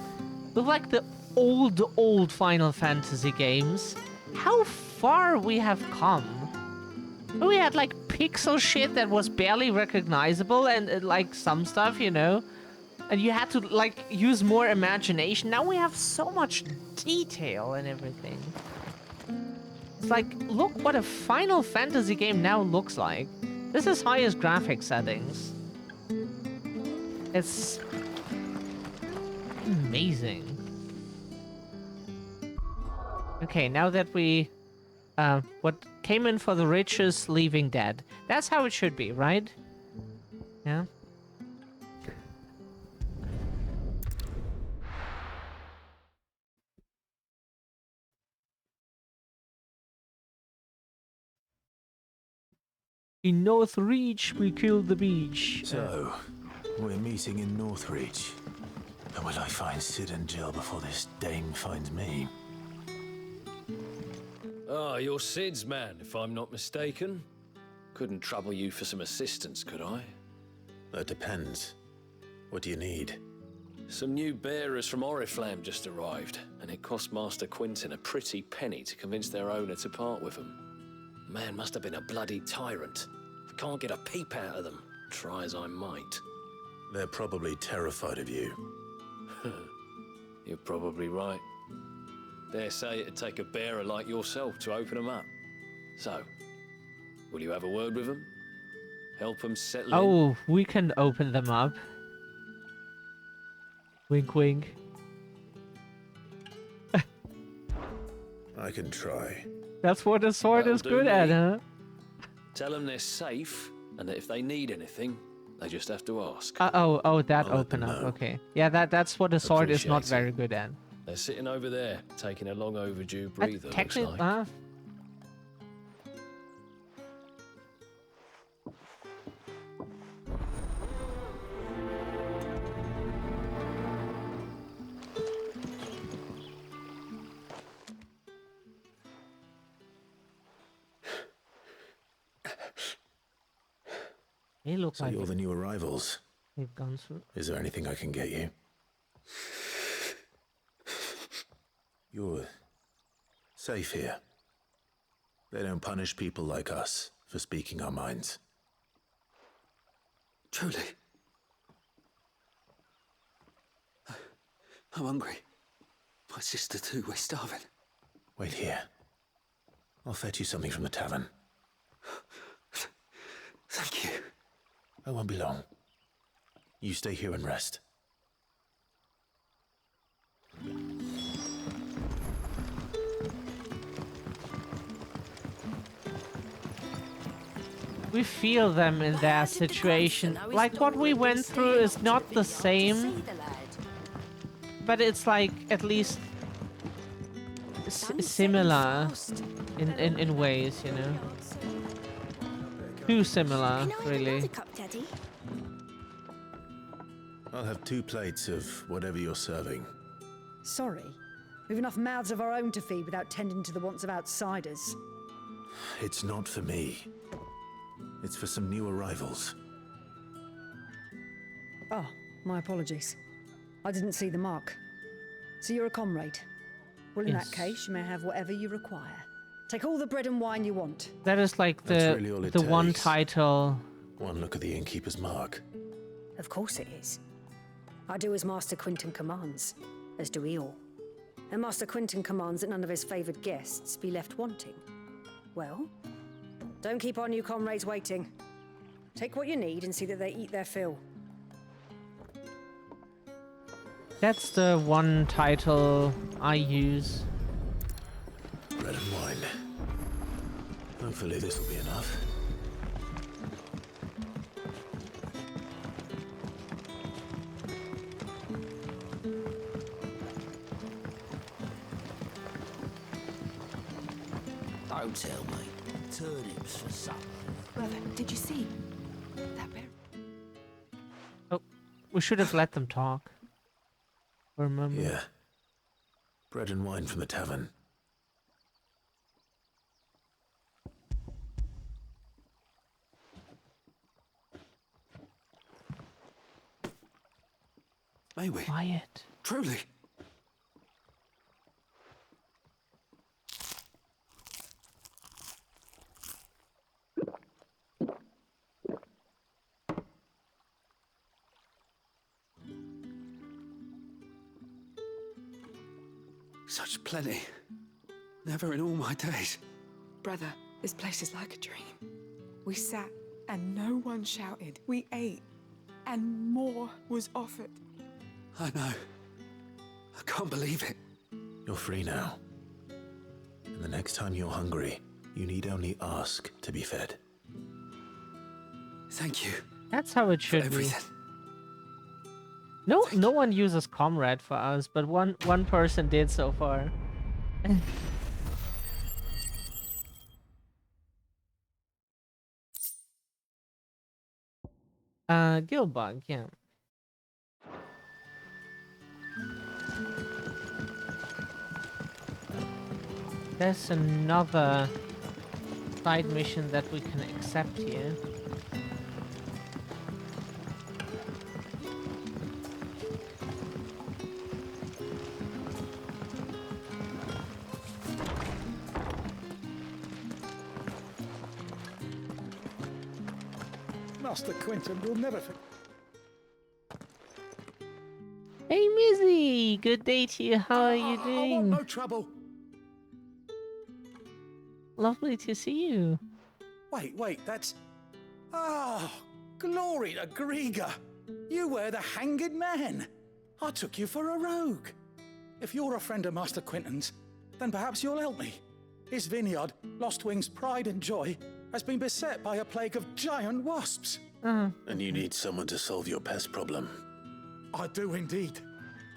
with, like, the old Final Fantasy games, how far we have come. We had, like, pixel shit that was barely recognizable and, like, some stuff, you know? And you had to, like, use more imagination. Now we have so much detail and everything. It's like, look what a Final Fantasy game now looks like. This is highest graphic settings. It's amazing. Okay, now that we... what came in for the riches, leaving dead. That's how it should be, right? Yeah? In Northreach, we killed the beach. So, we're meeting in Northreach. And will I find Sid and Jill before this dame finds me? Ah, you're Sid's man, if I'm not mistaken. Couldn't trouble you for some assistance, could I? That depends. What do you need? Some new bearers from Oriflamme just arrived, and it cost Master Quintin a pretty penny to convince their owner to part with them. Man must have been a bloody tyrant. I can't get a peep out of them, try as I might. They're probably terrified of you. You're probably right. Dare say it'd take a bearer like yourself to open them up. So, will you have a word with them? Help them settle in? Oh, we can open them up. Wink, wink. I can try. That's what a sword is good at, huh? Tell them they're safe, and that if they need anything, they just have to ask. Oh, that open up. Okay. Yeah, that's what a sword is not very good at. They're sitting over there, taking a long overdue breather, looks Technically, like. They look so like you're the new arrivals. they've gone through. Is there anything I can get you? You're safe here. They don't punish people like us for speaking our minds. Truly. I'm hungry. My sister too, we're starving. Wait here. I'll fetch you something from the tavern. Thank you. I won't be long. You stay here and rest. We feel them in their situation. Like what we went through is not the same, but it's like at least similar in ways, you know. Too similar, really. I'll have 2 plates of whatever you're serving. Sorry. We've enough mouths of our own to feed without tending to the wants of outsiders. It's not for me. It's for some new arrivals. Oh, my apologies. I didn't see the mark. So you're a comrade. Well, in that case, you may have whatever you require. Take all the bread and wine you want. That is like really the one title. One look at the innkeeper's mark. Of course it is. I do as Master Quinton commands, as do we all. And Master Quinton commands that none of his favoured guests be left wanting. Well, don't keep our new comrades waiting. Take what you need and see that they eat their fill. That's the one title I use. Bread and wine. Hopefully this will be enough. Don't tell me. Turnips for supper. Brother, did you see that bear? Oh, we should have let them talk. For a moment. Yeah. Bread and wine from the tavern. May we? Quiet. Truly. Such plenty. Never in all my days. Brother, this place is like a dream. We sat and no one shouted. We ate and more was offered. I know. I can't believe it. You're free now. And the next time you're hungry, you need only ask to be fed. Thank you. That's how it should be. No one uses comrade for us, but one person did so far. Gilbug, yeah. There's another side mission that we can accept here. Master Quinton will never Hey, Mizzy! Good day to you. How are you doing? I want no trouble. Lovely to see you. Wait, that's... Oh, glory to Grieger. You were the hanged man. I took you for a rogue. If you're a friend of Master Quinton's, then perhaps you'll help me. His vineyard, Lostwing's pride and joy, has been beset by a plague of giant wasps. And you need someone to solve your pest problem. I do indeed.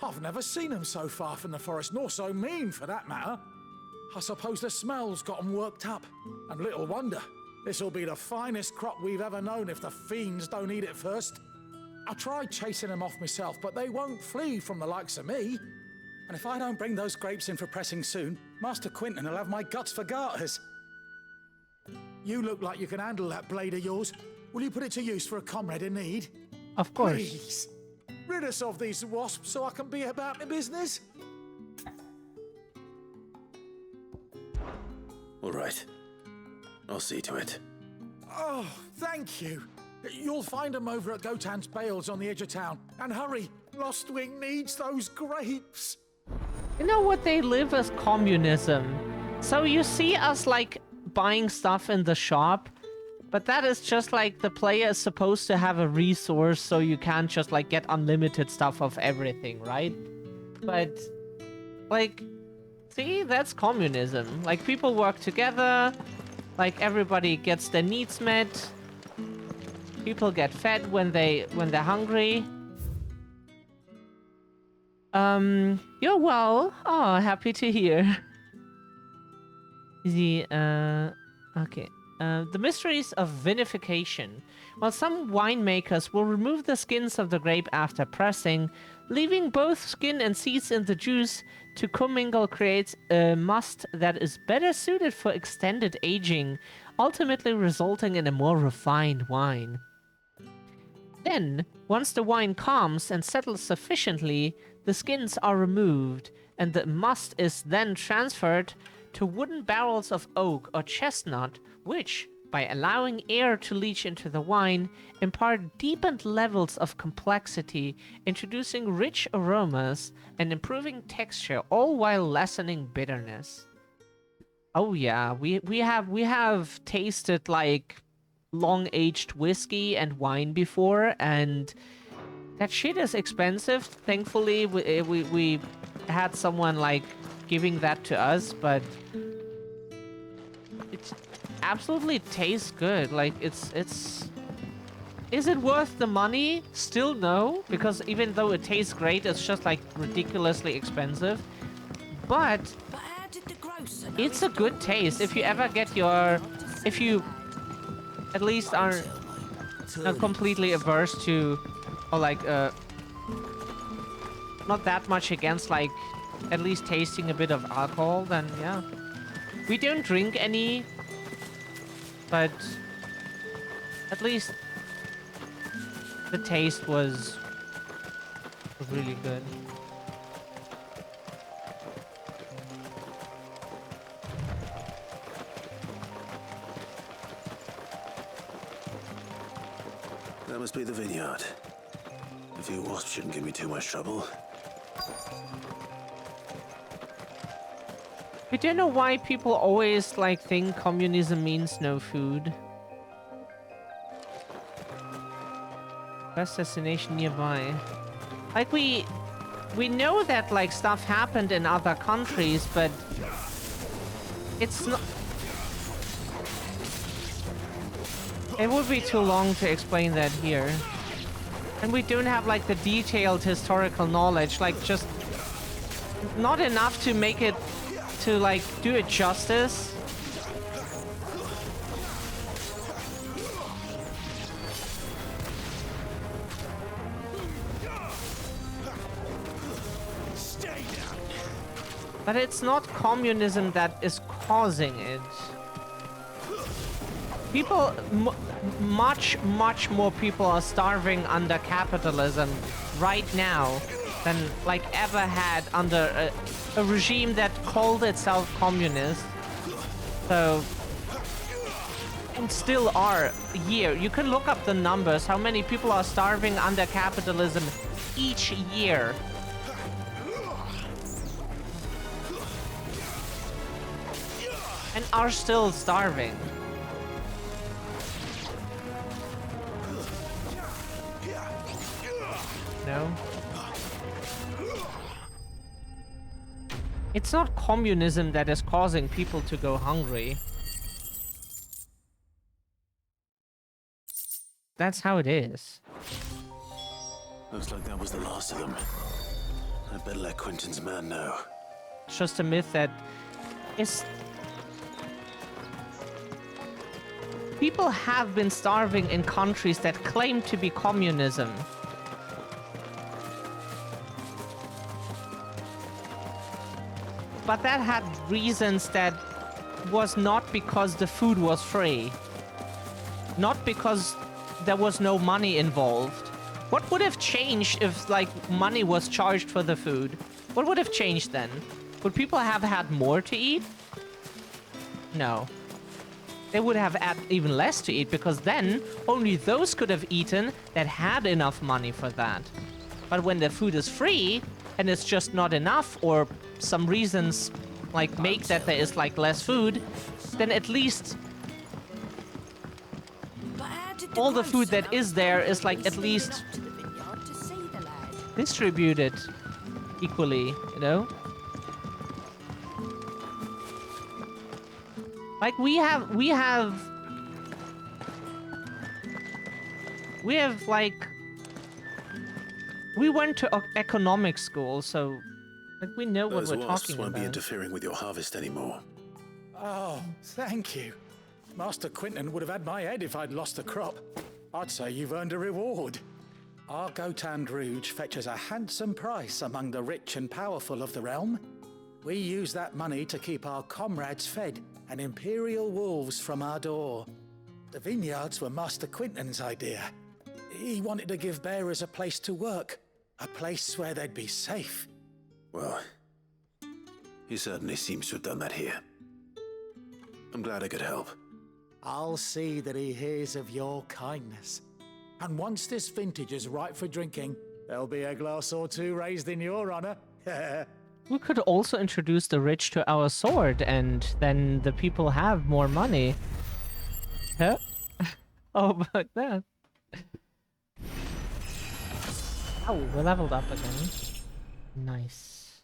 I've never seen them so far from the forest, nor so mean for that matter. I suppose the smell's got them worked up. And little wonder. This'll be the finest crop we've ever known if the fiends don't eat it first. I tried chasing them off myself, but they won't flee from the likes of me. And if I don't bring those grapes in for pressing soon, Master Quinton will have my guts for garters. You look like you can handle that blade of yours. Will you put it to use for a comrade in need? Of course. Please. Rid us of these wasps so I can be about my business. All right. I'll see to it. Oh, thank you. You'll find them over at Gotan's Bales on the edge of town. And hurry, Lostwing needs those grapes. You know what? They live as communism. So you see us, like, buying stuff in the shop, but that is just, like, the player is supposed to have a resource, so you can't just, like, get unlimited stuff of everything, right? But, like, see, that's communism. Like, people work together, like, everybody gets their needs met, people get fed when they're hungry. You're well. Oh, happy to hear. Okay. The mysteries of vinification. While some winemakers will remove the skins of the grape after pressing, leaving both skin and seeds in the juice to commingle creates a must that is better suited for extended aging, ultimately resulting in a more refined wine. Then, once the wine calms and settles sufficiently, the skins are removed, and the must is then transferred to wooden barrels of oak or chestnut, which, by allowing air to leach into the wine, impart deepened levels of complexity, introducing rich aromas and improving texture, all while lessening bitterness. Oh yeah, we have tasted like long-aged whiskey and wine before, and that shit is expensive. Thankfully, we had someone like giving that to us, but it absolutely tastes good. Like, it's is it worth the money? Still no, because even though it tastes great, it's just like ridiculously expensive. But it's a good taste. If you ever get if you at least are not completely averse to, or like not that much against, like, at least tasting a bit of alcohol, then yeah. We don't drink any, but at least the taste was really good. That must be the vineyard. A few wasps shouldn't give me too much trouble. I don't know why people always, like, think communism means no food. Best destination nearby. Like, we know that, like, stuff happened in other countries, but it's not... It would be too long to explain that here. And we don't have, like, the detailed historical knowledge, like, just not enough to make it, to, like, do it justice. But it's not communism that is causing it. People, much more people are starving under capitalism right now than, like, ever had under a regime that called itself communist. So, and still are a year. You can look up the numbers, how many people are starving under capitalism each year. And are still starving. No? It's not communism that is causing people to go hungry. That's how it is. Looks like that was the last of them. I better let Quentin's man know. It's just a myth that is... People have been starving in countries that claim to be communism. But that had reasons that was not because the food was free. Not because there was no money involved. What would have changed if, like, money was charged for the food? What would have changed then? Would people have had more to eat? No. They would have had even less to eat, because then only those could have eaten that had enough money for that. But when the food is free and it's just not enough, or some reasons like make that there is like less food, then at least all the food that is there is like at least distributed equally, you know? Like we have like, we went to economic school, so like we know what Those we're wasps talking won't be about. interfering with your harvest anymore. Oh, thank you. Master Quinton would have had my head if I'd lost the crop. I'd say you've earned a reward. Our Gotand Rouge fetches a handsome price among the rich and powerful of the realm. We use that money to keep our comrades fed and imperial wolves from our door. The vineyards were Master Quinton's idea. He wanted to give bearers a place to work, a place where they'd be safe. Well, he certainly seems to have done that here. I'm glad I could help. I'll see that he hears of your kindness. And once this vintage is ripe for drinking, there'll be a glass or two raised in your honor. We could also introduce the rich to our sword, and then the people have more money. Huh? Oh, about that. Oh, we're leveled up again. Nice.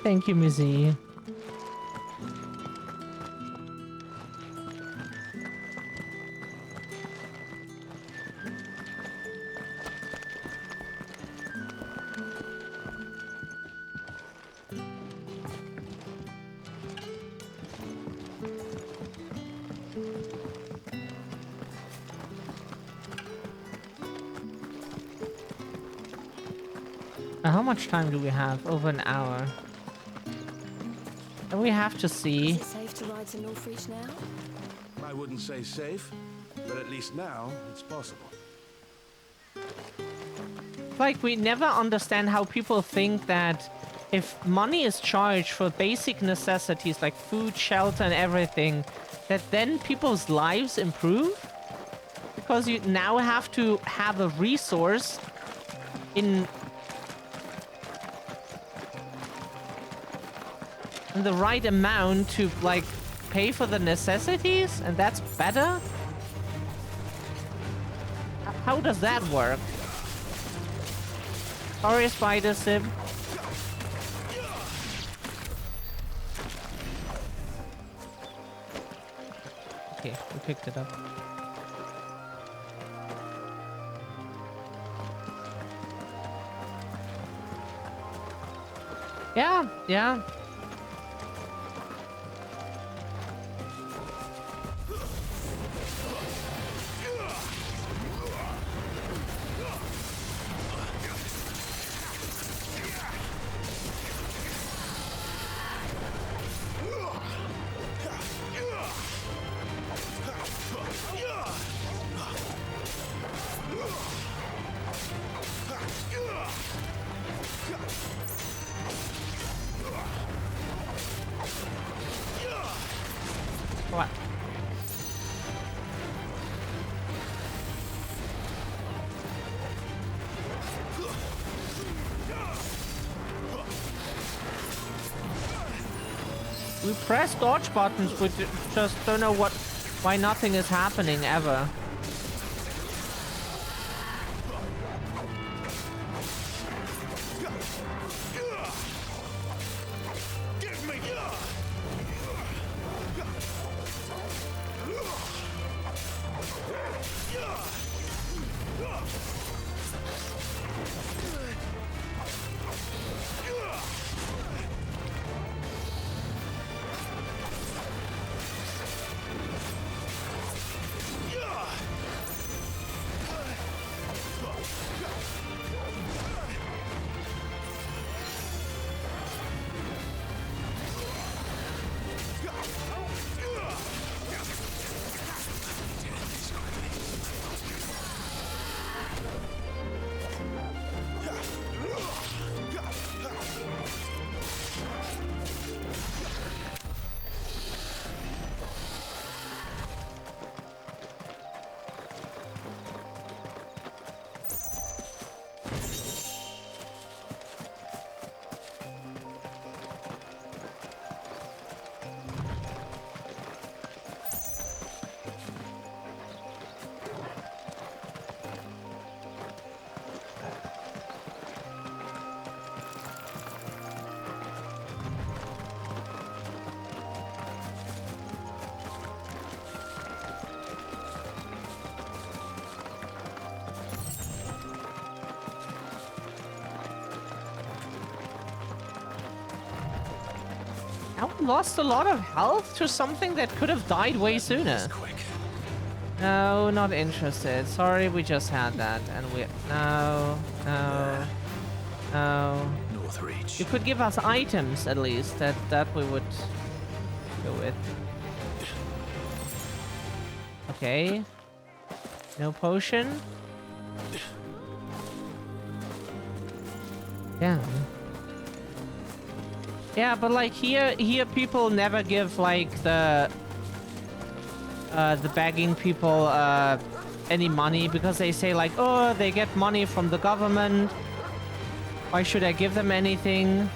Thank you, Mizzy. How much time do we have? Over an hour. And we have to see. Is it safe to ride to Northreach now? I wouldn't say safe, but at least now it's possible. Like, we never understand how people think that if money is charged for basic necessities like food, shelter, and everything, that then people's lives improve? Because you now have to have a resource in the right amount to, like, pay for the necessities, and that's better? How does that work? Sorry, Spider Sim. Okay, we picked it up. Yeah, yeah. What? We press dodge buttons, we just don't know why nothing is happening ever. we lost a lot of health to something that could have died way sooner. No, not interested. Sorry, we just had that, and we... No. North Reach. You could give us items, at least, that we would go with. Okay. No potion. Yeah. Yeah, but like here people never give like the begging people any money because they say like, oh, they get money from the government. Why should I give them anything?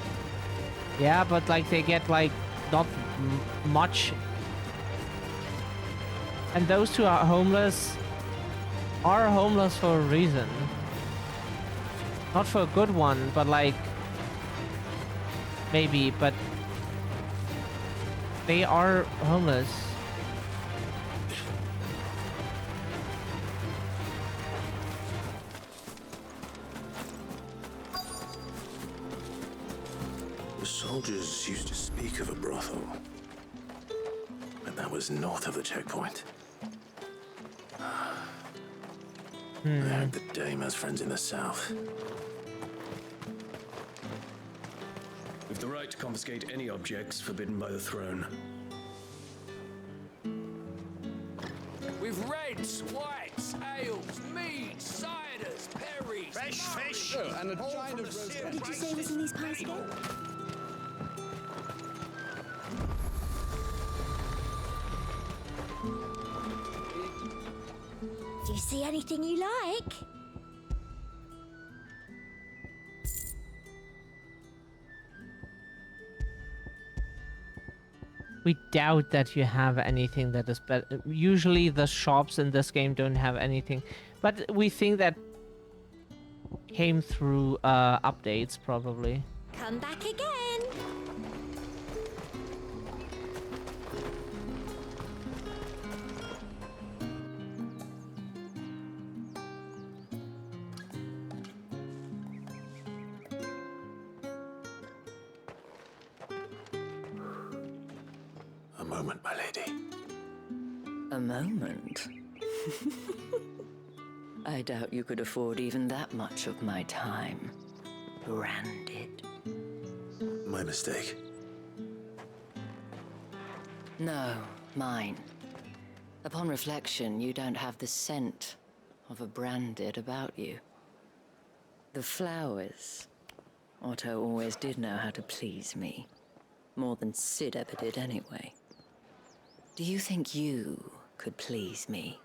Yeah, but like they get like not much. And those two are homeless for a reason. Not for a good one, but like maybe, but they are homeless. The soldiers used to speak of a brothel, but that was north of the checkpoint. I heard the dame has friends in the south. We've the right to confiscate any objects forbidden by the throne. With reds, whites, ales, meads, ciders, perries, fresh fish, and a giant of roast. What did you say was in these pies again? Do you see anything you like? We doubt that you have anything that is better. Usually the shops in this game don't have anything, but we think that came through updates probably. Come back again. A moment, my lady. A moment? I doubt you could afford even that much of my time. Branded. My mistake. No, mine. Upon reflection, you don't have the scent of a branded about you. The flowers. Otto always did know how to please me. More than Sid ever did anyway. Do you think you could please me,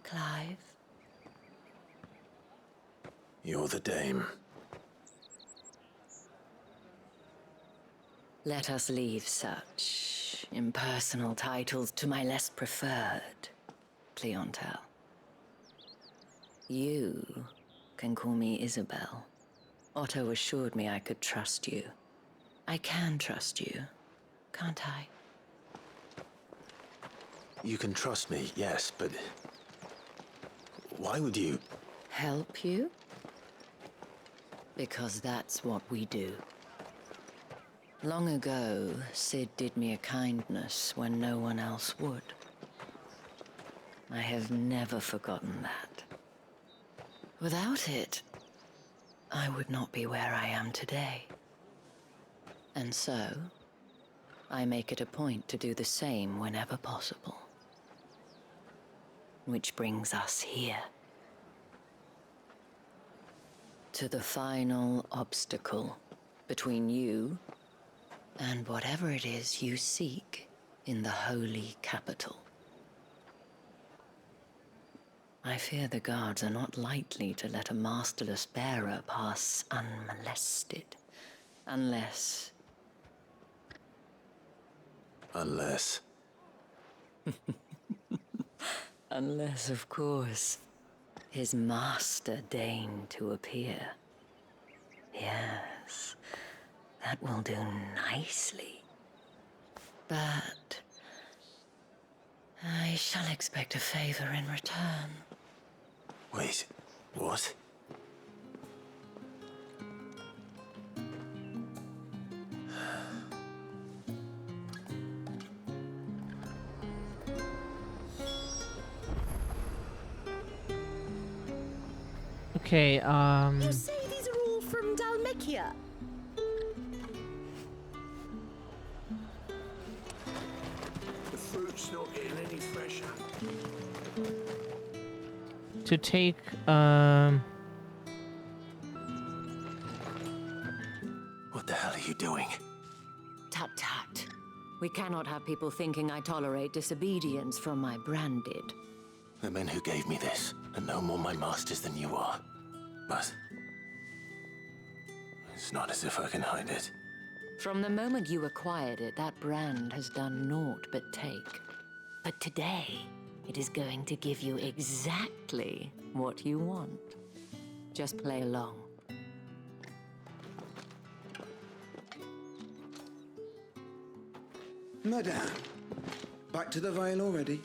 Clive? You're the dame. Let us leave such impersonal titles to my less preferred clientele. You can call me Isabel. Otto assured me I could trust you. I can trust you, can't I? You can trust me, yes, but why would you? Help you? Because that's what we do. Long ago, Sid did me a kindness when no one else would. I have never forgotten that. Without it, I would not be where I am today. And so, I make it a point to do the same whenever possible. Which brings us here. To the final obstacle between you and whatever it is you seek in the holy capital. I fear the guards are not likely to let a masterless bearer pass unmolested, unless... Unless... Unless, of course, his master deigned to appear. Yes, that will do nicely. But I shall expect a favor in return. Wait, what? Okay, You say these are all from Dalmekia? The fruit's not getting any fresher. to take, What the hell are you doing? Tut tut. We cannot have people thinking I tolerate disobedience from my branded. The men who gave me this are no more my masters than you are. But it's not as if I can hide it. From the moment you acquired it, that brand has done naught but take. But today, it is going to give you exactly what you want. Just play along. Madame, back to the Vale already?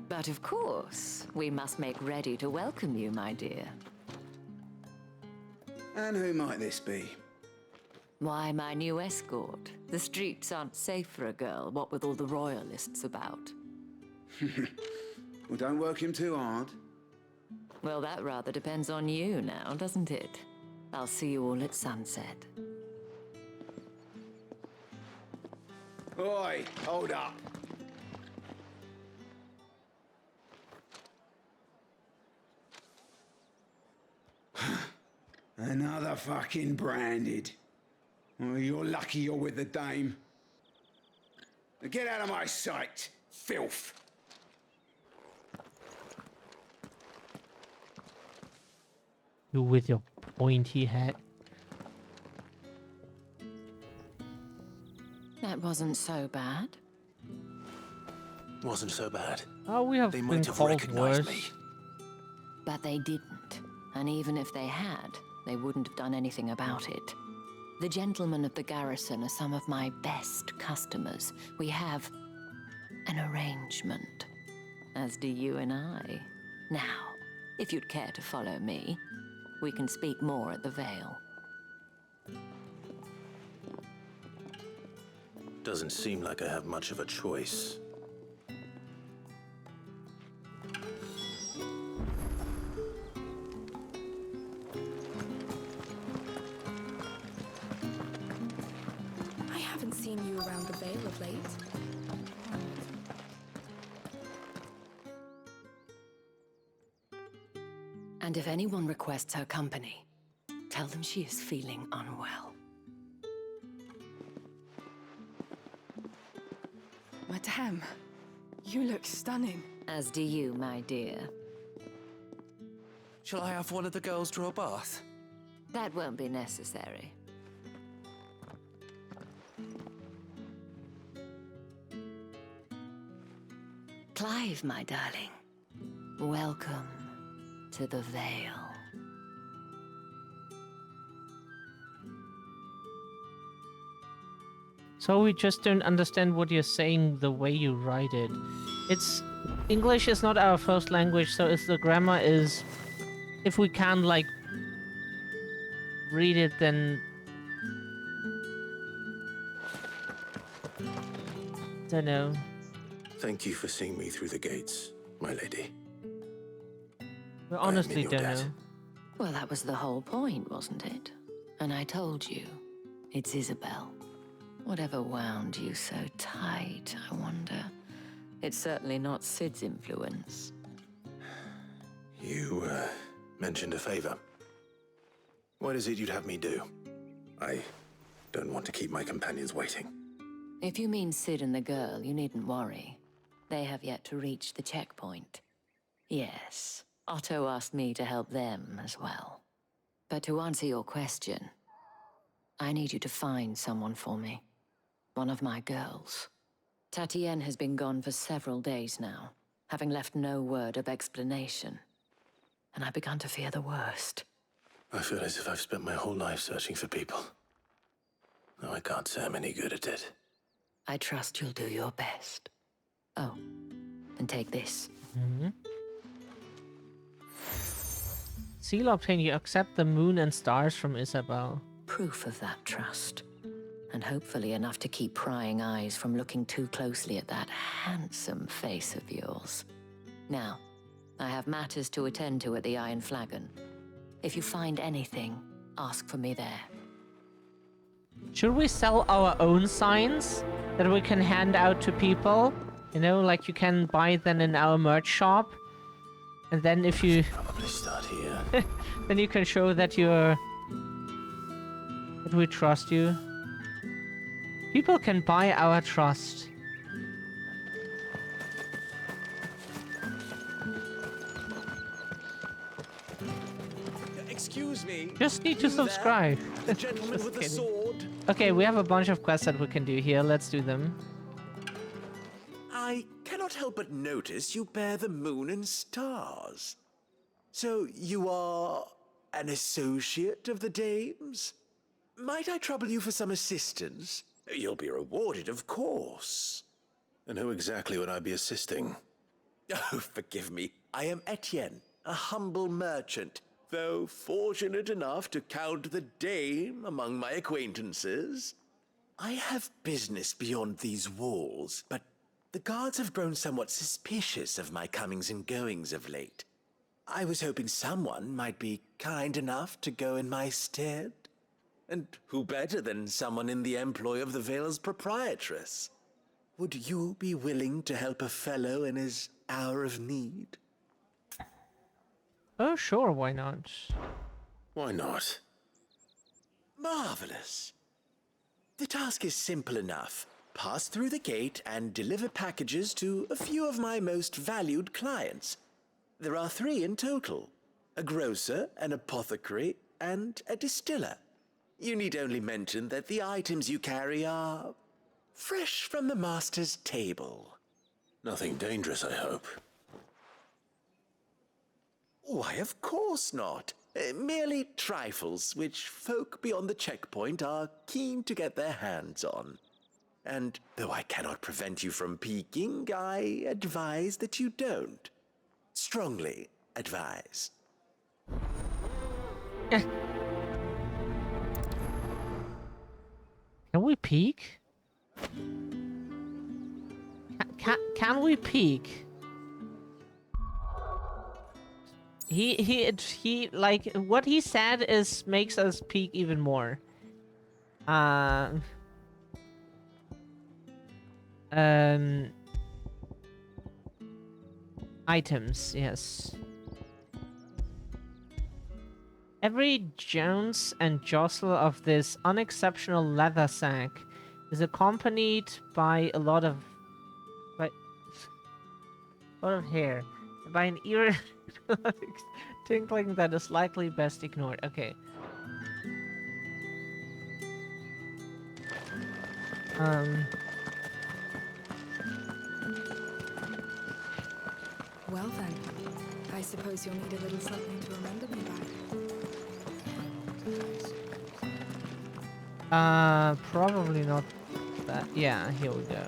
But of course, we must make ready to welcome you, my dear. And who might this be? Why, my new escort. The streets aren't safe for a girl, what with all the royalists about. Well, don't work him too hard. Well, that rather depends on you now, doesn't it? I'll see you all at sunset. Oi, hold up. Another fucking branded. Well, you're lucky you're with the dame. Now get out of my sight, filth. you with your pointy hat. That wasn't so bad. Wasn't so bad. Oh, we have They been might have called recognized worse. me. But they didn't. And even if they had, they wouldn't have done anything about it. The gentlemen of the garrison are some of my best customers. We have an arrangement, as do you and I. Now, if you'd care to follow me, we can speak more at the Vale. Doesn't seem like I have much of a choice. I haven't seen you around the Vale of late. And if anyone requests her company, tell them she is feeling unwell. Madame, you look stunning. As do you, my dear. Shall I have one of the girls draw a bath? That won't be necessary. Clive, my darling. Welcome to the Vale. So we just don't understand what you're saying the way you write it. It's English is not our first language, so if the grammar is, if we can't like read it, then don't know. Thank you for seeing me through the gates, my lady. We honestly your don't debt. know. Well, that was the whole point, wasn't it? And I told you, it's Isabel. Whatever wound you so tight, I wonder. It's certainly not Sid's influence. You, mentioned a favor. What is it you'd have me do? I don't want to keep my companions waiting. If you mean Sid and the girl, you needn't worry. They have yet to reach the checkpoint. Yes, Otto asked me to help them as well. But to answer your question, I need you to find someone for me. One of my girls. Tatienne has been gone for several days now, having left no word of explanation. And I've begun to fear the worst. I feel as if I've spent my whole life searching for people. Though I can't say I'm any good at it. I trust you'll do your best. Oh, and take this. Seal obtained. You accept the moon and stars from Isabel. Proof of that trust. And hopefully enough to keep prying eyes from looking too closely at that handsome face of yours. Now, I have matters to attend to at the Iron Flagon. If you find anything, ask for me there. Should we sell our own signs that we can hand out to people? You know, like you can buy them in our merch shop. And then if you... Probably start here. then you can show that you're... that we trust you. People can buy our trust. Excuse me. Just need to You there? subscribe. The gentleman Just with the kidding. sword. Okay, we have a bunch of quests that we can do here. Let's do them. I cannot help but notice you bear the moon and stars. So you are an associate of the dames? Might I trouble you for some assistance? You'll be rewarded, of course. And who exactly would I be assisting? Oh, forgive me. I am Etienne, a humble merchant, though fortunate enough to count the dame among my acquaintances. I have business beyond these walls, but the guards have grown somewhat suspicious of my comings and goings of late. I was hoping someone might be kind enough to go in my stead. And who better than someone in the employ of the Vale's proprietress? Would you be willing to help a fellow in his hour of need? Oh, sure, why not? Why not? Marvelous. The task is simple enough. Pass through the gate and deliver packages to a few of my most valued clients. There are 3 in total: a grocer, an apothecary, and a distiller. You need only mention that the items you carry are fresh from the master's table. Nothing dangerous, I hope. Why, of course not. Merely trifles which folk beyond the checkpoint are keen to get their hands on. And though I cannot prevent you from peeking, I advise that you don't. Strongly advise. Can we peek? Can we peek? He like what he said is makes us peek even more. Items, yes. Every jounce and jostle of this unexceptional leather sack is accompanied by a lot of hair, by an ear tinkling that is likely best ignored. Okay. Well then, I suppose you'll need a little something to remember me by. Probably not that. Yeah, here we go.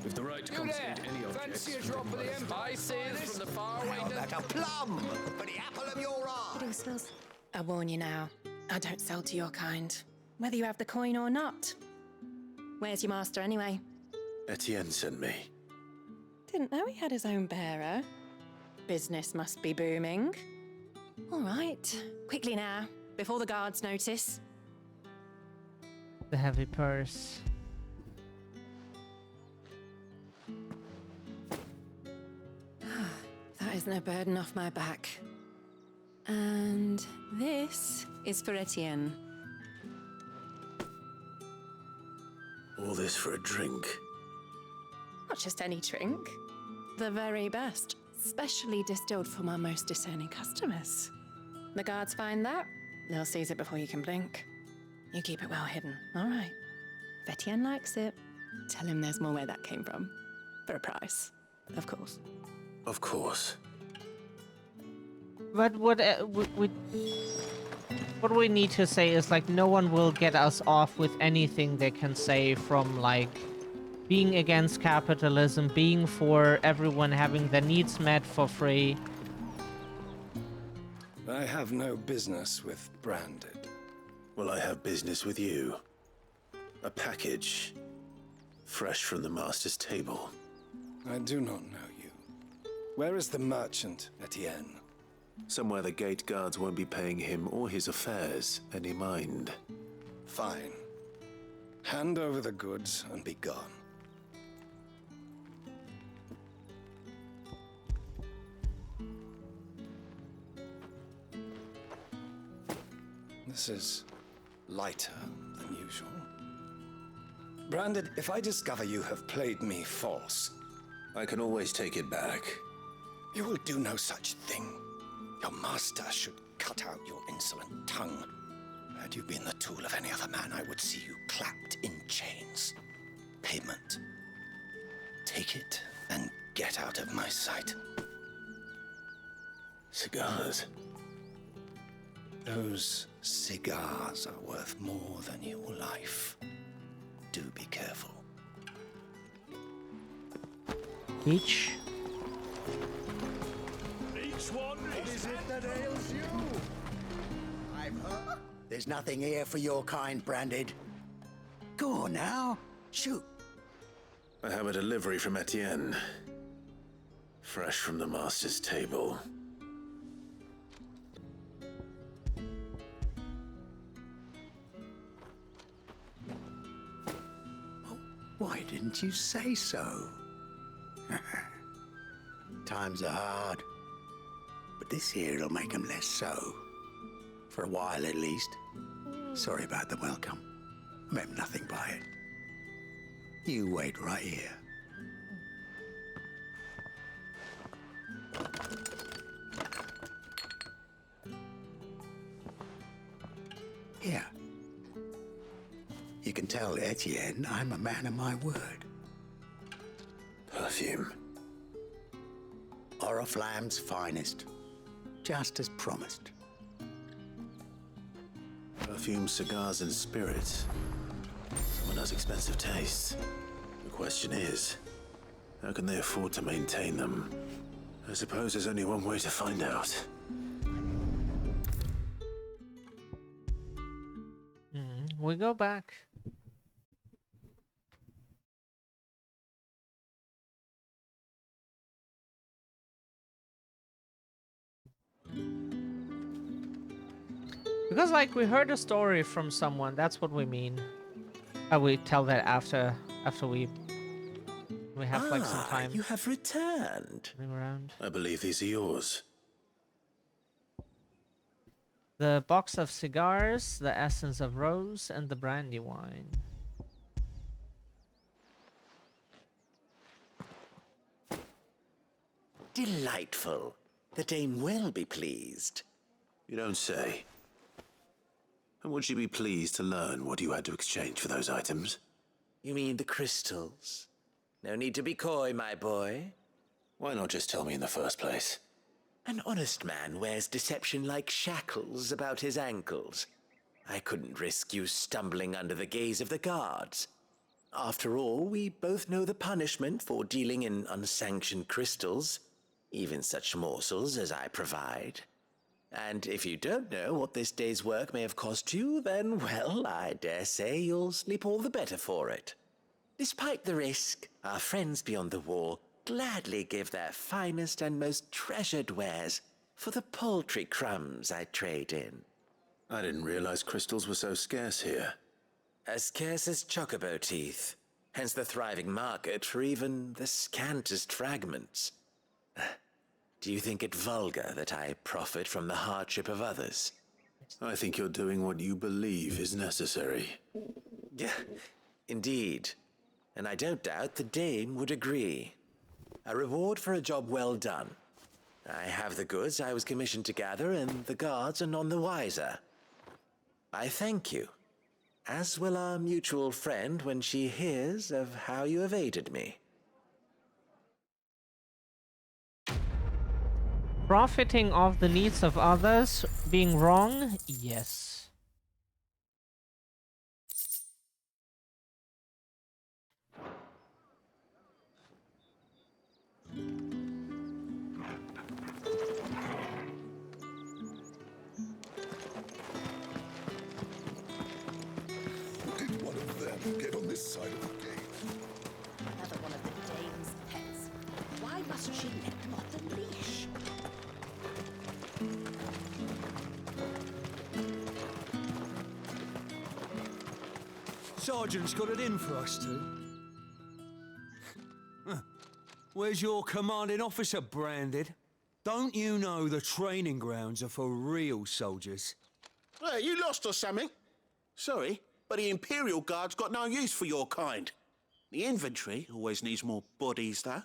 With the right to confiscate any objects. Fancy a drop of the Empire seals from the far away. Like a plum for the apple of your eye. I warn you now, I don't sell to your kind, whether you have the coin or not. Where's your master anyway? Etienne sent me. Didn't know he had his own bearer. Business must be booming. All right, quickly now, before the guards notice. The heavy purse. That is no burden off my back. And this is for Etienne. All this for a drink. Not just any drink. The very best, specially distilled for my most discerning customers. The guards find that, they'll seize it before you can blink. You keep it well hidden, all right? If Etienne likes it, tell him there's more where that came from. For a price, of course. Of course. But what we need to say is, like, no one will get us off with anything they can say, from, like, being against capitalism, being for everyone having their needs met for free. I have no business with Branded. Well, I have business with you. A package Fresh from the master's table. I do not know you. Where is the merchant, Etienne? Somewhere the gate guards won't be paying him or his affairs any mind. Fine. Hand over the goods and be gone. This is lighter than usual. Branded, if I discover you have played me false... I can always take it back. You will do no such thing. Your master should cut out your insolent tongue. Had you been the tool of any other man, I would see you clapped in chains. Payment. Take it and get out of my sight. Cigars. Those cigars are worth more than your life. Do be careful. Each. What is it that ails you? I've heard. There's nothing here for your kind, Branded. Go on now. Shoot. I have a delivery from Etienne. Fresh from the master's table. Why didn't you say so? Times are hard. But this here'll make 'em less so. For a while, at least. Sorry about the welcome. Meant nothing by it. You wait right here. Here. You can tell Etienne I'm a man of my word. Perfume. Oriflamme's finest. Just as promised. Perfume, cigars, and spirits. Someone has expensive tastes. The question is, how can they afford to maintain them? I suppose there's only one way to find out. We go back. Because, like, we heard a story from someone, that's what we mean. We tell that after we have, like, some time. You have returned. Around. I believe these are yours. The box of cigars, the essence of rose, and the brandy wine. Delightful. The dame will be pleased. You don't say. And would she be pleased to learn what you had to exchange for those items? You mean the crystals? No need to be coy, my boy. Why not just tell me in the first place? An honest man wears deception like shackles about his ankles. I couldn't risk you stumbling under the gaze of the guards. After all, we both know the punishment for dealing in unsanctioned crystals, even such morsels as I provide. And if you don't know what this day's work may have cost you, then, well, I dare say you'll sleep all the better for it. Despite the risk, our friends beyond the wall gladly give their finest and most treasured wares for the paltry crumbs I trade in. I didn't realize crystals were so scarce here. As scarce as chocobo teeth, hence the thriving market for even the scantest fragments. Do you think it vulgar that I profit from the hardship of others? I think you're doing what you believe is necessary. Yeah, indeed. And I don't doubt the dame would agree. A reward for a job well done. I have the goods I was commissioned to gather, and the guards are none the wiser. I thank you, as will our mutual friend when she hears of how you have aided me. Profiting off the needs of others, being wrong? Yes. Did one of them get on this side of the gate? Sergeant's got it in for us two. Where's your commanding officer, Branded? Don't you know the training grounds are for real soldiers? Hey, you lost or something? Sorry, but the Imperial Guard's got no use for your kind. The infantry always needs more bodies, though.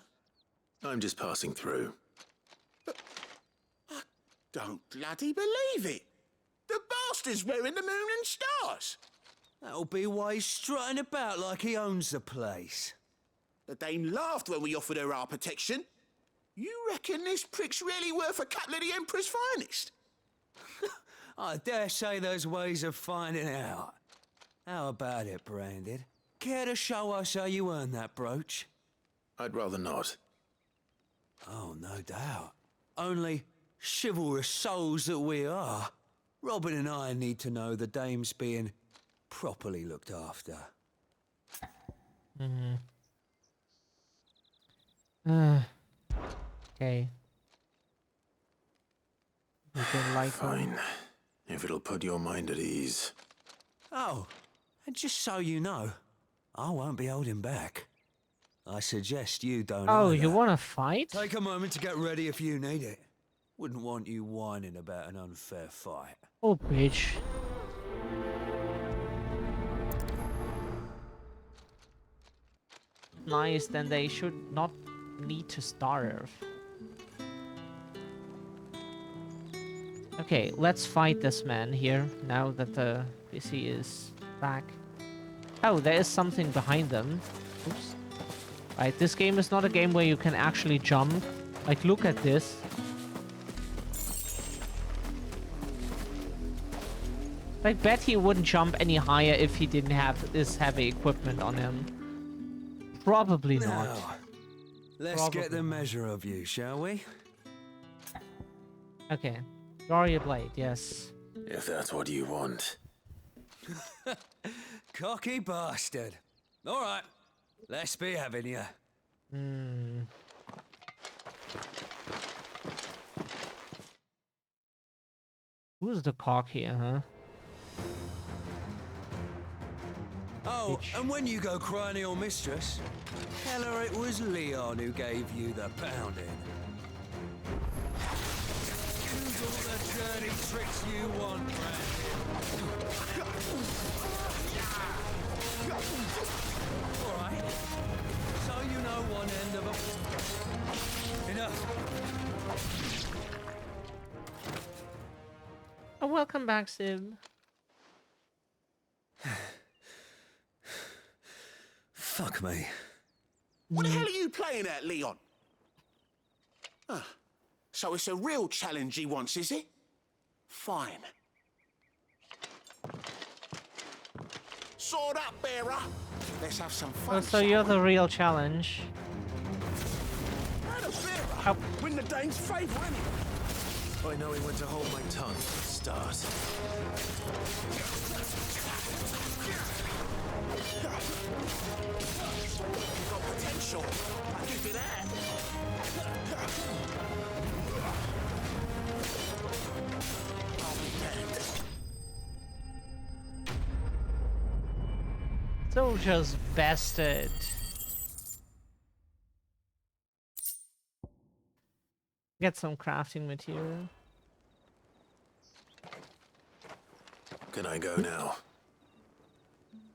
I'm just passing through. I don't bloody believe it. The bastard's wearing the moon and stars. That'll be why he's strutting about like he owns the place. The Dane laughed when we offered her our protection. You reckon this prick's really worth a couple of the Emperor's finest? I dare say there's ways of finding out. How about it, Branded? Care to show us how you earned that brooch? I'd rather not. Oh, no doubt. Only chivalrous souls that we are, Robin and I need to know the dame's being properly looked after. Okay. You don't like Fine. If it'll put your mind at ease. Oh, and just so you know, I won't be holding back. I suggest you don't Oh, either. you want to fight? Take a moment to get ready if you need it. Wouldn't want you whining about an unfair fight. Oh, bitch. Nice, then they should not need to starve. Okay, let's fight this man here, now that the PC is back. Oh, there is something behind them. Oops. Right, this game is not a game where you can actually jump. Like, look at this. I bet he wouldn't jump any higher if he didn't have this heavy equipment on him. Probably not. Now, let's get the measure of you, shall we? Okay. Draw your blade, yes. If that's what you want. Cocky bastard. All right, let's be having you. Who's the cock here, huh? Oh, and when you go crying to your mistress, tell her it was Leon who gave you the pounding. Use all the dirty tricks you want, Brandon. All right. So you know one end of a... Enough. Oh, welcome back, Sim. Fuck me. What the hell are you playing at, Leon? So it's a real challenge he wants, is it? Fine. Sword up, bearer. Let's have some fun. Oh, so you're the real challenge. Bearer. Win the Dane's favour, anyway. I know he went to hold my tongue. Start. Got potential. I'll give you that. I'll be damned. Soldier's bastard. Get some crafting material. Can I go now?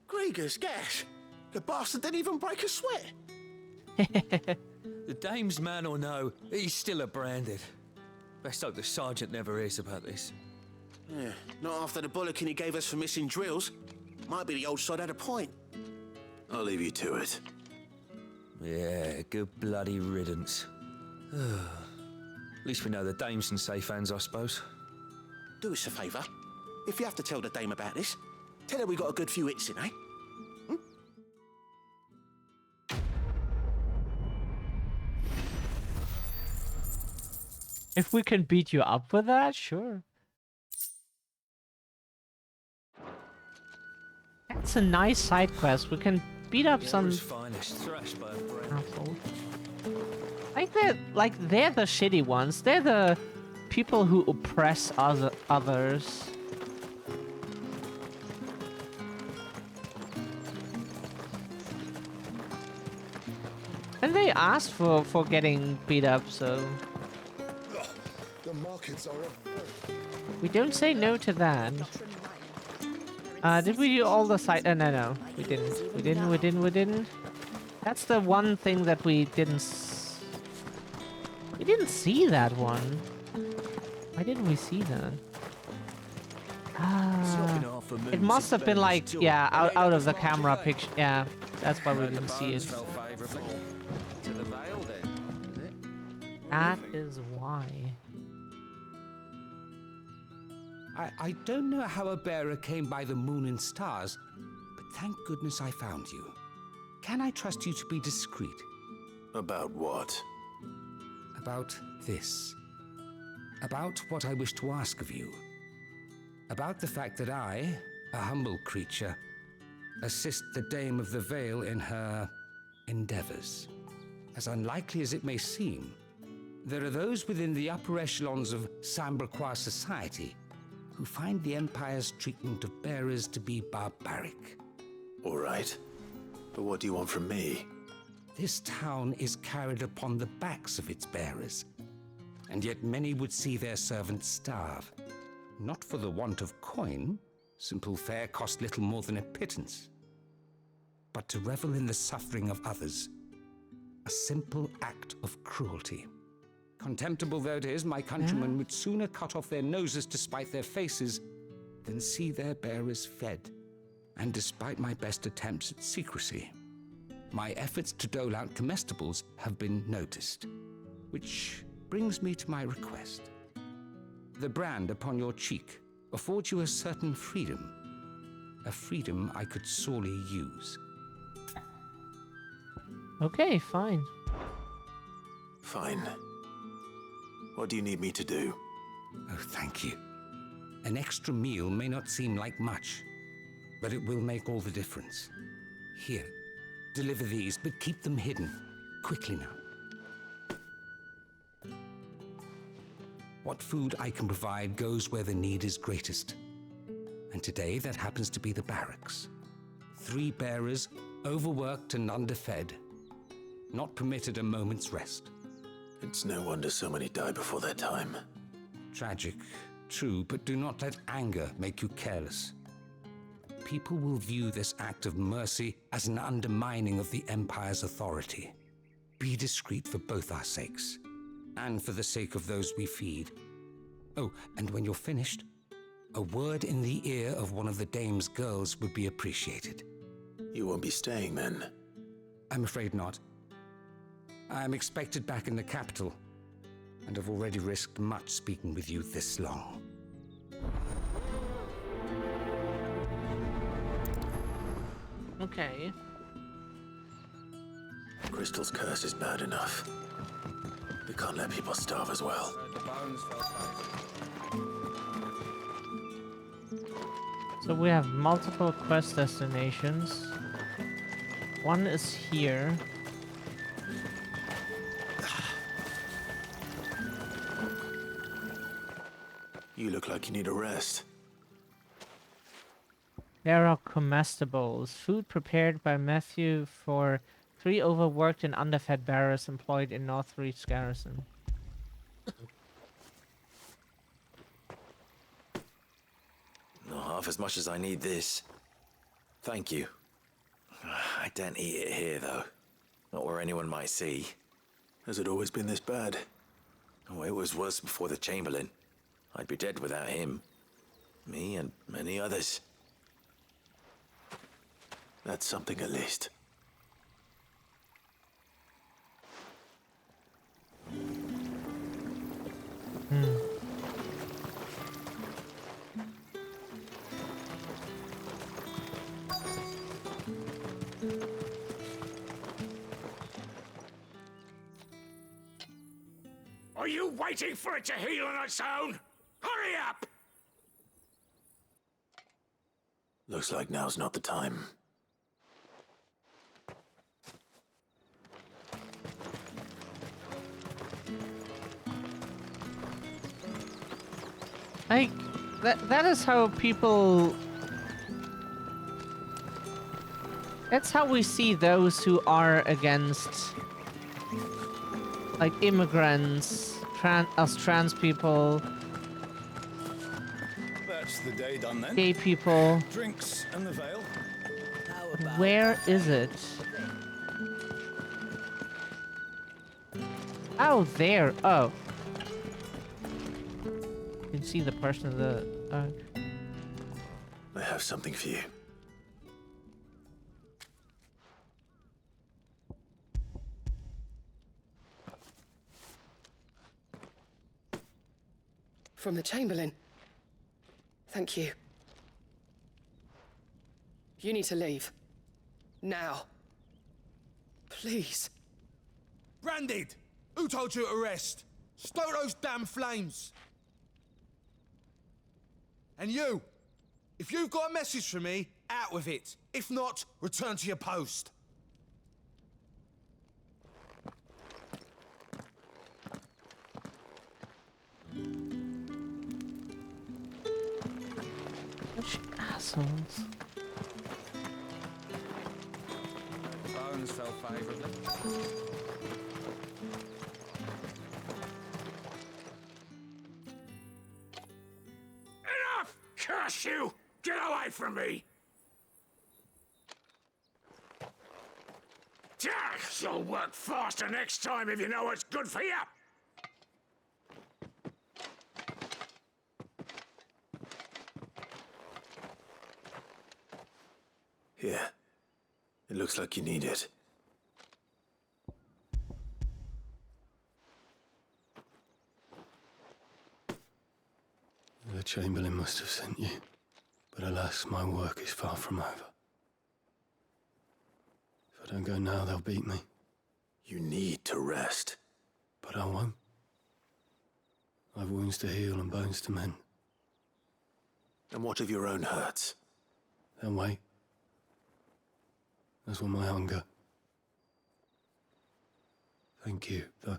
Grieger's gas. The bastard didn't even break a sweat. The dame's man or no, he's still a Branded. Best hope the sergeant never hears about this. Yeah, not after the bollocking he gave us for missing drills. Might be the old sod had a point. I'll leave you to it. Yeah, good bloody riddance. At least we know the dame's in safe hands, I suppose. Do us a favour. If you have to tell the dame about this, tell her we got a good few hits in, eh? If we can beat you up with that, sure. That's a nice side quest. We can beat up some assholes. They're the shitty ones. They're the people who oppress others. And they asked for getting beat up, so The markets are we don't say no to that. Did we do all the side? No, we didn't. We didn't. That's the one thing that we didn't. We didn't see that one. Why didn't we see that? It must have been like, yeah, out of the camera picture. Yeah, that's why we didn't see it. That is why. I don't know how a bearer came by the moon and stars, but thank goodness I found you. Can I trust you to be discreet? About what? About this. About what I wish to ask of you. About the fact that I, a humble creature, assist the Dame of the Vale in her endeavors. As unlikely as it may seem, there are those within the upper echelons of Samberquois society who find the Empire's treatment of bearers to be barbaric. All right. But what do you want from me? This town is carried upon the backs of its bearers, and yet many would see their servants starve. Not for the want of coin, simple fare cost little more than a pittance, but to revel in the suffering of others, a simple act of cruelty. Contemptible though it is, my countrymen would sooner cut off their noses to spite their faces than see their bearers fed. And despite my best attempts at secrecy, my efforts to dole out comestibles have been noticed, which brings me to my request. The brand upon your cheek affords you a certain freedom, a freedom I could sorely use. Okay, fine. Fine. What do you need me to do? Oh, thank you. An extra meal may not seem like much, but it will make all the difference. Here, deliver these, but keep them hidden. Quickly now. What food I can provide goes where the need is greatest. And today that happens to be the barracks. 3 bearers, overworked and underfed, not permitted a moment's rest. It's no wonder so many die before their time. Tragic, true, but do not let anger make you careless. People will view this act of mercy as an undermining of the Empire's authority. Be discreet for both our sakes, and for the sake of those we feed. Oh, and when you're finished, a word in the ear of one of the Dame's girls would be appreciated. You won't be staying then? I'm afraid not. I'm expected back in the capital, and have already risked much speaking with you this long. Okay. Crystal's curse is bad enough. We can't let people starve as well. So we have multiple quest destinations. One is here. You look like you need a rest. There are comestibles. Food prepared by Matthew for 3 overworked and underfed bearers employed in Northreach Garrison. Not half as much as I need this. Thank you. I don't eat it here, though. Not where anyone might see. Has it always been this bad? Oh, it was worse before the Chamberlain. I'd be dead without him. Me and many others. That's something at least. Are you waiting for it to heal on its own? Hurry up! Looks like now's not the time. Like, that is how people... That's how we see those who are against like immigrants, us trans people, That's the day done then. gay people. Drinks and the veil. Where is it? Oh, there. Oh. You can see the person in the... I have something for you. From the Chamberlain. Thank you. You need to leave. Now. Please. Branded! Who told you to rest? Stoke those damn flames! And you! If you've got a message for me, out with it. If not, return to your post. Such assholes. Bones fell favourably. Enough! Curse you! Get away from me! You'll work faster next time if you know what's good for you! Here. It looks like you need it. The Chamberlain must have sent you, but alas, my work is far from over. If I don't go now, they'll beat me. You need to rest. But I won't. I've wounds to heal and bones to mend. And what of your own hurts? Then wait. That's what my hunger. Thank you, though.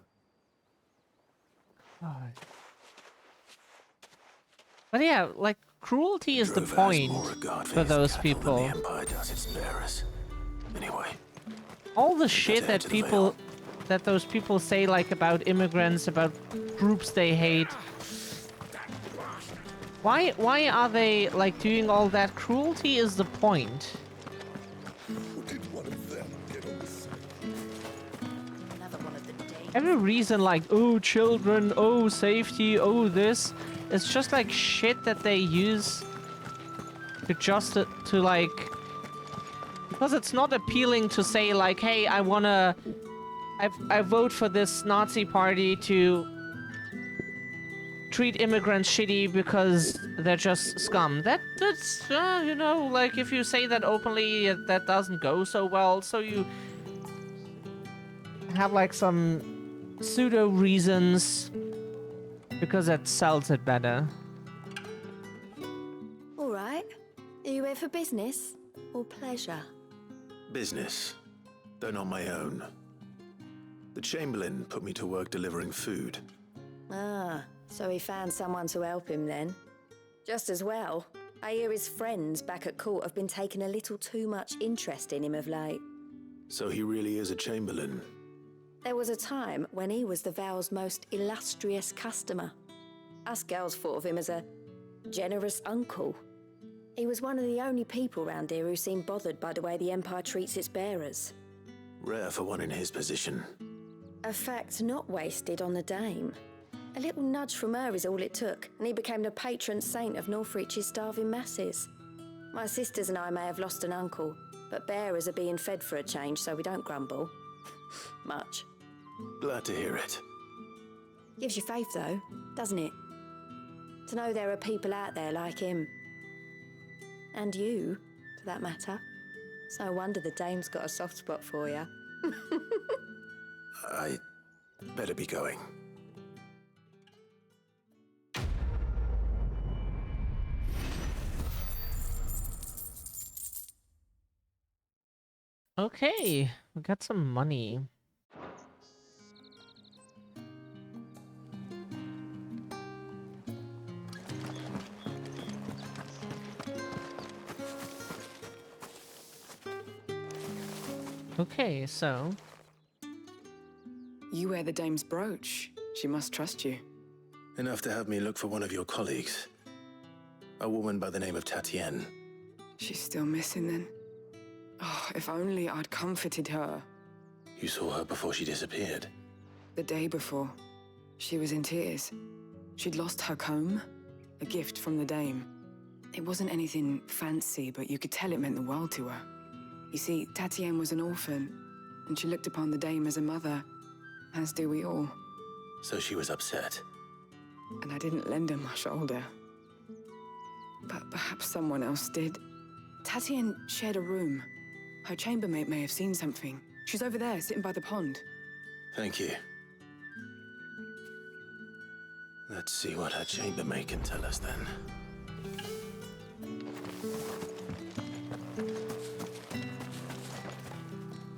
God. But yeah, like, cruelty is the point for those people. The Empire does its bearers. Anyway. All the shit that those people say, like, about immigrants, about groups they hate. Why are they, like, doing all that? Cruelty is the point. Every reason, like, oh, children, oh, safety, oh, this. It's just, like, shit that they use to like... Because it's not appealing to say, like, hey, I vote for this Nazi party to treat immigrants shitty because they're just scum. That's, you know, like, if you say that openly, that doesn't go so well, so you have, like, some pseudo reasons because it sells it better. All right. Are you here for business or pleasure? Business, though not my own. The Chamberlain put me to work delivering food. Ah, so he found someone to help him then. Just as well. I hear his friends back at court have been taking a little too much interest in him of late. So he really is a Chamberlain. There was a time when he was the Vale's most illustrious customer. Us girls thought of him as a generous uncle. He was one of the only people round here who seemed bothered by the way the Empire treats its bearers. Rare for one in his position. A fact not wasted on the dame. A little nudge from her is all it took, and he became the patron saint of Northreach's starving masses. My sisters and I may have lost an uncle, but bearers are being fed for a change, so we don't grumble. Much. Glad to hear it. Gives you faith, though, doesn't it? To know there are people out there like him. And you, for that matter. It's no wonder the dame's got a soft spot for you. I better be going. Okay, we got some money. Okay, so... You wear the dame's brooch. She must trust you. Enough to have me look for one of your colleagues. A woman by the name of Tatienne. She's still missing then. Oh, if only I'd comforted her. You saw her before she disappeared? The day before. She was in tears. She'd lost her comb, a gift from the dame. It wasn't anything fancy, but you could tell it meant the world to her. You see, Tatienne was an orphan, and she looked upon the dame as a mother, as do we all. So she was upset. And I didn't lend her my shoulder. But perhaps someone else did. Tatienne shared a room. Her chambermaid may have seen something. She's over there, sitting by the pond. Thank you. Let's see what her chambermaid can tell us then.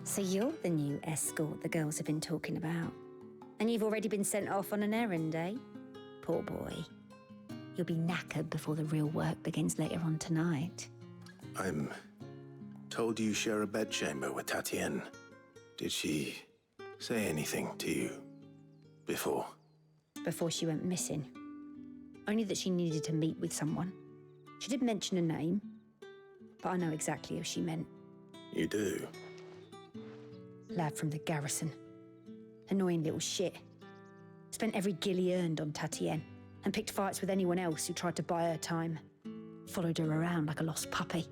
So you're the new escort the girls have been talking about. And you've already been sent off on an errand, eh? Poor boy. You'll be knackered before the real work begins later on tonight. I'm told you share a bedchamber with Tatienne. Did she say anything to you before? Before she went missing. Only that she needed to meet with someone. She did mention a name, but I know exactly who she meant. You do? Lad from the garrison. Annoying little shit. Spent every guil he earned on Tatienne and picked fights with anyone else who tried to buy her time. Followed her around like a lost puppy.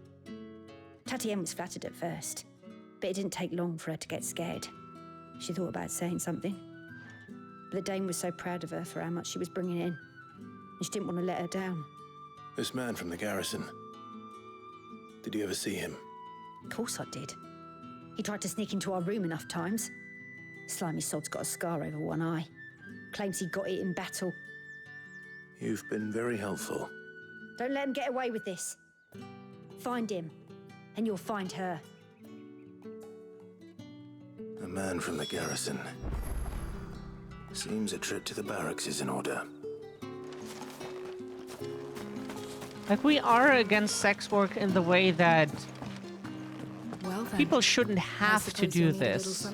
Tatienne was flattered at first, but it didn't take long for her to get scared. She thought about saying something. But the dame was so proud of her for how much she was bringing in, and she didn't want to let her down. This man from the garrison. Did you ever see him? Of course I did. He tried to sneak into our room enough times. Slimy sod's got a scar over one eye. Claims he got it in battle. You've been very helpful. Don't let him get away with this. Find him, and you'll find her. A man from the garrison. Seems a trip to the barracks is in order. Like, we are against sex work in the way that Well then, people shouldn't have to do this.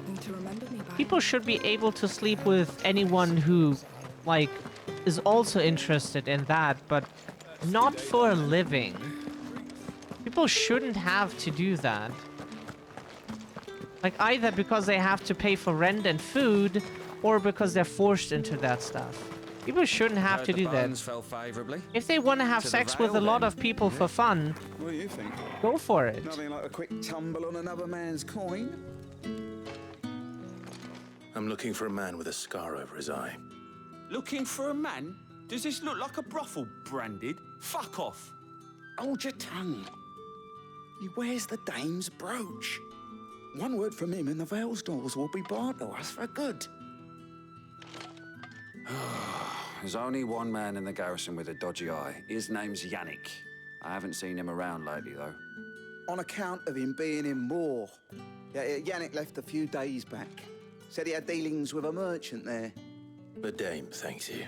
People should be able to sleep with anyone who, like, is also interested in that, but not for a living. People shouldn't have to do that. Like, either because they have to pay for rent and food, or because they're forced into that stuff. People shouldn't have to do that. Fell favorably. If they want to have To the sex with a Vale, lot then. of people for fun, What do you think? go for it. Nothing like a quick tumble on another man's coin. I'm looking for a man with a scar over his eye. Looking for a man? Does this look like a brothel, Branded? Fuck off. Hold your tongue. He wears the dame's brooch. One word from him and the Vale's doors will be barred to us for good. There's only one man in the garrison with a dodgy eye. His name's Yannick. I haven't seen him around lately, though. On account of him being in war. Yeah, Yannick left a few days back. Said he had dealings with a merchant there. The dame thanks you.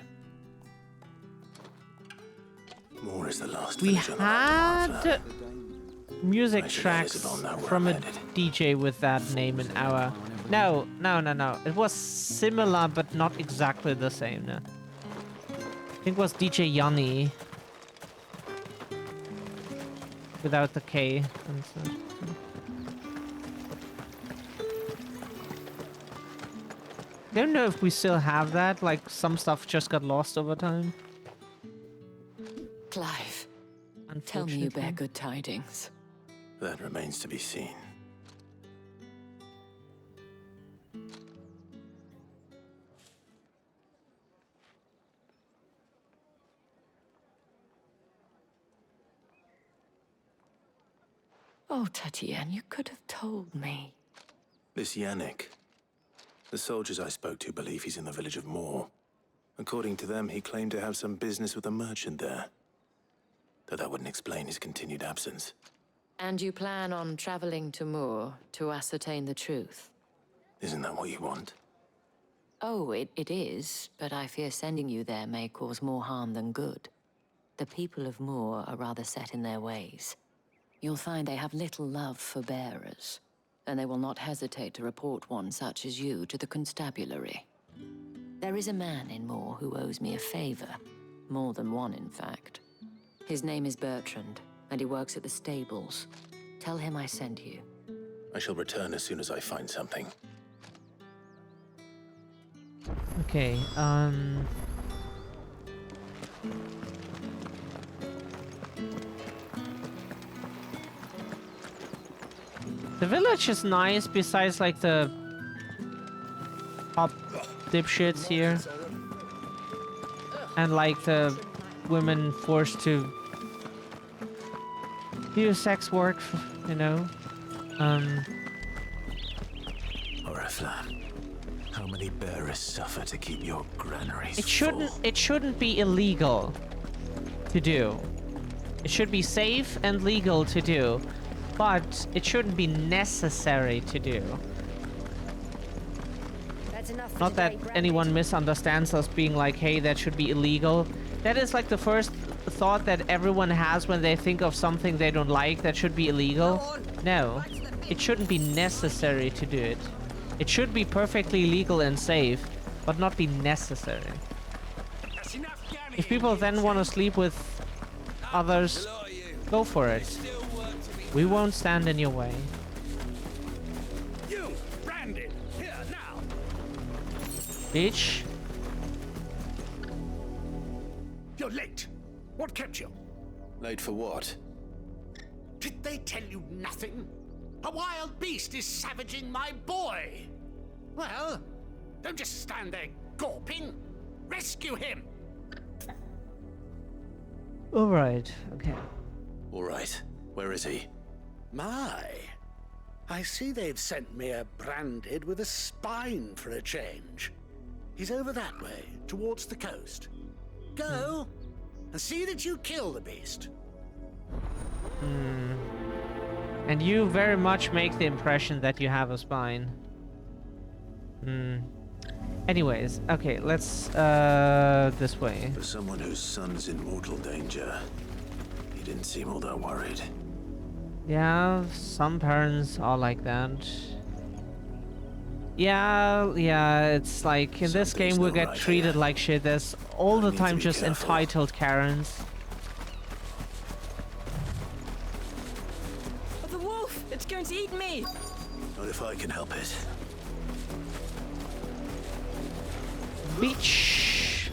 Moore is the last We village on the road to had music I should tracks let Isabel know where from a I'm headed. DJ with that name in our... No. It was similar, but not exactly the same, no. I think it was DJ Yanni. Without the K and stuff. I don't know if we still have that, like some stuff just got lost over time. Clive, tell me you bear good tidings. That remains to be seen. Oh, Tatienne, you could have told me. This Yannick. The soldiers I spoke to believe he's in the village of Moore. According to them, he claimed to have some business with a merchant there. Though that wouldn't explain his continued absence. And you plan on traveling to Moore to ascertain the truth? Isn't that what you want? Oh, it is, but I fear sending you there may cause more harm than good. The people of Moore are rather set in their ways. You'll find they have little love for bearers, and they will not hesitate to report one such as you to the constabulary. There is a man in Moore who owes me a favor. More than one, in fact. His name is Bertrand, and he works at the stables. Tell him I sent you. I shall return as soon as I find something. Okay, the village is nice besides like the top dipshits here. And like the women forced to do sex work, you know. Oriflamme, how many bearers suffer to keep your granaries It shouldn't be illegal to do. It should be safe and legal to do, but it shouldn't be necessary to do. That's enough for Not that today, anyone misunderstands us being like, hey, that should be illegal. That is like the first thought that everyone has when they think of something they don't like that should be illegal. No, it shouldn't be necessary to do it. It should be perfectly legal and safe, but not be necessary. If people then want to sleep with others, go for it. We won't stand in your way. You, Brandon, here now. Bitch. You're late. What kept you? Late for what? Did they tell you nothing? A wild beast is savaging my boy. Well, don't just stand there gawping. Rescue him. Alright, okay. Alright, where is he? My, I see they've sent me a branded with a spine for a change. He's over that way, towards the coast. Go, and see that you kill the beast. And you very much make the impression that you have a spine. Anyways, okay, let's, this way. For someone whose son's in mortal danger, he didn't seem all that worried. Yeah, some parents are like that. Yeah, it's like, in this game we get treated like shit. There's all the time just entitled Karens. But the wolf! It's going to eat me! Not if I can help it. Bitch!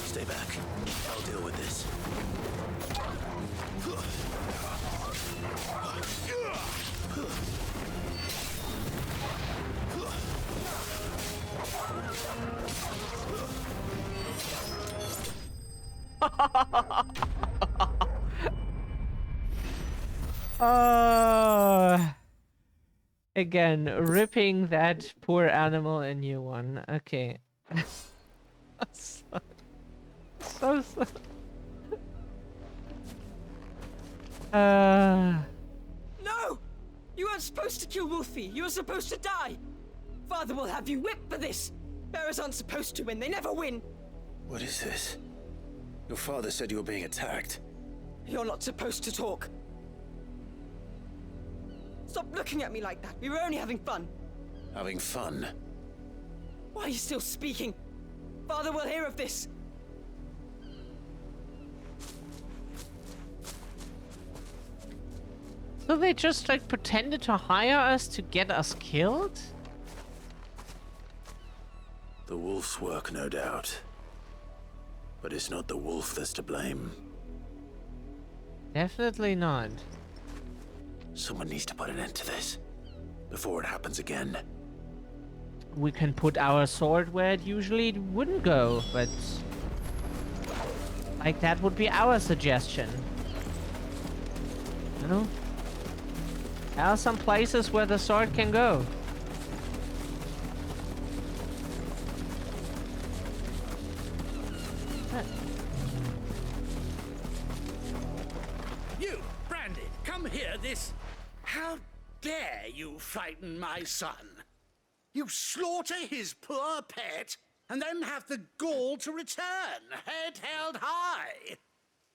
Stay back. I'll deal with this. Again, ripping that poor animal a new one. Okay. so. No! You weren't supposed to kill Wolfie. You were supposed to die. Father will have you whipped for this. Bearers aren't supposed to win. They never win. What is this? Your father said you were being attacked. You're not supposed to talk. Stop looking at me like that. We were only having fun. Having fun? Why are you still speaking? Father will hear of this. So they just like pretended to hire us to get us killed? The wolf's work, no doubt. But it's not the wolf that's to blame. Definitely not. Someone needs to put an end to this. Before it happens again. We can put our sword where it usually wouldn't go, but... like, that would be our suggestion. You know? There are some places where the sword can go. You, Brandon, come here, this... How dare you frighten my son? You slaughter his poor pet, and then have the gall to return, head held high.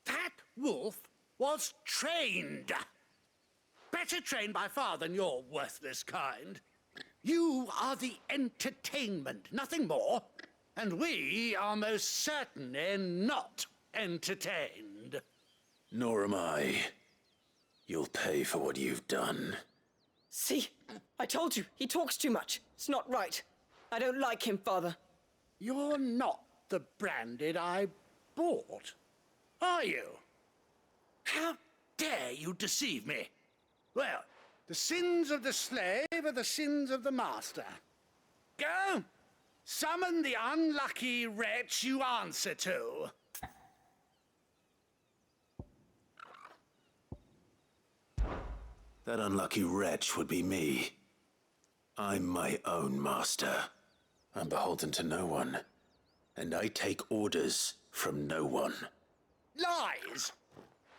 That wolf was trained. Better trained by far than your worthless kind. You are the entertainment, nothing more. And we are most certainly not entertained. Nor am I. You'll pay for what you've done. See? I told you, he talks too much. It's not right. I don't like him, Father. You're not the Branded I bought, are you? How dare you deceive me? Well, the sins of the slave are the sins of the master. Go! Summon the unlucky wretch you answer to. That unlucky wretch would be me. I'm my own master. I'm beholden to no one. And I take orders from no one. Lies!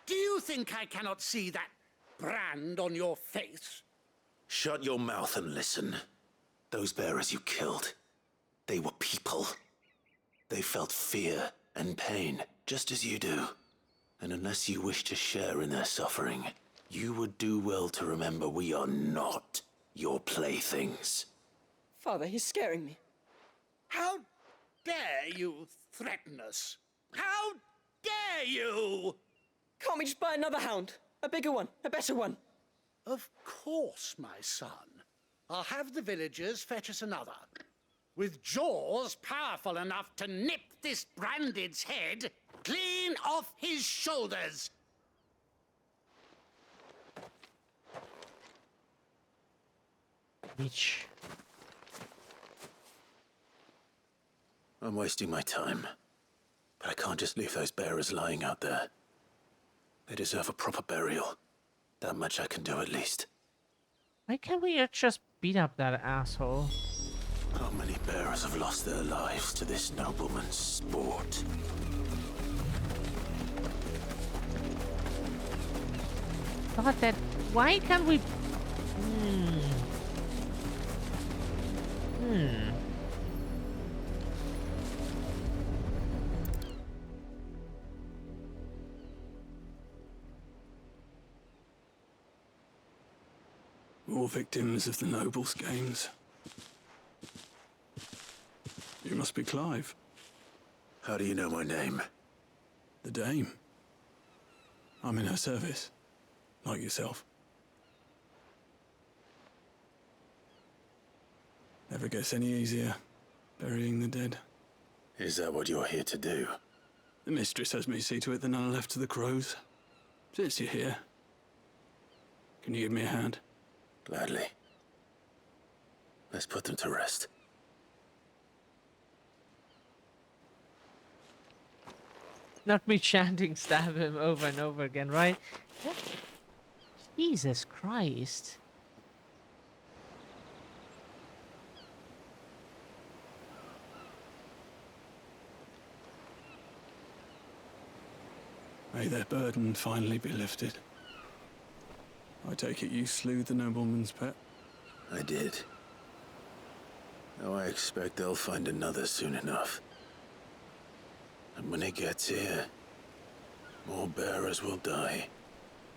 Do you think I cannot see that brand on your face? Shut your mouth and listen. Those bearers you killed, they were people. They felt fear and pain, just as you do. And unless you wish to share in their suffering, you would do well to remember we are not your playthings. Father, he's scaring me. How dare you threaten us? How dare you? Can't we just buy another hound? A bigger one, a better one. Of course, my son. I'll have the villagers fetch us another. With jaws powerful enough to nip this Branded's head clean off his shoulders. Bitch. I'm wasting my time. But I can't just leave those bearers lying out there. They deserve a proper burial. That much I can do at least. Why can't we just beat up that asshole? How many bearers have lost their lives to this nobleman's sport? God, that... Why can't we... More victims of the nobles' games. You must be Clive. How do you know my name? The Dame. I'm in her service, like yourself. Never gets any easier, burying the dead. Is that what you're here to do? The mistress has me see to it that none are left to the crows. Since you're here, can you give me a hand? Gladly. Let's put them to rest. Not me chanting stab him over and over again, right? Jesus Christ. May their burden finally be lifted. I take it you slew the nobleman's pet? I did. Now I expect they'll find another soon enough. And when it gets here, more bearers will die.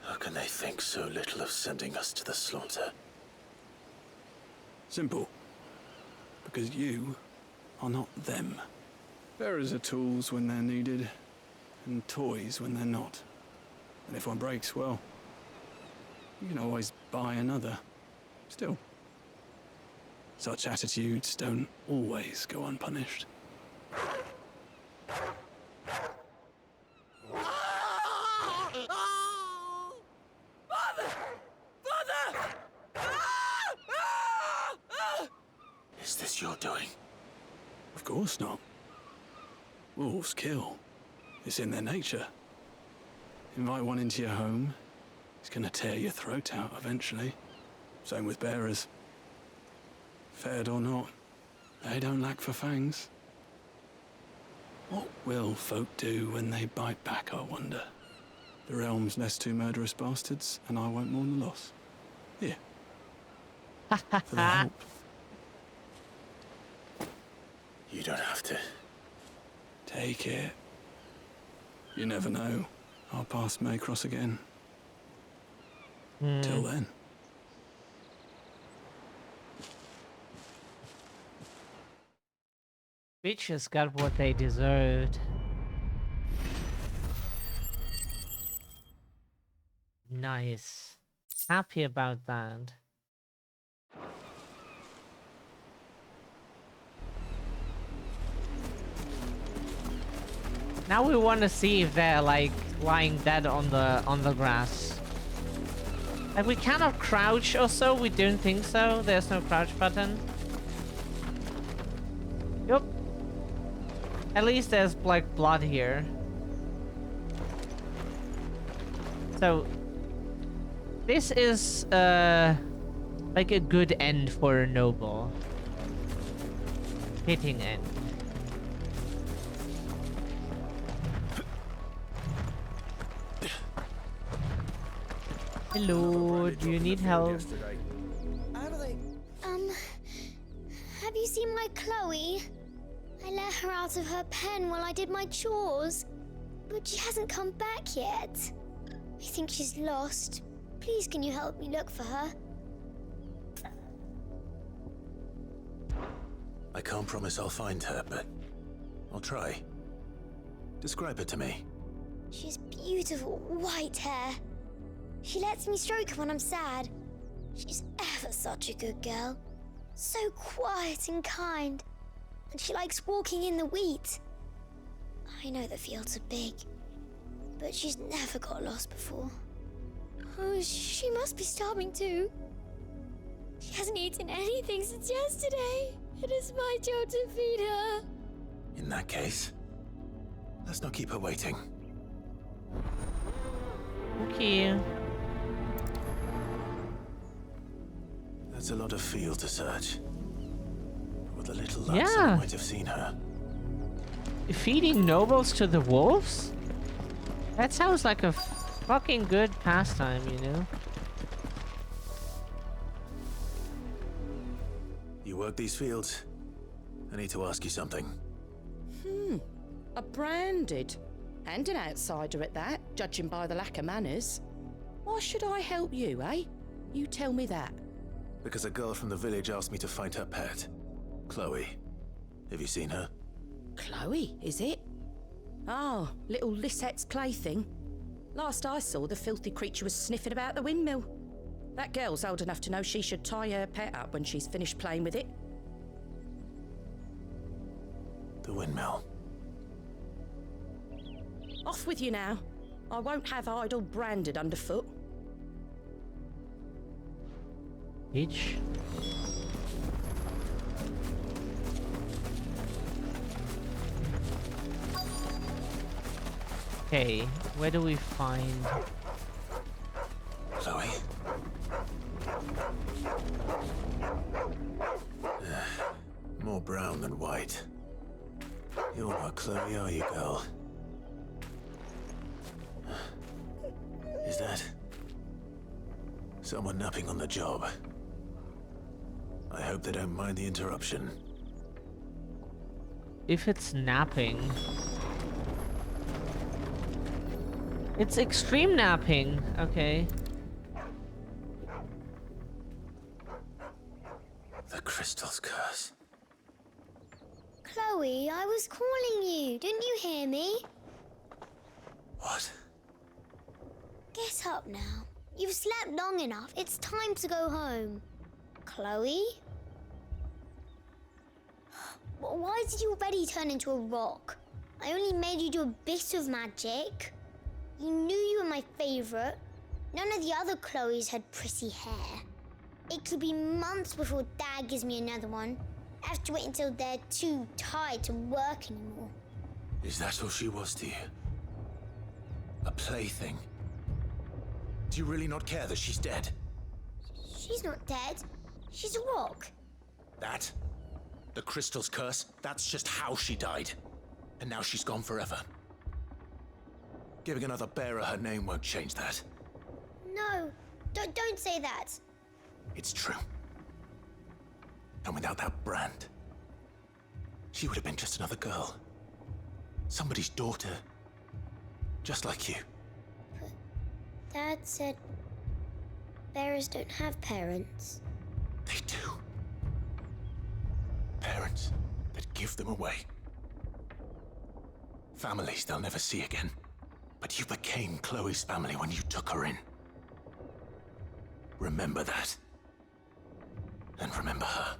How can they think so little of sending us to the slaughter? Simple. Because you are not them. Bearers are tools when they're needed, and toys when they're not. And if one breaks, well, you can always buy another. Still, such attitudes don't always go unpunished. Is this your doing? Of course not. Wolves kill. It's in their nature. Invite one into your home, it's gonna tear your throat out eventually. Same with bearers. Fed or not, they don't lack for fangs. What will folk do when they bite back, I wonder? The realm's less two murderous bastards, and I won't mourn the loss. Here. For the help. You don't have to. Take it. You never know. Our paths may cross again. Till then. Bitches got what they deserved. Nice. Happy about that. Now we want to see if they're like lying dead on the grass. Like we cannot crouch or so. We don't think so. There's no crouch button. Yup. At least there's like blood here. So this is like a good end for a noble. Fitting end. Hello, do you need help? Have you seen my Chloe? I let her out of her pen while I did my chores, but she hasn't come back yet. I think she's lost. Please, can you help me look for her? I can't promise I'll find her, but I'll try. Describe her to me. She has beautiful white hair. She lets me stroke her when I'm sad. She's ever such a good girl. So quiet and kind. And she likes walking in the wheat. I know the fields are big, but she's never got lost before. Oh, she must be starving too. She hasn't eaten anything since yesterday. It is my job to feed her. In that case, let's not keep her waiting. Okay. That's a lot of field to search. With a little luck, I might have seen her. Feeding nobles to the wolves? That sounds like a fucking good pastime, you know? You work these fields? I need to ask you something. A branded. And an outsider at that, judging by the lack of manners. Why should I help you, eh? You tell me that. Because a girl from the village asked me to find her pet, Chloe. Have you seen her? Chloe, is it? Oh, little Lisette's plaything. Last I saw, the filthy creature was sniffing about the windmill. That girl's old enough to know she should tie her pet up when she's finished playing with it. The windmill. Off with you now. I won't have idle branded underfoot. Bitch. Okay, where do we find Chloe? More brown than white. You're not Chloe, are you, girl? Is that someone napping on the job? I hope they don't mind the interruption. if it's napping? It's extreme napping. Okay. The crystal's curse. Chloe, I was calling you. Didn't you hear me? What? Get up now. You've slept long enough. It's time to go home. Chloe? Why did you already turn into a rock? I only made you do a bit of magic. You knew you were my favorite. None of the other Chloes had pretty hair. It could be months before Dad gives me another one. I have to wait until they're too tired to work anymore. Is that all she was to you? A plaything? Do you really not care that she's dead? She's not dead. She's a rock. That? The crystal's curse? That's just how she died. And now she's gone forever. Giving another bearer her name won't change that. No, don't say that. It's true. And without that brand, she would have been just another girl. Somebody's daughter. Just like you. But Dad said bearers don't have parents. They do. Parents that give them away. Families they'll never see again. But you became Chloe's family when you took her in. Remember that. And remember her.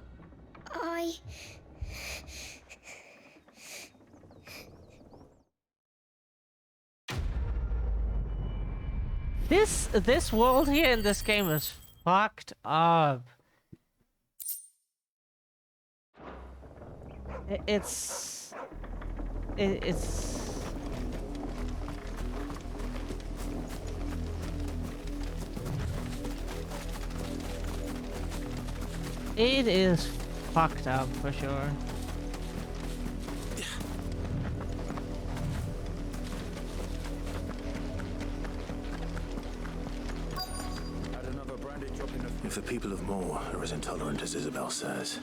This world here in this game is fucked up. It's it is fucked up for sure. If the people of Moor are as intolerant as Isabel says,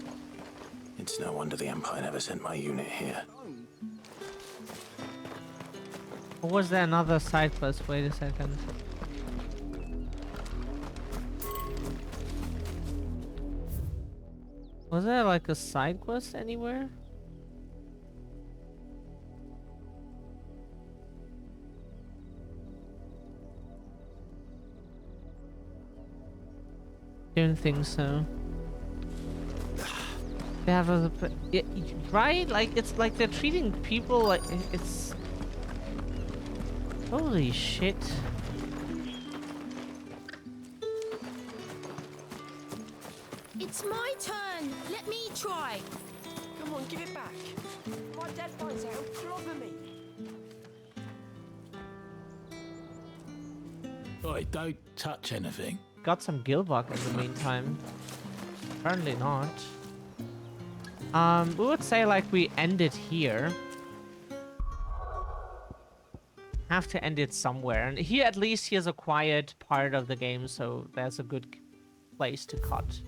it's no wonder the Empire never sent my unit here. Or was there another side quest? Wait a second. Was there like a side quest anywhere? Don't think so. They have a right? Like it's like they're treating people like it's. Holy shit! It's my turn. Let me try. Come on, give it back. If my dad finds out, he'll clobber me. Oi, don't touch anything. Got some Gilbuck in the meantime. Apparently not. We would say like we end it here. Have to end it somewhere, and here at least here's a quiet part of the game, so that's a good place to cut.